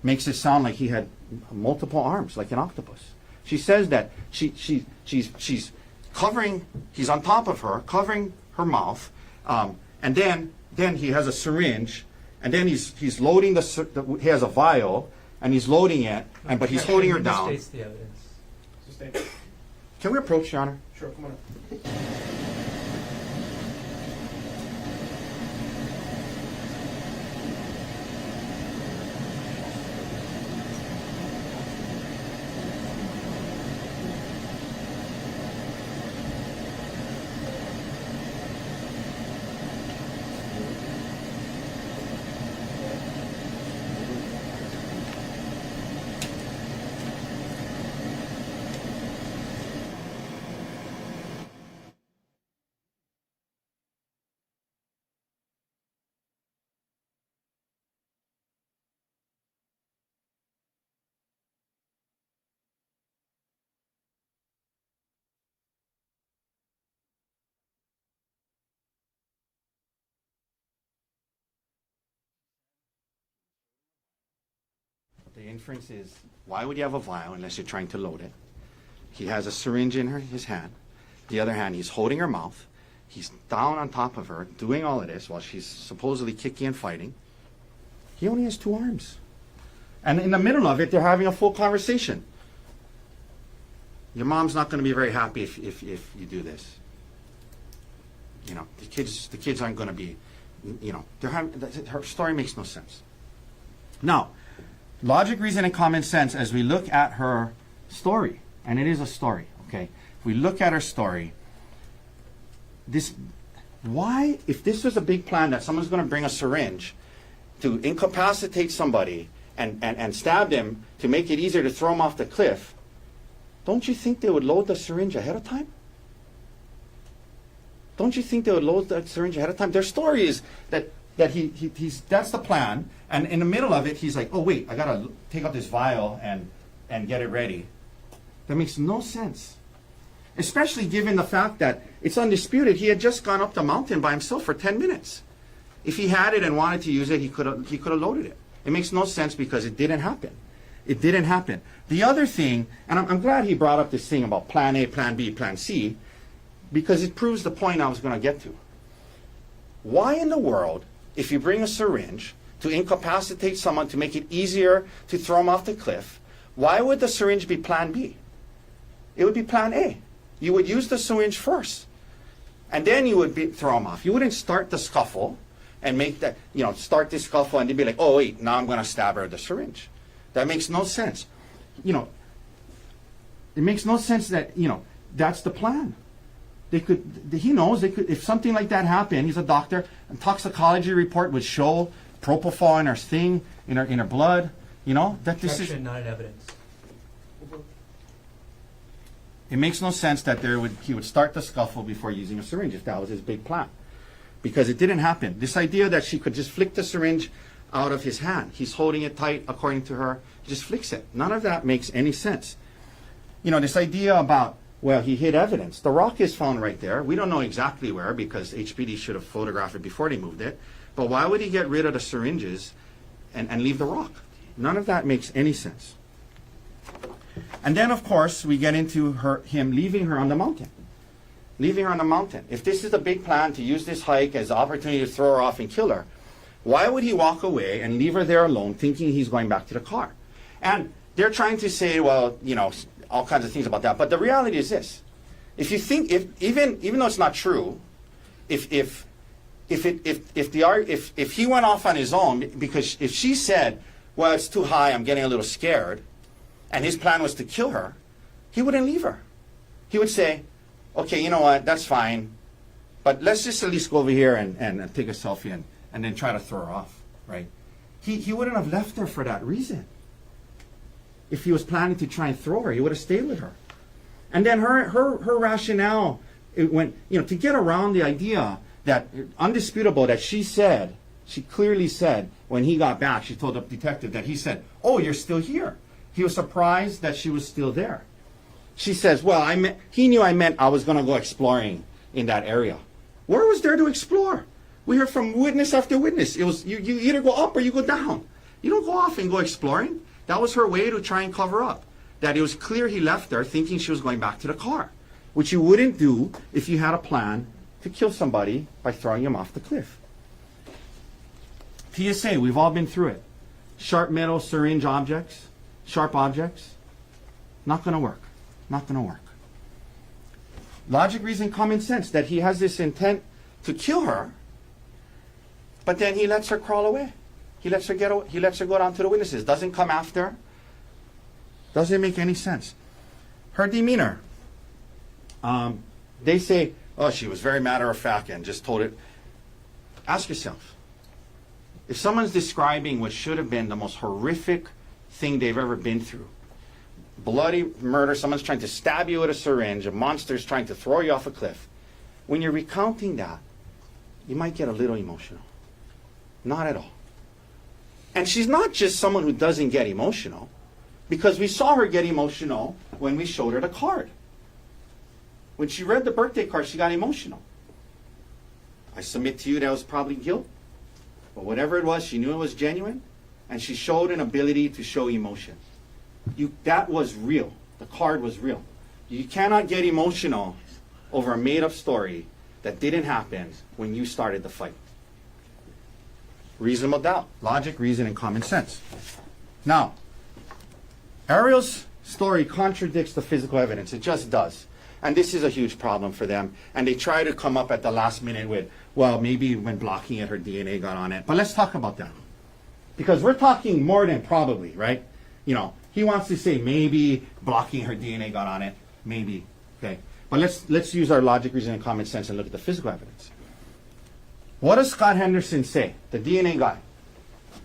makes it sound like he had multiple arms, like an octopus. She says that she's covering, he's on top of her, covering her mouth, and then he has a syringe, and then he's loading he has a vial, and he's loading it, but he's holding her down. Misstates the evidence. Sustained. Can we approach, Your Honor? Sure, come on up. The inference is, why would you have a vial unless you're trying to load it? He has a syringe in his hand. The other hand, he's holding her mouth. He's down on top of her, doing all of this while she's supposedly kicking and fighting. He only has 2 arms. And in the middle of it, they're having a full conversation. Your mom's not going to be very happy if you do this. You know, the kids aren't going to be, you know, her story makes no sense. Now, logic, reason, and common sense as we look at her story, and it is a story, okay? If we look at her story, if this was a big plan that someone's going to bring a syringe to incapacitate somebody and stab them to make it easier to throw them off the cliff, don't you think they would load the syringe ahead of time? Don't you think they would load the syringe ahead of time? Their story is that he's that's the plan, and in the middle of it, he's like, oh wait, I gotta take out this vial and get it ready. That makes no sense. Especially given the fact that it's undisputed, he had just gone up the mountain by himself for 10 minutes. If he had it and wanted to use it, he could have loaded it. It makes no sense because it didn't happen. It didn't happen. The other thing, and I'm glad he brought up this thing about plan A, plan B, plan C, because it proves the point I was going to get to. why in the world, if you bring a syringe to incapacitate someone to make it easier to throw them off the cliff, why would the syringe be plan B? It would be plan A. You would use the syringe first, and then you would throw them off. You wouldn't start the scuffle and make that, start the scuffle and then be like, oh wait, now I'm going to stab her with the syringe. That makes no sense. It makes no sense that, that's the plan. He knows if something like that happened, he's a doctor, and toxicology report would show propofol in her thing, in her blood, that this is. Objection, not in evidence. It makes no sense that he would start the scuffle before using a syringe if that was his big plan. Because it didn't happen. This idea that she could just flick the syringe out of his hand. He's holding it tight, according to her. He just flicks it. None of that makes any sense. This idea about, well, he hid evidence. The rock is found right there. We don't know exactly where because HPD should have photographed it before they moved it. But why would he get rid of the syringes and leave the rock? None of that makes any sense. And then, of course, we get into him leaving her on the mountain. Leaving her on the mountain. If this is the big plan to use this hike as an opportunity to throw her off and kill her, why would he walk away and leave her there alone thinking he's going back to the car? And they're trying to say, well, all kinds of things about that. But the reality is this. If you think, even though it's not true, if he went off on his own, because if she said, well, it's too high, I'm getting a little scared, and his plan was to kill her, he wouldn't leave her. He would say, okay, you know what, that's fine, but let's just at least go over here and take a selfie and then try to throw her off, right? He wouldn't have left her for that reason. If he was planning to try and throw her, he would have stayed with her. And then her rationale, it went, to get around the idea that, undisputable, that she clearly said when he got back, she told the detective that he said, oh, you're still here. He was surprised that she was still there. She says, well, he knew I meant I was going to go exploring in that area. Where was there to explore? We heard from witness after witness. It was you either go up or you go down. You don't go off and go exploring. That was her way to try and cover up. That it was clear he left there thinking she was going back to the car, which you wouldn't do if you had a plan to kill somebody by throwing him off the cliff. PSA, we've all been through it. Sharp metal syringe objects, sharp objects, not going to work. Not going to work. Logic, reason, common sense, that he has this intent to kill her, but then he lets her crawl away. He lets her go down to the witnesses. Doesn't come after. Doesn't make any sense. Her demeanor. They say, oh, she was very matter of fact and just told it. Ask yourself, if someone's describing what should have been the most horrific thing they've ever been through, bloody murder, someone's trying to stab you with a syringe, a monster's trying to throw you off a cliff, when you're recounting that, you might get a little emotional. Not at all. And she's not just someone who doesn't get emotional, because we saw her get emotional when we showed her the card. When she read the birthday card, she got emotional. I submit to you that was probably guilt, but whatever it was, she knew it was genuine, and she showed an ability to show emotion. That was real. The card was real. You cannot get emotional over a made-up story that didn't happen when you started the fight. Reasonable doubt. Logic, reason, and common sense. Now, Ariel's story contradicts the physical evidence. It just does. And this is a huge problem for them. And they try to come up at the last minute with, well, maybe when blocking it, her DNA got on it. But let's talk about that. Because we're talking more than probably, right? He wants to say maybe blocking her DNA got on it. Maybe. Okay. But let's use our logic, reason, and common sense and look at the physical evidence. What does Scott Henderson say? The DNA guy.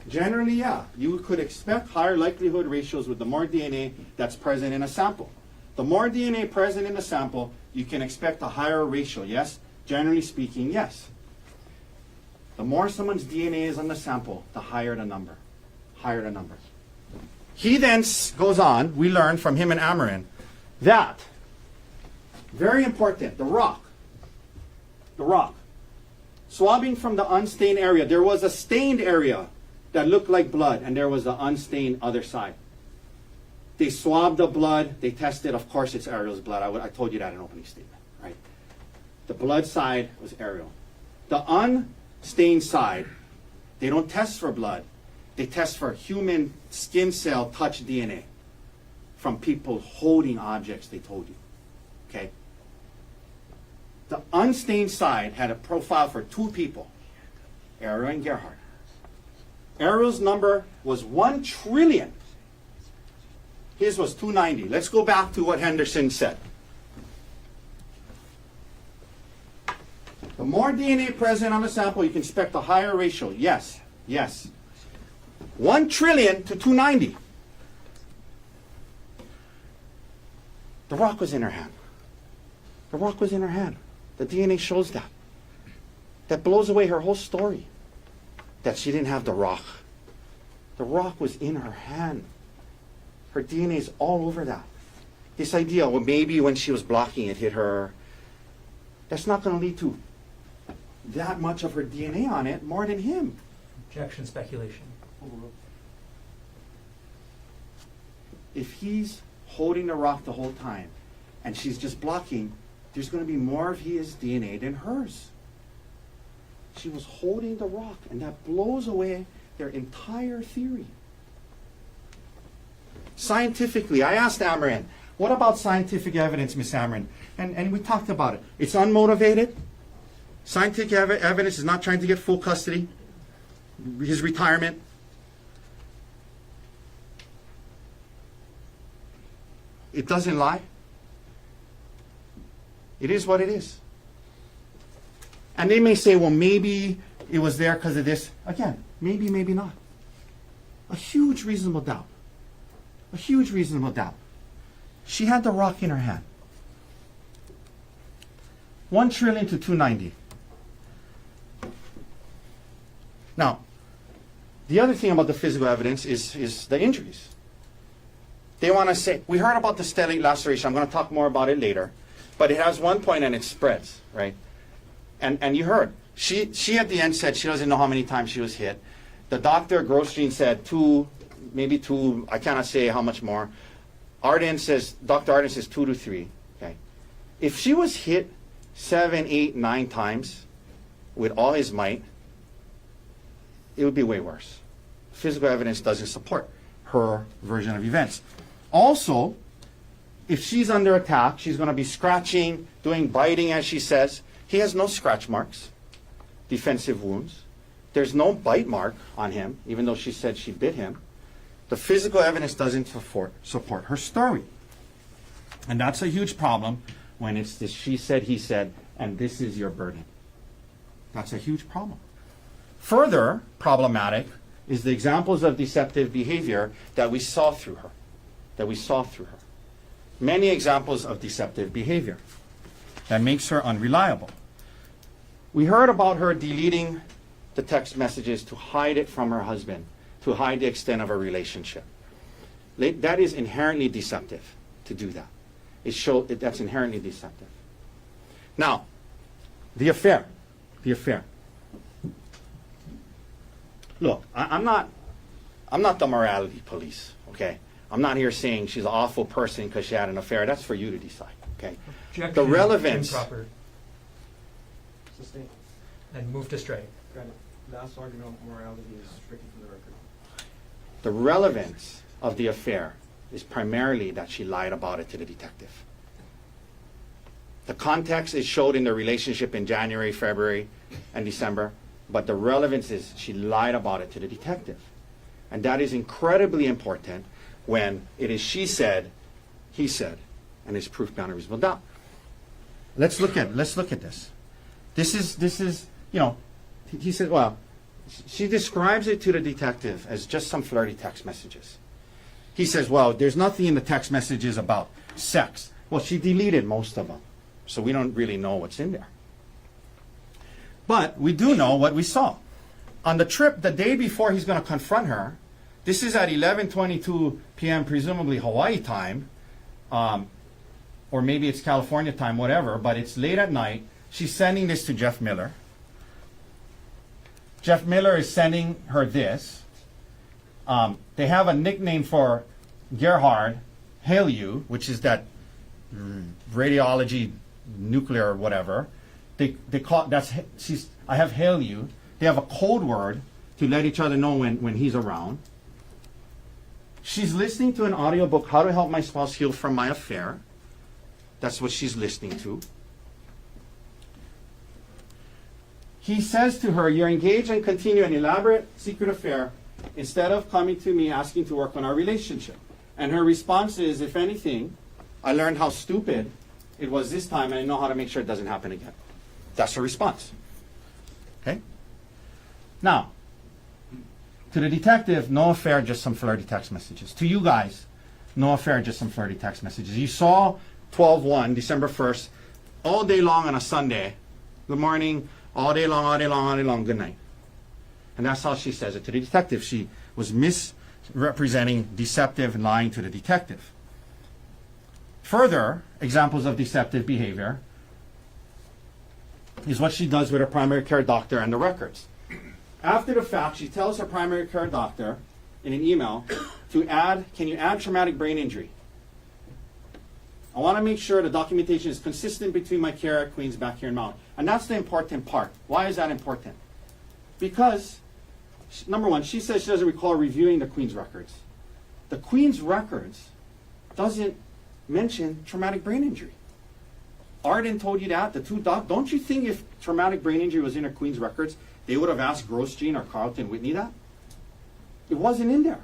Generally, yeah, you could expect higher likelihood ratios with the more DNA that's present in a sample. The more DNA present in the sample, you can expect a higher ratio, yes? Generally speaking, yes. The more someone's DNA is on the sample, the higher the number. Higher the number. He then goes on, we learn from him and Amarin, that, very important, the rock. Swabbing from the unstained area. There was a stained area that looked like blood, and there was the unstained other side. They swabbed the blood. They tested. Of course, it's Ariel's blood. I told you that in opening statement, right? The blood side was Ariel. The unstained side, they don't test for blood. They test for human skin cell touch DNA from people holding objects, they told you. Okay? The unstained side had a profile for two people, Ariel and Gerhardt. Ariel's number was 1 trillion. His was 290. Let's go back to what Henderson said. The more DNA present on the sample, you can expect a higher ratio. Yes, yes. 1 trillion to 290. The rock was in her hand. The rock was in her hand. The DNA shows that. That blows away her whole story. That she didn't have the rock. The rock was in her hand. Her DNA is all over that. This idea, well, maybe when she was blocking it hit her, that's not going to lead to that much of her DNA on it more than him. Objection, speculation. If he's holding the rock the whole time and she's just blocking, there's going to be more of his DNA than hers. She was holding the rock, and that blows away their entire theory. Scientifically, I asked Amaran, what about scientific evidence, Miss Amaran? And we talked about it. It's unmotivated. Scientific evidence is not trying to get full custody. His retirement. It doesn't lie. It is what it is. And they may say, well, maybe it was there because of this. Again, maybe, maybe not. A huge reasonable doubt. A huge reasonable doubt. She had the rock in her hand. 1 trillion to 290. Now, the other thing about the physical evidence is the injuries. They want to say, we heard about the stellate laceration. I'm going to talk more about it later. But it has one point and it spreads, right? And you heard, she at the end said she doesn't know how many times she was hit. The doctor, Grosjean, said 2, maybe 2, I cannot say how much more. Dr. Arden says 2 to 3, okay? If she was hit 7, 8, 9 times with all his might, it would be way worse. Physical evidence doesn't support her version of events. Also, if she's under attack, she's going to be scratching, doing biting, as she says. He has no scratch marks, defensive wounds. There's no bite mark on him, even though she said she bit him. The physical evidence doesn't support her story. And that's a huge problem when it's this she said, he said, and this is your burden. That's a huge problem. Further problematic is the examples of deceptive behavior that we saw through her. Many examples of deceptive behavior that makes her unreliable. We heard about her deleting the text messages to hide it from her husband, to hide the extent of a relationship. That is inherently deceptive to do that. That's inherently deceptive. Now, the affair. Look, I'm not the morality police, okay? I'm not here saying she's an awful person because she had an affair. That's for you to decide, okay? Objection, The relevance. improper, Sustained. and move to strike. Granted. Last argument on morality is stricken from the record. The relevance of the affair is primarily that she lied about it to the detective. The context is showed in the relationship in January, February, and December, but the relevance is she lied about it to the detective. And that is incredibly important when it is she said, he said, and is proof beyond a reasonable doubt. Let's look at this. This is, he said, well, she describes it to the detective as just some flirty text messages. He says, well, there's nothing in the text messages about sex. Well, she deleted most of them, so we don't really know what's in there. But we do know what we saw. On the trip, the day before he's going to confront her, this is at 11:22 p.m., presumably Hawaii time, or maybe it's California time, whatever, but it's late at night. She's sending this to Jeff Miller. Jeff Miller is sending her this. They have a nickname for Gerhardt, HALU, which is that radiology nuclear whatever. They call I have HALU. They have a code word to let each other know when he's around. She's listening to an audiobook, How to Help My Spouse Heal from My Affair. That's what she's listening to. He says to her, you're engaged and continue an elaborate secret affair instead of coming to me asking to work on our relationship. And her response is, if anything, I learned how stupid it was this time and I know how to make sure it doesn't happen again. That's her response. Okay? Now, to the detective, no affair, just some flirty text messages. To you guys, no affair, just some flirty text messages. You saw 12/1, December 1st, all day long on a Sunday. Good morning, all day long, all day long, all day long, good night. And that's how she says it to the detective. She was misrepresenting, deceptive, and lying to the detective. Further examples of deceptive behavior is what she does with her primary care doctor and the records. After the fact, she tells her primary care doctor in an email to add, can you add traumatic brain injury? I want to make sure the documentation is consistent between my care at Queens back here in Maui. And that's the important part. Why is that important? Because, number one, she says she doesn't recall reviewing the Queens records. The Queens records doesn't mention traumatic brain injury. Arden told you that, the two don't you think if traumatic brain injury was in her Queens records, they would have asked Grosjean or Carlton Whitney that? It wasn't in there.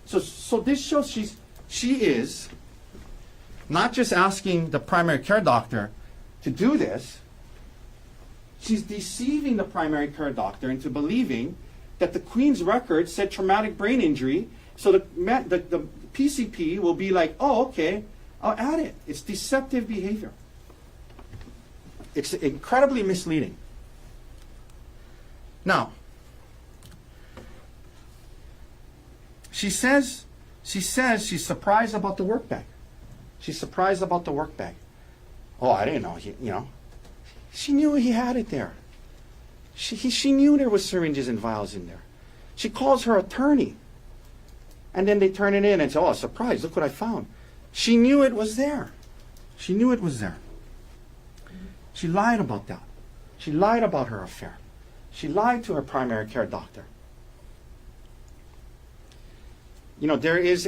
So this shows she is not just asking the primary care doctor to do this, she's deceiving the primary care doctor into believing that the Queen's record said traumatic brain injury, so the PCP will be like, oh, okay, I'll add it. It's deceptive behavior. It's incredibly misleading. Now, she says she's surprised about the work bag. She's surprised about the work bag. Oh, I didn't know. She knew he had it there. She knew there was syringes and vials in there. She calls her attorney. And then they turn it in and say, oh, surprise, look what I found. She knew it was there. She knew it was there. She lied about that. She lied about her affair. She lied to her primary care doctor. There is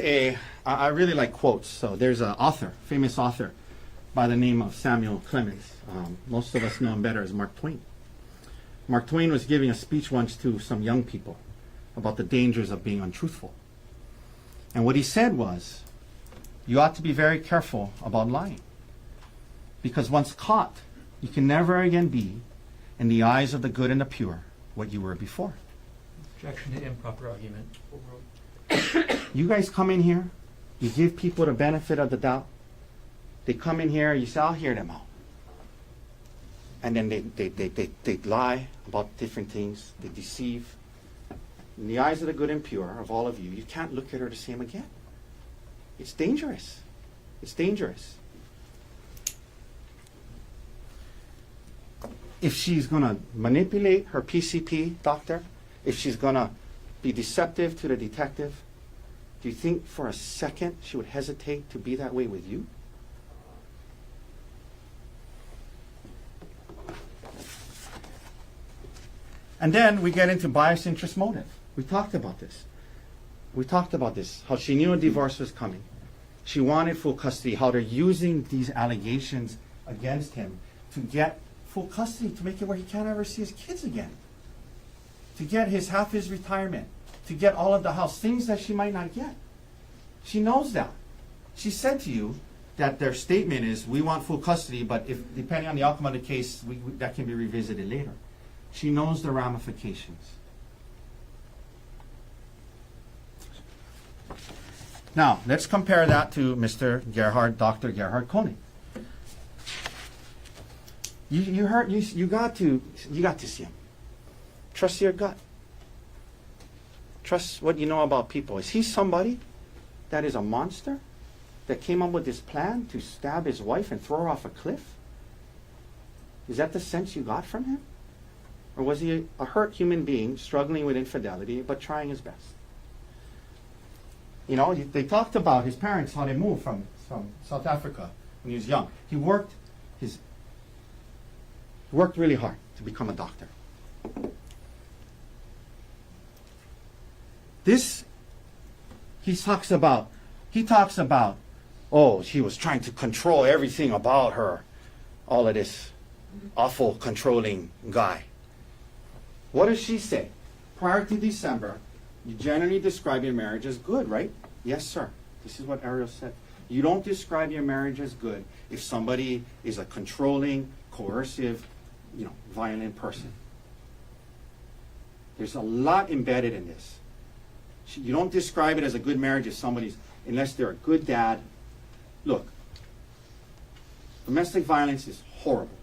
I really like quotes. So there's an author, famous author, by the name of Samuel Clemens. Most of us know him better as Mark Twain. Mark Twain was giving a speech once to some young people about the dangers of being untruthful. And what he said was, you ought to be very careful about lying. Because once caught, you can never again be, in the eyes of the good and the pure, what you were before. Objection to improper argument. You guys come in here, you give people the benefit of the doubt. They come in here, you say, I'll hear them out. And then they lie about different things. They deceive. In the eyes of the good and pure of all of you, you can't look at her the same again. It's dangerous. It's dangerous. If she's going to manipulate her PCP doctor, if she's going to be deceptive to the detective, do you think for a second she would hesitate to be that way with you? And then we get into bias interest motive. We talked about this. How she knew a divorce was coming. She wanted full custody, how they're using these allegations against him to get full custody, to make it where he can't ever see his kids again, to get half his retirement, to get all of the house, things that she might not get. She knows that. She said to you that their statement is, we want full custody, but if depending on the outcome of the case, that can be revisited later. She knows the ramifications. Now, let's compare that to Dr. Gerhardt Konig. You got to see him. Trust your gut. Trust what you know about people. Is he somebody that is a monster that came up with this plan to stab his wife and throw her off a cliff? Is that the sense you got from him? Or was he a hurt human being struggling with infidelity but trying his best? They talked about his parents, how they moved from South Africa when he was young. He worked really hard to become a doctor. he talks about, oh, she was trying to control everything about her. All of this awful controlling guy. What does she say? Prior to December, you generally describe your marriage as good, right? Yes, sir. This is what Ariel said. You don't describe your marriage as good if somebody is a controlling, coercive, violent person. There's a lot embedded in this. You don't describe it as a good marriage if unless they're a good dad. Look, domestic violence is horrible.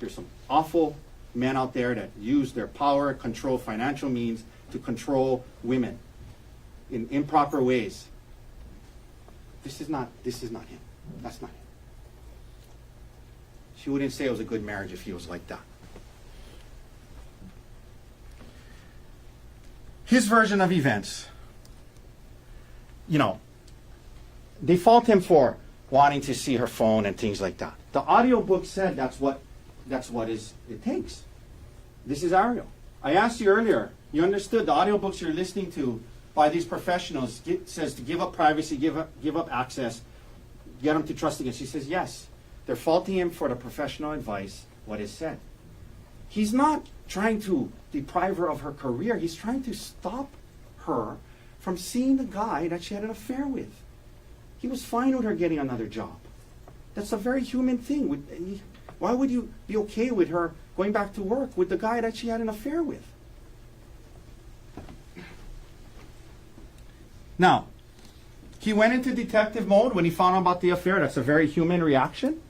There's some awful men out there that use their power, control, financial means to control women in improper ways. This is not him. That's not him. She wouldn't say it was a good marriage if he was like that. His version of events, they fault him for wanting to see her phone and things like that. The audiobook said that's what it takes. This is Ariel. I asked you earlier, you understood the audiobooks you're listening to by these professionals says to give up privacy, give up access, get them to trust again. She says yes. They're faulting him for the professional advice, what is said. He's not trying to deprive her of her career. He's trying to stop her from seeing the guy that she had an affair with. He was fine with her getting another job. That's a very human thing. Why would you be okay with her going back to work with the guy that she had an affair with? Now, he went into detective mode when he found out about the affair. That's a very human reaction.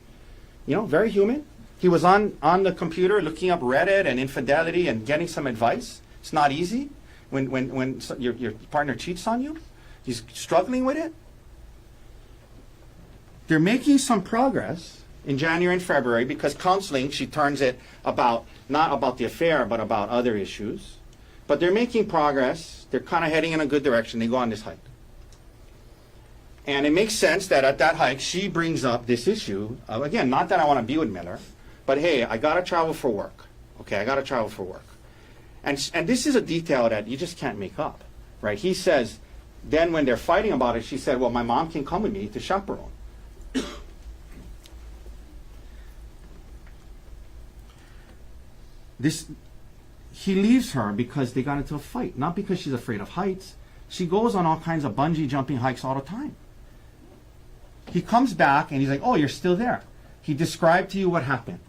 Very human. He was on the computer looking up Reddit and infidelity and getting some advice. It's not easy when your partner cheats on you. He's struggling with it. They're making some progress in January and February because counseling, she turns it not about the affair, but about other issues. But they're making progress. They're kind of heading in a good direction. They go on this hike. And it makes sense that at that hike, she brings up this issue. Again, not that I want to be with Miller, but hey, I got to travel for work. Okay, I got to travel for work. And this is a detail that you just can't make up, right? He says, then when they're fighting about it, she said, well, my mom can come with me to chaperone. He leaves her because they got into a fight, not because she's afraid of heights. She goes on all kinds of bungee jumping hikes all the time. He comes back and he's like, oh, you're still there. He described to you what happened.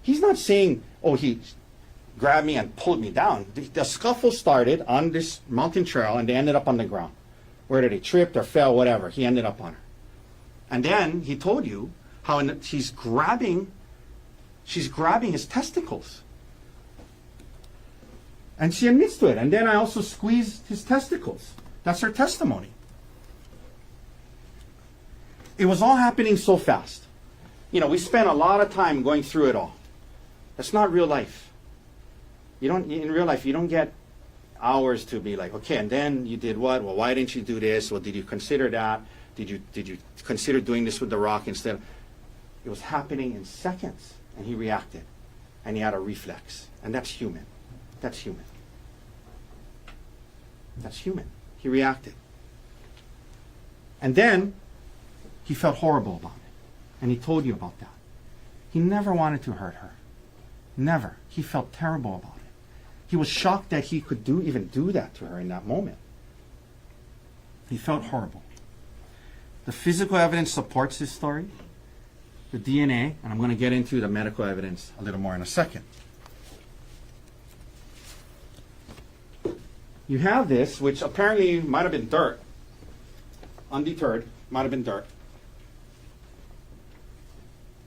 He's not saying, oh, he grabbed me and pulled me down. The scuffle started on this mountain trail and they ended up on the ground. Whether they tripped or fell, whatever, he ended up on her. And then he told you how she's grabbing his testicles. And she admits to it. And then I also squeezed his testicles. That's her testimony. It was all happening so fast. We spent a lot of time going through it all. That's not real life. In real life, you don't get hours to be like, okay, and then you did what? Well, why didn't you do this? Well, did you consider that? Did you consider doing this with the rock instead? It was happening in seconds, and he reacted. And he had a reflex. And that's human. That's human. That's human. He reacted. And then he felt horrible about it. And he told you about that. He never wanted to hurt her. Never. He felt terrible about it. He was shocked that he could even do that to her in that moment. He felt horrible. The physical evidence supports his story. The DNA, and I'm going to get into the medical evidence a little more in a second. You have this, which apparently might have been dirt. Undeterred, might have been dirt.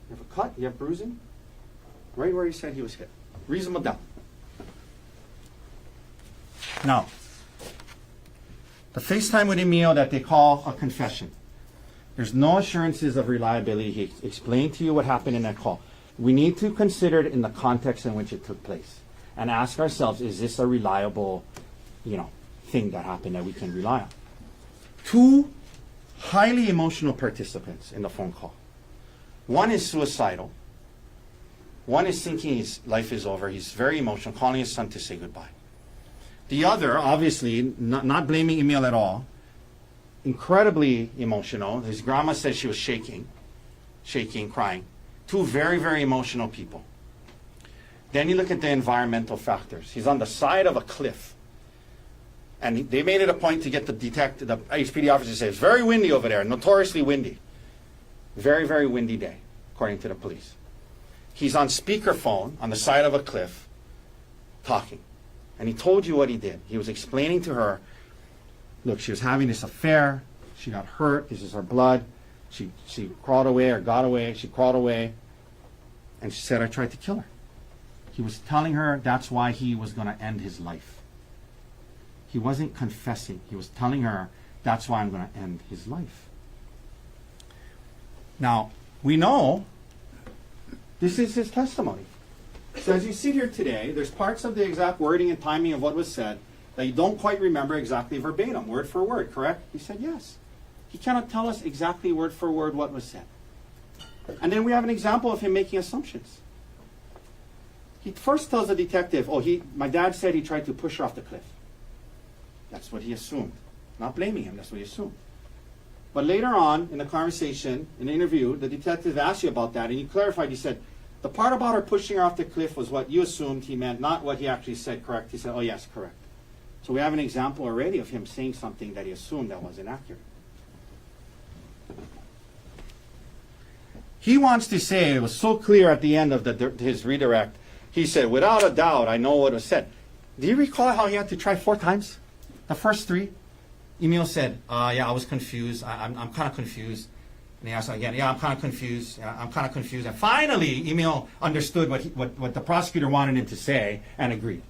You have a cut, you have bruising. Right where he said he was hit. Reasonable doubt. Now, the FaceTime with Emil that they call a confession. There's no assurances of reliability. He explained to you what happened in that call. We need to consider it in the context in which it took place and ask ourselves, is this a reliable thing that happened that we can rely on? Two highly emotional participants in the phone call. One is suicidal. One is thinking his life is over. He's very emotional, calling his son to say goodbye. The other, obviously, not blaming Emil at all, incredibly emotional. His grandma said she was shaking, crying. Two very, very emotional people. Then you look at the environmental factors. He's on the side of a cliff. And they made it a point to get the HPD officer to say, it's very windy over there, notoriously windy. Very, very windy day, according to the police. He's on speakerphone on the side of a cliff, talking. And he told you what he did. He was explaining to her, look, she was having this affair. She got hurt. This is her blood. She crawled away or got away. She crawled away. And she said, I tried to kill her. He was telling her that's why he was going to end his life. He wasn't confessing. He was telling her, that's why I'm going to end his life. Now, we know this is his testimony. So as you sit here today, there's parts of the exact wording and timing of what was said that you don't quite remember exactly verbatim, word for word, correct? He said yes. He cannot tell us exactly word for word what was said. And then we have an example of him making assumptions. He first tells the detective, my dad said he tried to push her off the cliff. That's what he assumed. Not blaming him, that's what he assumed. But later on in the conversation, in the interview, the detective asked you about that, and he clarified, he said, the part about her pushing her off the cliff was what you assumed he meant, not what he actually said, correct? He said, oh yes, correct. So we have an example already of him saying something that he assumed that was inaccurate. He wants to say, it was so clear at the end of his redirect, he said, without a doubt, I know what was said. Do you recall how he had to try 4 times? The first 3? Emil said, yeah, I was confused. I'm kind of confused. And he asked again, yeah, I'm kind of confused. I'm kind of confused. And finally, Emil understood what the prosecutor wanted him to say and agreed.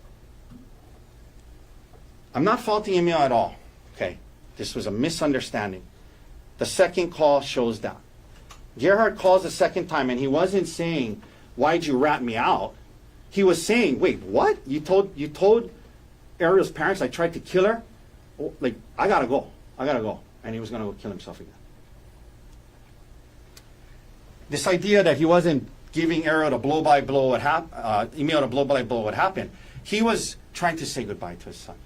I'm not faulting Emil at all. Okay, this was a misunderstanding. The second call shows that. Gerhardt calls the second time, and he wasn't saying, why'd you rat me out? He was saying, wait, what? You told Ariel's parents I tried to kill her? Oh, like, I gotta go. And he was gonna go kill himself again. This idea that he wasn't giving Ariel the blow-by-blow Emil the blow-by-blow what happened. He was trying to say goodbye to his son.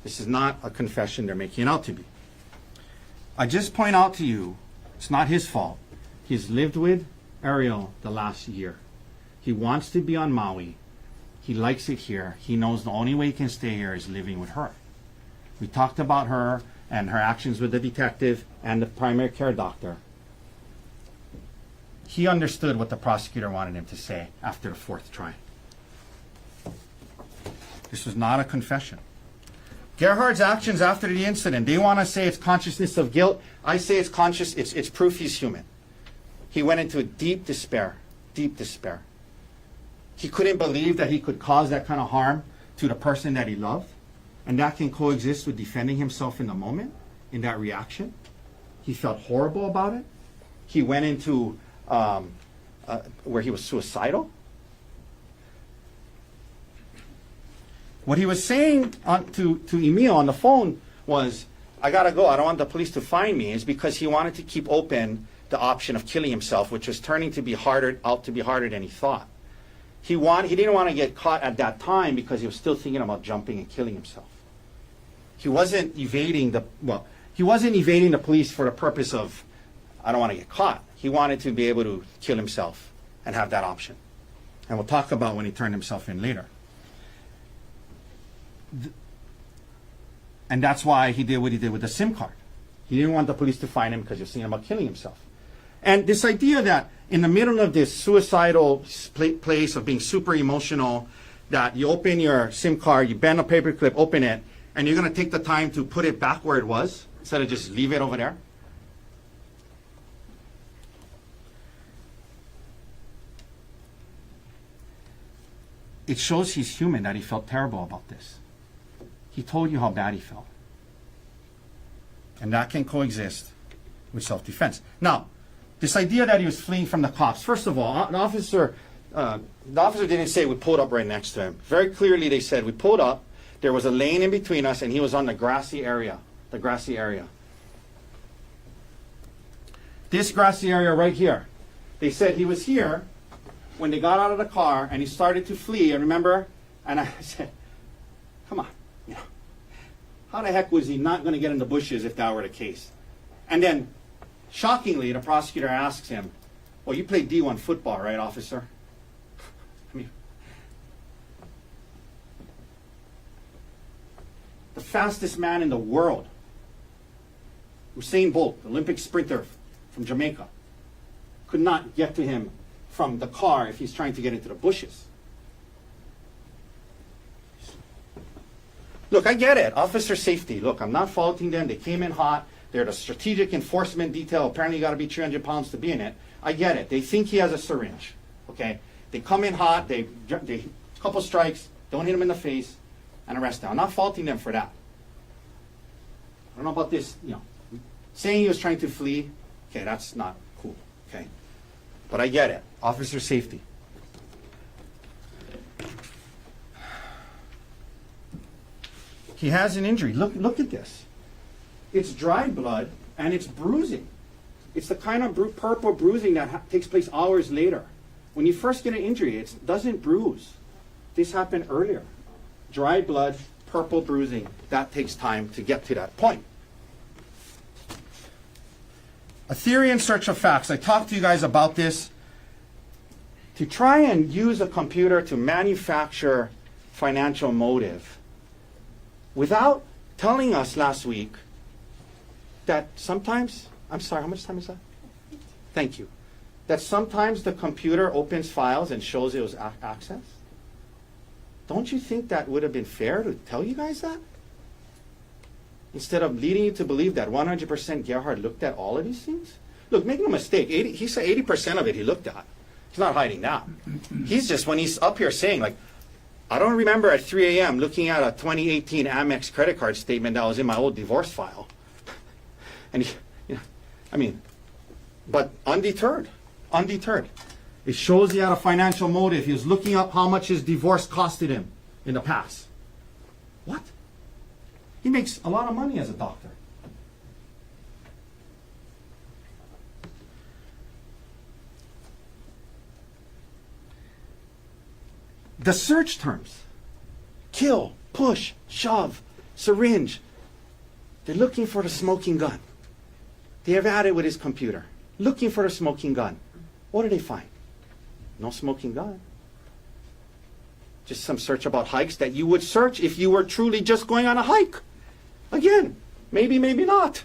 This is not a confession they're making it out to be. I just point out to you, it's not his fault. He's lived with Ariel the last year. He wants to be on Maui. He likes it here. He knows the only way he can stay here is living with her. We talked about her and her actions with the detective and the primary care doctor. He understood what the prosecutor wanted him to say after the 4th try. This was not a confession. Gerhardt's actions after the incident, they want to say it's consciousness of guilt. I say it's it's proof he's human. He went into deep despair. He couldn't believe that he could cause that kind of harm to the person that he loved. And that can coexist with defending himself in the moment, in that reaction. He felt horrible about it. He went into where he was suicidal. What he was saying to Emil on the phone was, I gotta go, I don't want the police to find me, is because he wanted to keep open the option of killing himself, which was turning to be harder than he thought. He didn't want to get caught at that time because he was still thinking about jumping and killing himself. He wasn't evading the police for the purpose of, I don't want to get caught. He wanted to be able to kill himself and have that option. And we'll talk about when he turned himself in later. And that's why he did what he did with the SIM card. He didn't want the police to find him because he was thinking about killing himself. And this idea that in the middle of this suicidal place of being super emotional, that you open your SIM card, you bend a paperclip, open it, and you're going to take the time to put it back where it was instead of just leave it over there. It shows he's human, that he felt terrible about this. He told you how bad he felt. And that can coexist with self-defense. Now, this idea that he was fleeing from the cops, first of all, the officer didn't say we pulled up right next to him. Very clearly they said we pulled up, there was a lane in between us, and he was on the grassy area. This grassy area right here. They said he was here when they got out of the car and he started to flee. And remember, And I said, come on, you know, how the heck was he not going to get in the bushes if that were the case? And then, shockingly, the prosecutor asks him, well, you played D1 football, right, officer? I mean, the fastest man in the world, Usain Bolt, Olympic sprinter from Jamaica, could not get to him from the car if he's trying to get into the bushes. Look, I get it. Officer safety. Look, I'm not faulting them. They came in hot. They're the strategic enforcement detail. Apparently, you got to be 300 pounds to be in it. I get it. They think he has a syringe. Okay? They come in hot. They couple strikes. Don't hit him in the face, and arrest him. I'm not faulting them for that. I don't know about this. You know, saying he was trying to flee. Okay, that's not cool. Okay, but I get it. Officer safety. He has an injury. Look at this. It's dried blood and it's bruising. It's the kind of purple bruising that takes place hours later. When you first get an injury, it doesn't bruise. This happened earlier. Dried blood, purple bruising. That takes time to get to that point. A theory in search of facts. I talked to you guys about this. To try and use a computer to manufacture financial motive without telling us last week that sometimes, I'm sorry, how much time is that? Thank you. That sometimes the computer opens files and shows it was accessed. Don't you think that would have been fair to tell you guys that? Instead of leading you to believe that 100% Gerhardt looked at all of these things? Look, make no mistake, he said 80% of it he looked at. He's not hiding that. He's just, when he's up here saying, like, I don't remember at 3 a.m. looking at a 2018 Amex credit card statement that was in my old divorce file. And, you know, I mean, but undeterred. It shows he had a financial motive. He was looking up how much his divorce costed him in the past. What? He makes a lot of money as a doctor. The search terms: kill, push, shove, syringe. They're looking for the smoking gun. They have had it with his computer. Looking for the smoking gun. What do they find? No smoking gun. Just some search about hikes that you would search if you were truly just going on a hike. Again, maybe, maybe not.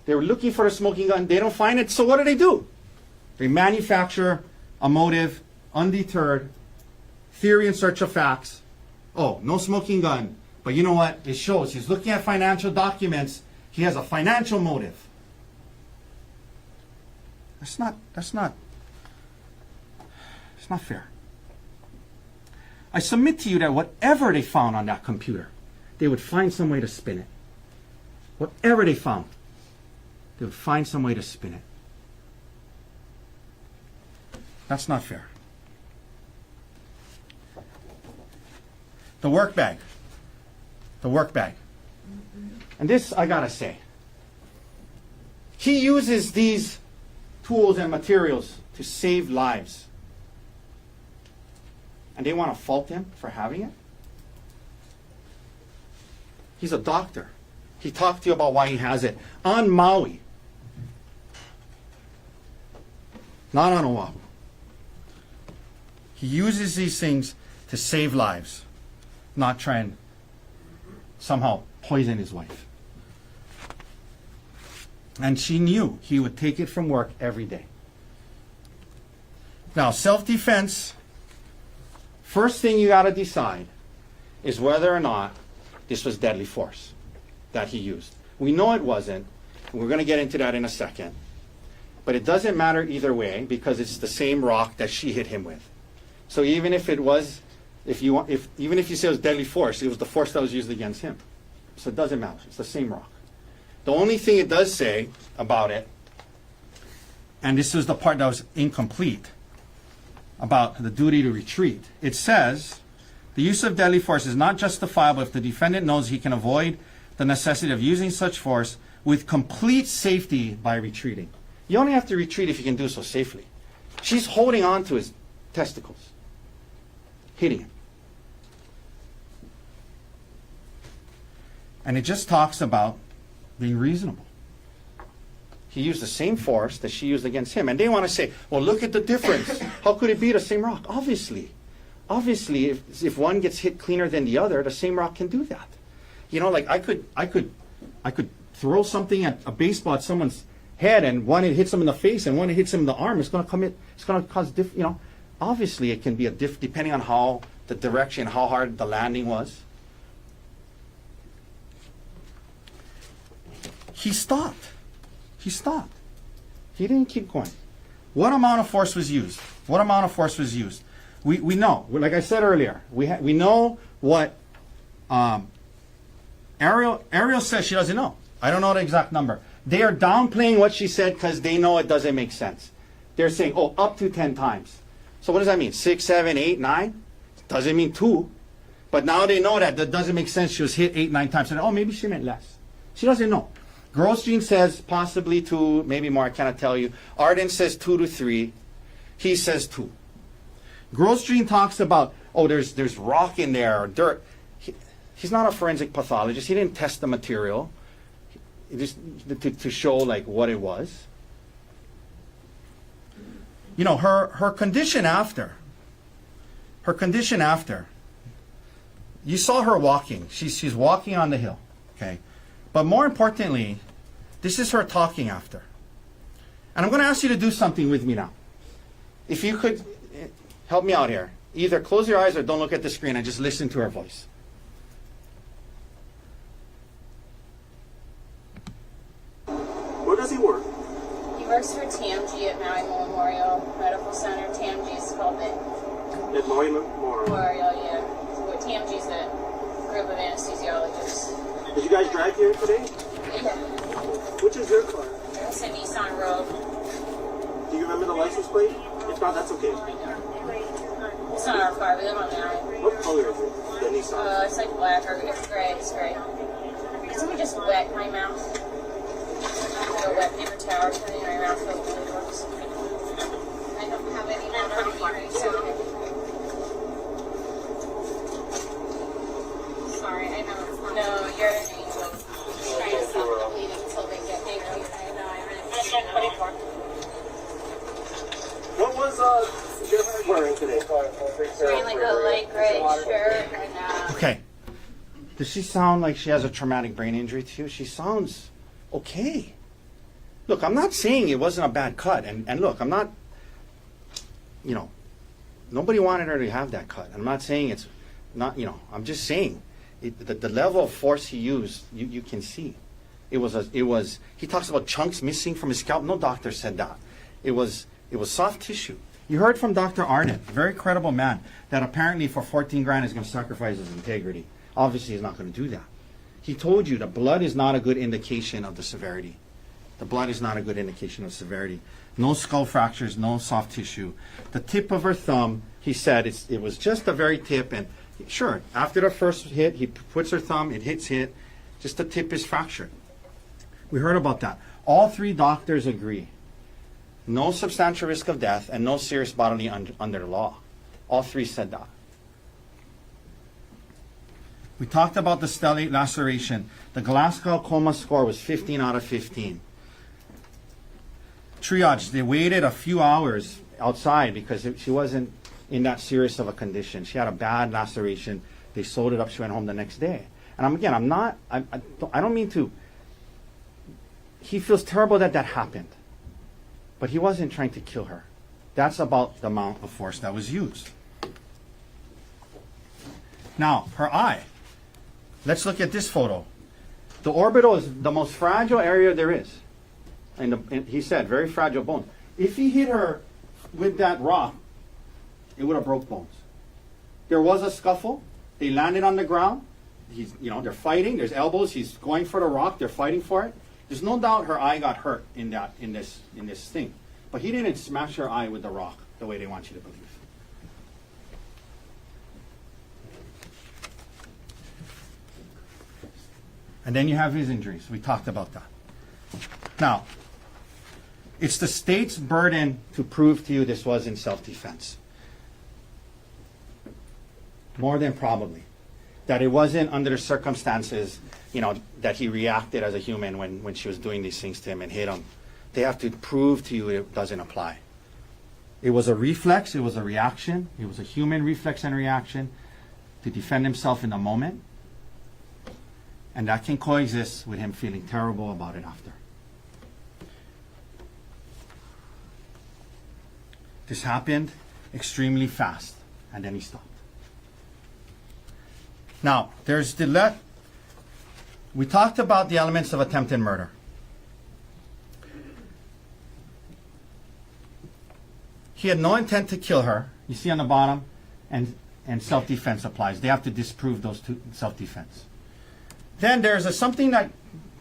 They were looking for the smoking gun. They don't find it, so what do? They manufacture a motive, undeterred, theory in search of facts. Oh, no smoking gun. But you know what? It shows he's looking at financial documents. He has a financial motive. It's not fair. I submit to you that whatever they found on that computer, they would find some way to spin it. Whatever they found, they would find some way to spin it. That's not fair. The work bag. And this, I gotta say, he uses these tools and materials to save lives. And they want to fault him for having it? He's a doctor. He talked to you about why he has it on Maui, not on Oahu. He uses these things to save lives, not try and somehow poison his wife. And she knew he would take it from work every day. Now, self-defense, first thing you got to decide is whether or not this was deadly force that he used. We know it wasn't. And we're going to get into that in a second. But it doesn't matter either way because it's the same rock that she hit him with. So even if it was, even if you say it was deadly force, it was the force that was used against him. So it doesn't matter. It's the same rock. The only thing it does say about it, and this is the part that was incomplete, about the duty to retreat. It says, the use of deadly force is not justifiable if the defendant knows he can avoid the necessity of using such force with complete safety by retreating. You only have to retreat if you can do so safely. She's holding on to his testicles, hitting him. And it just talks about being reasonable. He used the same force that she used against him. And they want to say, well, look at the difference. How could it be the same rock? Obviously, if one gets hit cleaner than the other, the same rock can do that. You know, like I could throw something at a baseball at someone's head, and one it hits them in the face, and one it hits them in the arm. It's going to cause you know. Obviously, it can be depending on how the direction, how hard the landing was. He stopped. He stopped. He didn't keep going. What amount of force was used? What amount of force was used? We know. Like I said earlier, we know what Ariel says she doesn't know. I don't know the exact number. They are downplaying what she said because they know it doesn't make sense. They're saying, oh, up to 10 times. So what does that mean? 6, 7, 8, 9? Doesn't mean 2. But now they know that doesn't make sense. She was hit 8, 9 times. And, oh, maybe she meant less. She doesn't know. Grosjean says possibly 2, maybe more, I cannot tell you. Arden says 2 to 3. He says 2. Grosjean talks about, oh, there's rock in there or dirt. He's not a forensic pathologist. He didn't test the material just to show like what it was. You know, her condition after. You saw her walking. She's walking on the hill. Okay. But more importantly, this is her talking after. And I'm going to ask you to do something with me now. If you could help me out here. Either close your eyes or don't look at the screen and just listen to her voice. Where does he work? He works for TMG at Maui Memorial Medical Center. TMG is called it. At Maui Memorial. Memorial, yeah. So TMG is a group of anesthesiologists. Did you guys drive here today? Yeah. Which is your car? It's a Nissan Rogue. Do you remember the license plate? If not, that's okay. It's not our car, we live on Maui. What color is it? The Nissan. It's like black or it's gray. It's gray. Doesn't it just wet my mouth? Like a wet paper towel turning my mouth filled with works. I don't have any more on me right so. Sorry, I know. No, you're an angel. Just trying to stop the bleeding until they get here. I know, I really 24. What was Gerhardt wearing today? Wearing like a light gray shirt and Okay. Does she sound like she has a traumatic brain injury to you? She sounds okay. Look, I'm not saying it wasn't a bad cut. And look, I'm not, you know, nobody wanted her to have that cut. I'm not saying it's not, you know, I'm just saying the level of force he used, you can see. It was, he talks about chunks missing from his scalp. No doctor said that. It was soft tissue. You heard from Dr. Arnett, a very credible man, that apparently for 14 grand is going to sacrifice his integrity. Obviously, he's not going to do that. He told you the blood is not a good indication of the severity. The blood is not a good indication of severity. No skull fractures, no soft tissue. The tip of her thumb, he said, it was just the very tip. And sure, after the first hit, he puts her thumb, it hits it. Just the tip is fractured. We heard about that. All 3 doctors agree. No substantial risk of death and no serious bodily under the law. All 3 said that. We talked about the stellate laceration. The Glasgow coma score was 15 out of 15. Triage, they waited a few hours outside because she wasn't in that serious of a condition. She had a bad laceration. They sewed it up. She went home the next day. And I don't mean to. He feels terrible that happened. But he wasn't trying to kill her. That's about the amount of force that was used. Now, her eye. Let's look at this photo. The orbital is the most fragile area there is. And he said, very fragile bone. If he hit her with that rock, it would have broke bones. There was a scuffle. They landed on the ground. They're fighting. There's elbows. He's going for the rock. They're fighting for it. There's no doubt her eye got hurt in this thing. But he didn't smash her eye with the rock the way they want you to believe. And then you have his injuries. We talked about that. Now, it's the state's burden to prove to you this was in self-defense. More than probably. That it wasn't under the circumstances that he reacted as a human when she was doing these things to him and hit him. They have to prove to you it doesn't apply. It was a reflex, it was a reaction, it was a human reflex and reaction to defend himself in the moment. And that can coexist with him feeling terrible about it after. This happened extremely fast, and then he stopped. Now, we talked about the elements of attempted murder. He had no intent to kill her. You see on the bottom, and self-defense applies. They have to disprove those two, self-defense. Then there's something that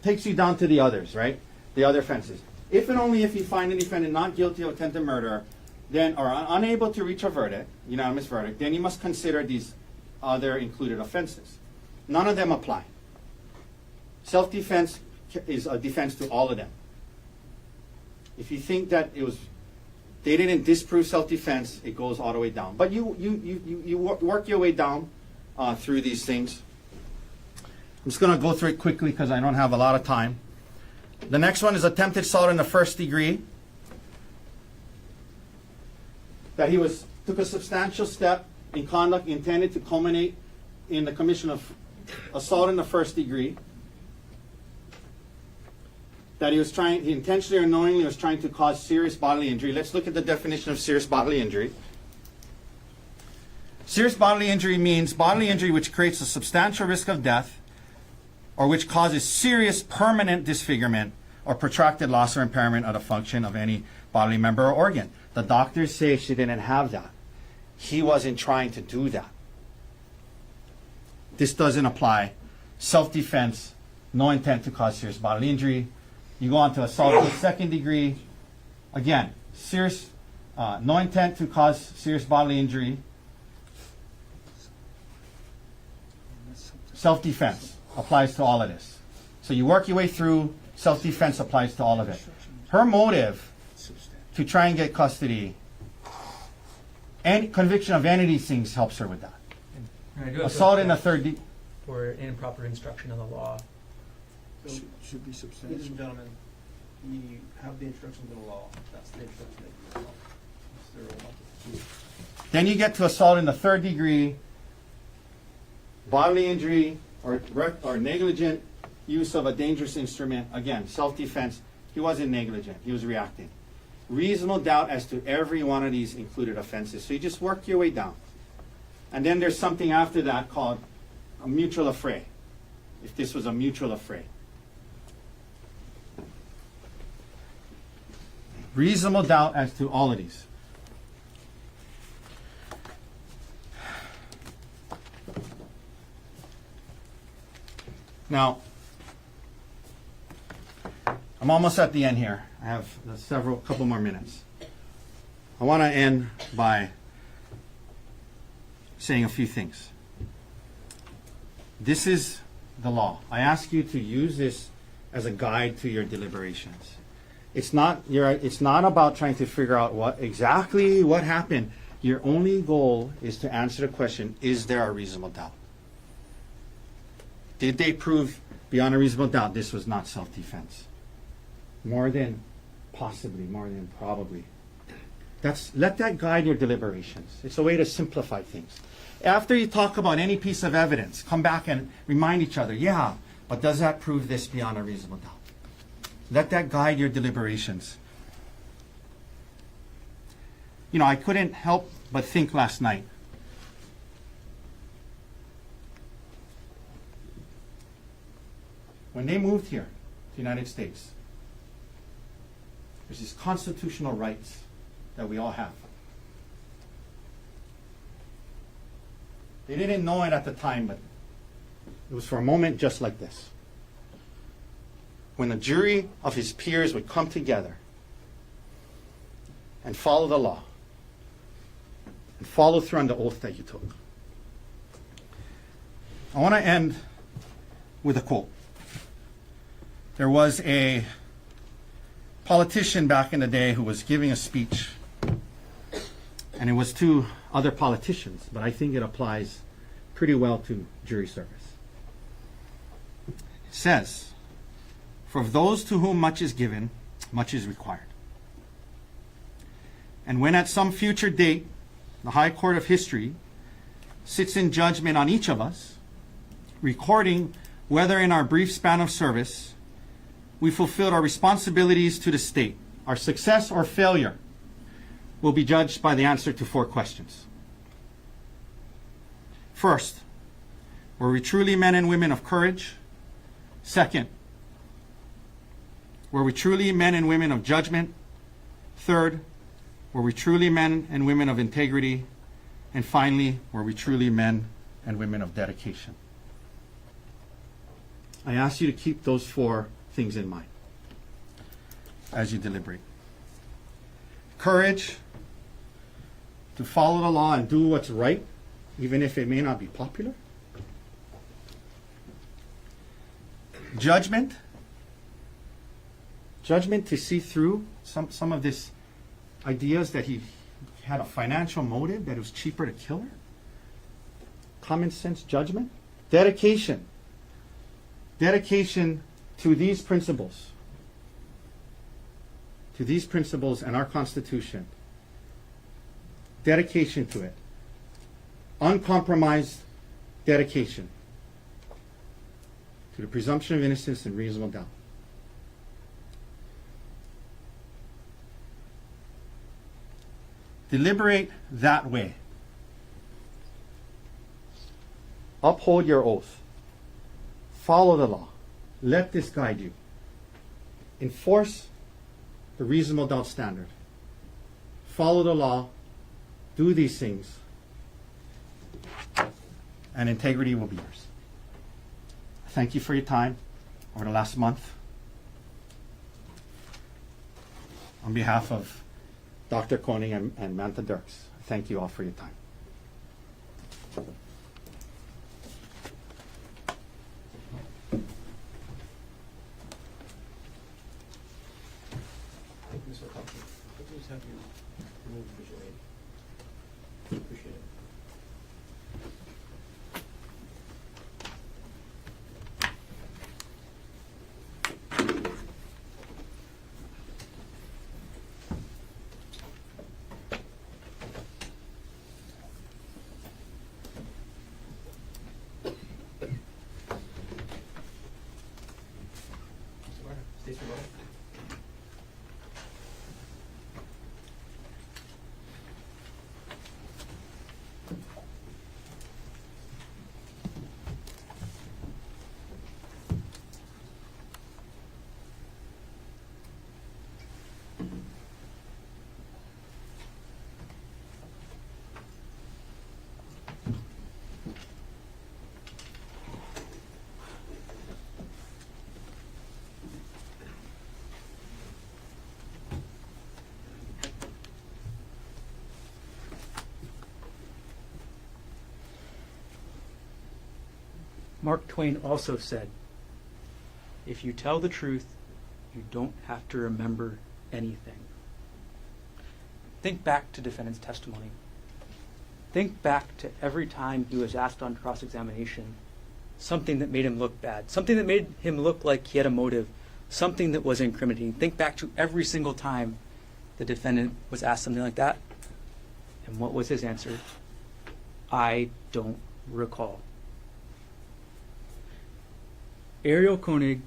takes you down to the others, right? The other offenses. If and only if you find the defendant not guilty of attempted murder, then or unable to reach a verdict, unanimous verdict, then you must consider these other included offenses. None of them apply. Self-defense is a defense to all of them. If you think that they didn't disprove self-defense, it goes all the way down. But you work your way down through these things. I'm just going to go through it quickly because I don't have a lot of time. The next one is attempted assault in the first degree. That he took a substantial step in conduct intended to culminate in the commission of assault in the first degree. That he intentionally or knowingly was trying to cause serious bodily injury. Let's look at the definition of serious bodily injury. Serious bodily injury means bodily injury which creates a substantial risk of death or which causes serious permanent disfigurement or protracted loss or impairment of the function of any bodily member or organ. The doctors say she didn't have that. He wasn't trying to do that. This doesn't apply. Self-defense, no intent to cause serious bodily injury. You go on to assault in the second degree. Again, no intent to cause serious bodily injury. Self-defense applies to all of this. So you work your way through, self-defense applies to all of it. Her motive to try and get custody and conviction of any of these things helps her with that. And I do have Assault in the to third degree. for improper instruction on the law. Should be substantial. Ladies and gentlemen, we have the instructions in the law. That's the instruction that you follow. Then you get to assault in the third degree, bodily injury or negligent use of a dangerous instrument. Again, self-defense. He wasn't negligent. He was reacting. Reasonable doubt as to every one of these included offenses. So you just work your way down. And then there's something after that called a mutual affray. If this was a mutual affray. Reasonable doubt as to all of these. Now, I'm almost at the end here. I have couple more minutes. I want to end by saying a few things. This is the law. I ask you to use this as a guide to your deliberations. It's not about trying to figure out what happened. Your only goal is to answer the question, is there a reasonable doubt? Did they prove beyond a reasonable doubt this was not self-defense? More than possibly, more than probably. Let that guide your deliberations. It's a way to simplify things. After you talk about any piece of evidence, come back and remind each other, yeah, but does that prove this beyond a reasonable doubt? Let that guide your deliberations. I couldn't help but think last night. When they moved here to the United States, there's these constitutional rights that we all have. They didn't know it at the time, but it was for a moment just like this. When a jury of his peers would come together and follow the law and follow through on the oath that you took. I want to end with a quote. There was a politician back in the day who was giving a speech, and it was to other politicians, but I think it applies pretty well to jury service. says, "For those to whom much is given, much is required." And when at some future date the High Court of History sits in judgment on each of us, recording whether in our brief span of service we fulfilled our responsibilities to the state, our success or failure will be judged by the answer to 4 questions. First, were we truly men and women of courage? Second, were we truly men and women of judgment? Third, were we truly men and women of integrity? And finally, were we truly men and women of dedication? I ask you to keep those 4 things in mind as you deliberate. Courage to follow the law and do what's right, even if it may not be popular. Judgment to see through some of this ideas that he had a financial motive, that it was cheaper to kill her. Common sense judgment. Dedication to these principles and our Constitution. Dedication to it. Uncompromised dedication to the presumption of innocence and reasonable doubt. Deliberate that way. Uphold your oath. Follow the law. Let this guide you. Enforce the reasonable doubt standard. Follow the law. Do these things. And integrity will be yours. Thank you for your time over the last month. On behalf of Dr. Konig and Manta Dirks, thank you all for your time. Appreciate it. Stacy, what? Mark Twain also said, "If you tell the truth, you don't have to remember anything." Think back to defendant's testimony. Think back to every time he was asked on cross-examination something that made him look bad, something that made him look like he had a motive, something that was incriminating. Think back to every single time the defendant was asked something like that. And what was his answer? "I don't recall." Ariel Konig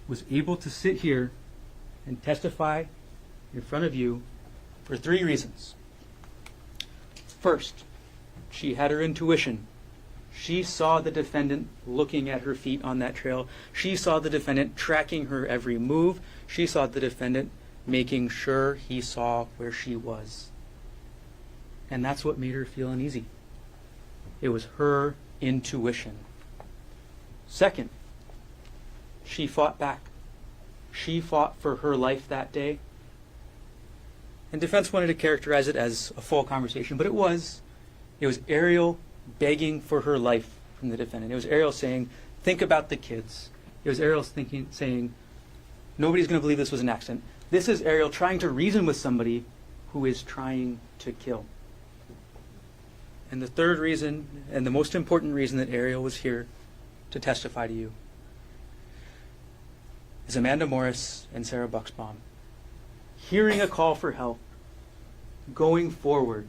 was able to sit here and testify in front of you for 3 reasons. First, she had her intuition. She saw the defendant looking at her feet on that trail. She saw the defendant tracking her every move. She saw the defendant making sure he saw where she was. And that's what made her feel uneasy. It was her intuition. Second, she fought back. She fought for her life that day. And defense wanted to characterize it as a full conversation, but it was Ariel begging for her life from the defendant. It was Ariel saying, "Think about the kids." It was Ariel saying, "Nobody's going to believe this was an accident." This is Ariel trying to reason with somebody who is trying to kill. And the third reason, and the most important reason that Ariel was here to testify to you, is Amanda Morris and Sarah Buxbaum hearing a call for help, going forward,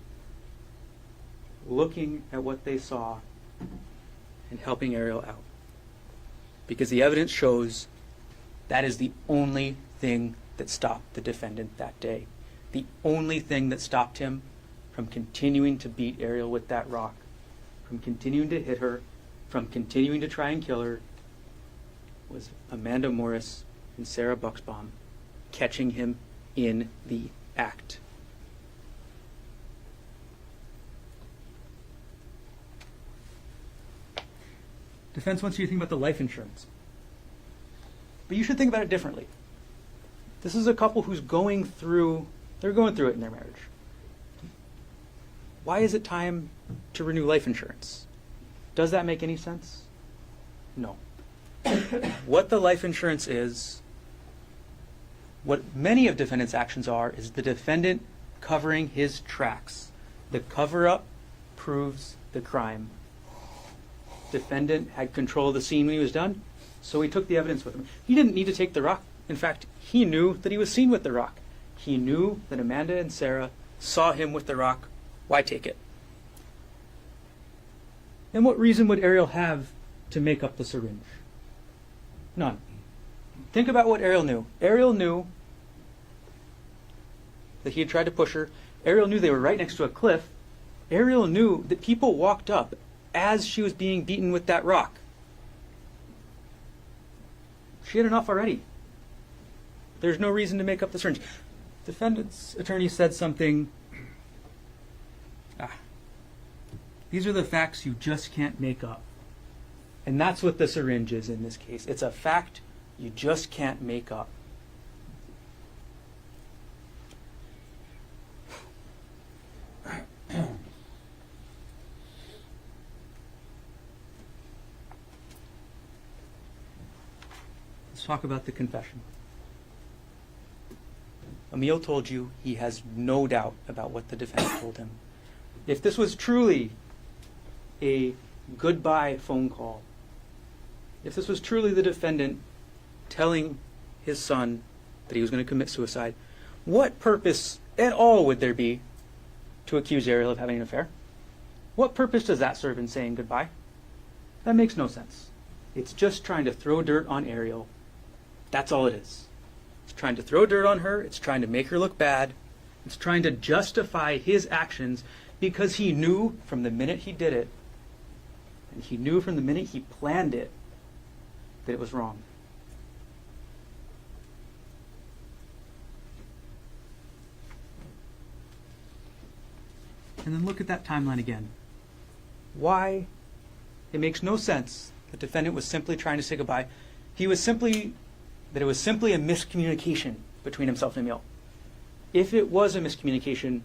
looking at what they saw, and helping Ariel out. Because the evidence shows that is the only thing that stopped the defendant that day. The only thing that stopped him from continuing to beat Ariel with that rock, from continuing to hit her, from continuing to try and kill her, was Amanda Morris and Sarah Buxbaum catching him in the act. Defense wants you to think about the life insurance. But you should think about it differently. This is a couple who's going through it in their marriage. Why is it time to renew life insurance? Does that make any sense? No. What the life insurance is, what many of defendant's actions are, is the defendant covering his tracks. The cover-up proves the crime. Defendant had control of the scene when he was done, so he took the evidence with him. He didn't need to take the rock. In fact, he knew that he was seen with the rock. He knew that Amanda and Sarah saw him with the rock. Why take it? And what reason would Ariel have to make up the syringe? None. Think about what Ariel knew. Ariel knew that he had tried to push her. Ariel knew they were right next to a cliff. Ariel knew that people walked up as she was being beaten with that rock. She had enough already. There's no reason to make up the syringe. Defendant's attorney said something. These are the facts you just can't make up. And that's what the syringe is in this case. It's a fact you just can't make up. Let's talk about the confession. Emil told you he has no doubt about what the defendant told him. If this was truly a goodbye phone call, if this was truly the defendant telling his son that he was going to commit suicide, what purpose at all would there be to accuse Ariel of having an affair? What purpose does that serve in saying goodbye? That makes no sense. It's just trying to throw dirt on Ariel. That's all it is. It's trying to throw dirt on her. It's trying to make her look bad. It's trying to justify his actions because he knew from the minute he did it, and he knew from the minute he planned it, that it was wrong. And then look at that timeline again. Why? It makes no sense. The defendant was simply trying to say goodbye. It was simply a miscommunication between himself and Emil. If it was a miscommunication,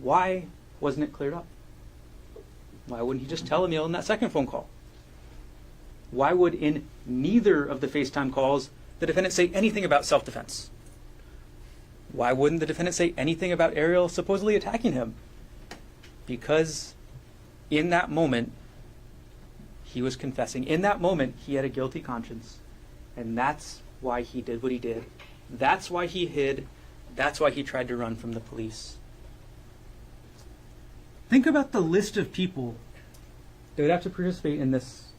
why wasn't it cleared up? Why wouldn't he just tell Emil in that second phone call? Why would in neither of the FaceTime calls the defendant say anything about self-defense? Why wouldn't the defendant say anything about Ariel supposedly attacking him? Because in that moment, he was confessing. In that moment, he had a guilty conscience. And that's why he did what he did. That's why he hid. That's why he tried to run from the police. Think about the list of people that would have to participate in this,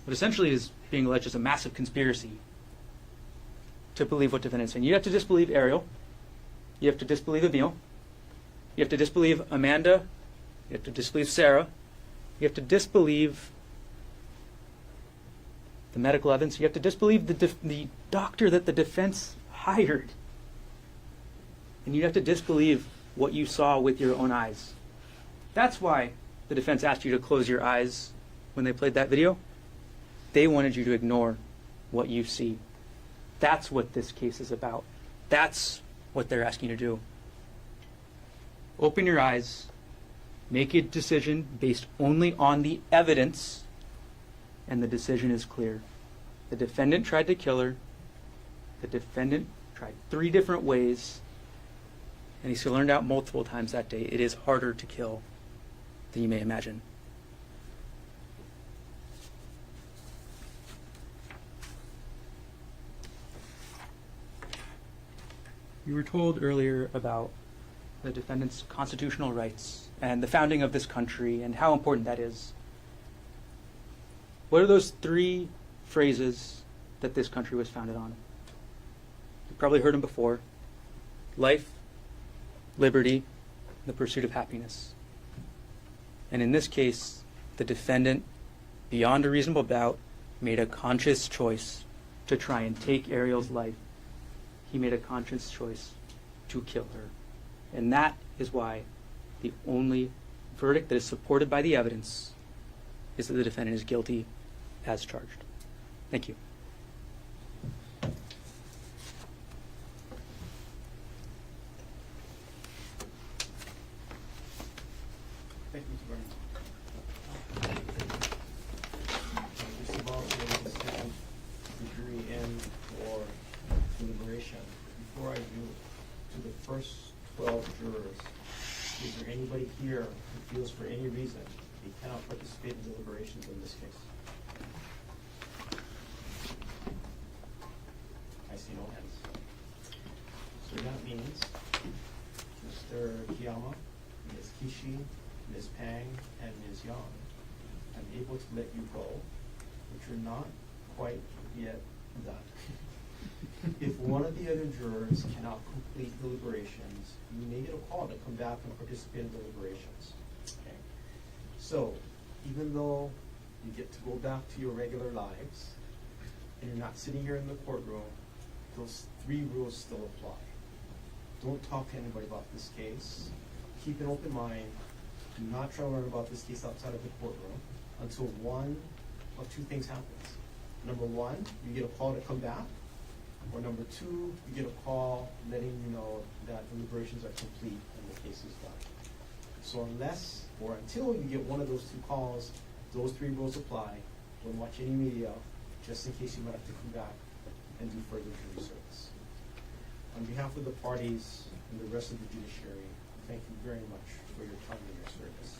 what essentially is being alleged as a massive conspiracy to believe what defendant's saying. You have to disbelieve Ariel. You have to disbelieve Emil. You have to disbelieve Amanda. You have to disbelieve Sarah. You have to disbelieve the medical evidence. You have to disbelieve the doctor that the defense hired. And you have to disbelieve what you saw with your own eyes. That's why the defense asked you to close your eyes when they played that video. They wanted you to ignore what you see. That's what this case is about. That's what they're asking you to do. Open your eyes. Make a decision based only on the evidence, and the decision is clear. The defendant tried to kill her. The defendant tried 3 different ways, and he learned out multiple times that day. It is harder to kill than you may imagine. You were told earlier about the defendant's constitutional rights and the founding of this country and how important that is. What are those three phrases that this country was founded on? You've probably heard them before. Life, liberty, the pursuit of happiness. And in this case, the defendant, beyond a reasonable doubt, made a conscious choice to try and take Ariel's life. He made a conscious choice to kill her. And that is why the only verdict that is supported by the evidence is that the defendant is guilty as charged. Thank you. Thank you very much. Just about ready to send the jury in for deliberation. Before I do, to the first 12 jurors, is there anybody here who feels for any reason they cannot participate in deliberations in this case? I see no hands. So that means Mr. Kiyama, Ms. Kishi, Ms. Pang, and Ms. Yang, I'm able to let you go, but you're not quite yet done. If one of the other jurors cannot complete deliberations, you may get a call to come back and participate in deliberations. Okay? So, even though you get to go back to your regular lives, and you're not sitting here in the courtroom, those 3 rules still apply. Don't talk to anybody about this case. Keep an open mind. Do not try to learn about this case outside of the courtroom until one of 2 things happens. Number 1, you get a call to come back. Or number 2, you get a call letting you know that deliberations are complete and the case is done. So unless or until you get one of those 2 calls, those 3 rules apply. Don't watch any media, just in case you might have to come back and do further jury service. On behalf of the parties and the rest of the judiciary, thank you very much for your time and your service.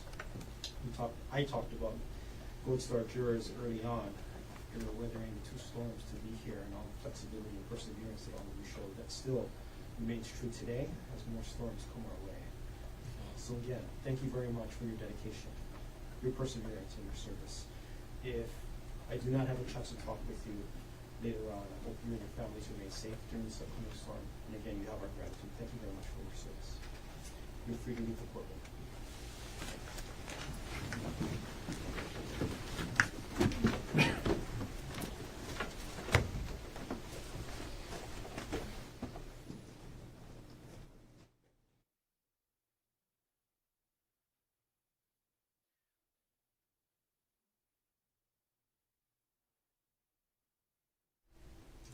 I talked about Gold Star jurors early on. You were weathering 2 storms to be here, and all the flexibility and perseverance that all of you showed. That still remains true today as more storms come our way. So again, thank you very much for your dedication, your perseverance, and your service. If I do not have a chance to talk with you later on, I hope you and your families remain safe during this upcoming storm. And again, you have our gratitude. Thank you very much for your service. You're free to leave the courtroom.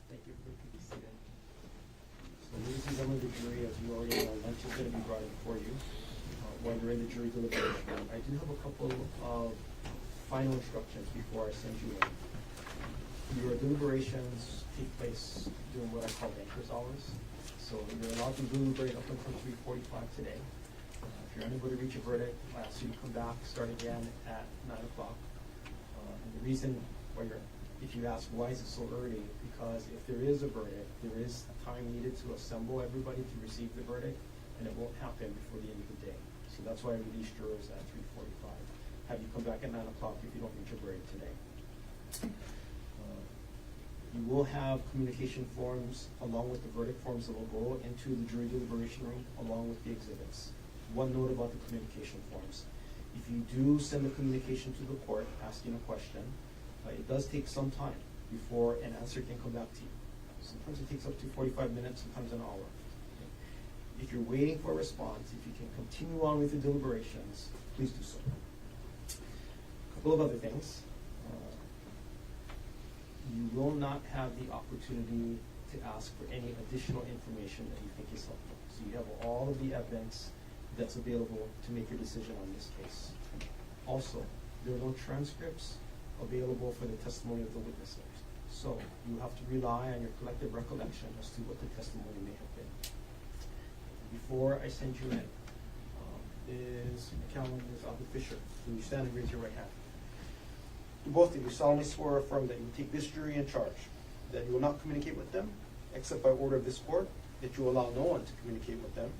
Thank you. Everybody can be seated. So ladies and gentlemen of the jury, as you already know, lunch is going to be brought in for you while you're in the jury deliberation. I do have a couple of final instructions before I send you in. Your deliberations take place during what I call banker's hours. So you're allowed to deliberate up until 3:45 today. If you're unable to reach a verdict, I'll ask you to come back, start again at 9 o'clock. And the reason why if you ask why is it so early, because if there is a verdict, there is time needed to assemble everybody to receive the verdict, and it won't happen before the end of the day. So that's why I release jurors at 3:45. Have you come back at 9 o'clock if you don't reach a verdict today. You will have communication forms along with the verdict forms that will go into the jury deliberation room along with the exhibits. One note about the communication forms. If you do send the communication to the court asking a question, it does take some time before an answer can come back to you. Sometimes it takes up to 45 minutes, sometimes an hour. If you're waiting for a response, if you can continue on with the deliberations, please do so. A couple of other things. You will not have the opportunity to ask for any additional information that you think is helpful. So you have all of the evidence that's available to make your decision on this case. Also, there are no transcripts available for the testimony of the witnesses. So you have to rely on your collective recollection as to what the testimony may have been. Before I send you in, Ms. McCallum, Ms. Albert Fisher, will you stand and raise your right hand? Do both of you solemnly swear or affirm that you will take this jury in charge, that you will not communicate with them, except by order of this court, that you allow no one to communicate with them,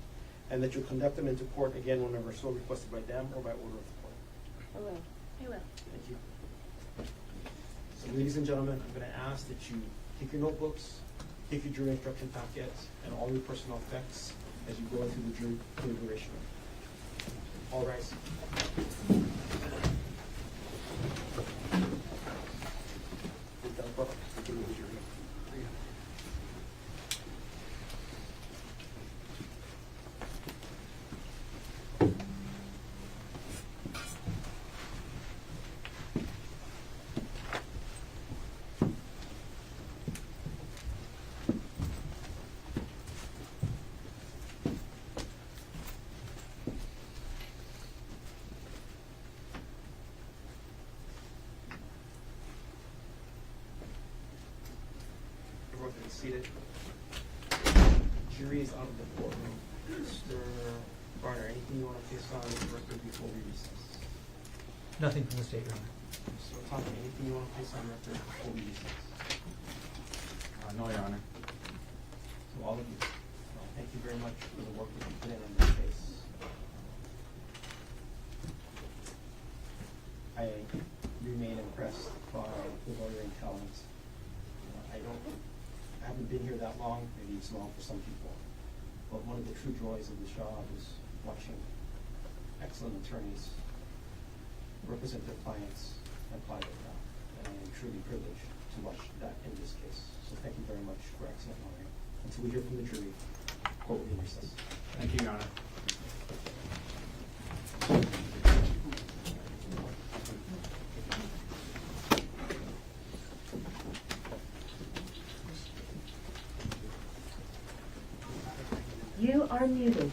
and that you conduct them into court again whenever so requested by them or by order of the court. I will. I will. Thank you. So ladies and gentlemen, I'm going to ask that you take your notebooks, take your jury instruction packets, and all your personal effects as you go into the jury deliberation. All rise. Everyone can be seated. Jury is out of the courtroom. Mr. Barner, anything you want to place on the record before we recess? Nothing from the state, Your Honor. Mr. Otake, anything you want to place on record before we recess? No, Your Honor. To all of you, thank you very much for the work that you put in on this case. I remain impressed by the lawyering talents. I haven't been here that long, maybe it's long for some people, but one of the true joys of this job is watching excellent attorneys represent their clients and apply their craft. And I am truly privileged to watch that in this case. So thank you very much for excellent lawyering. Until we hear from the jury, court will be in recess. Thank you, Your Honor. You are muted.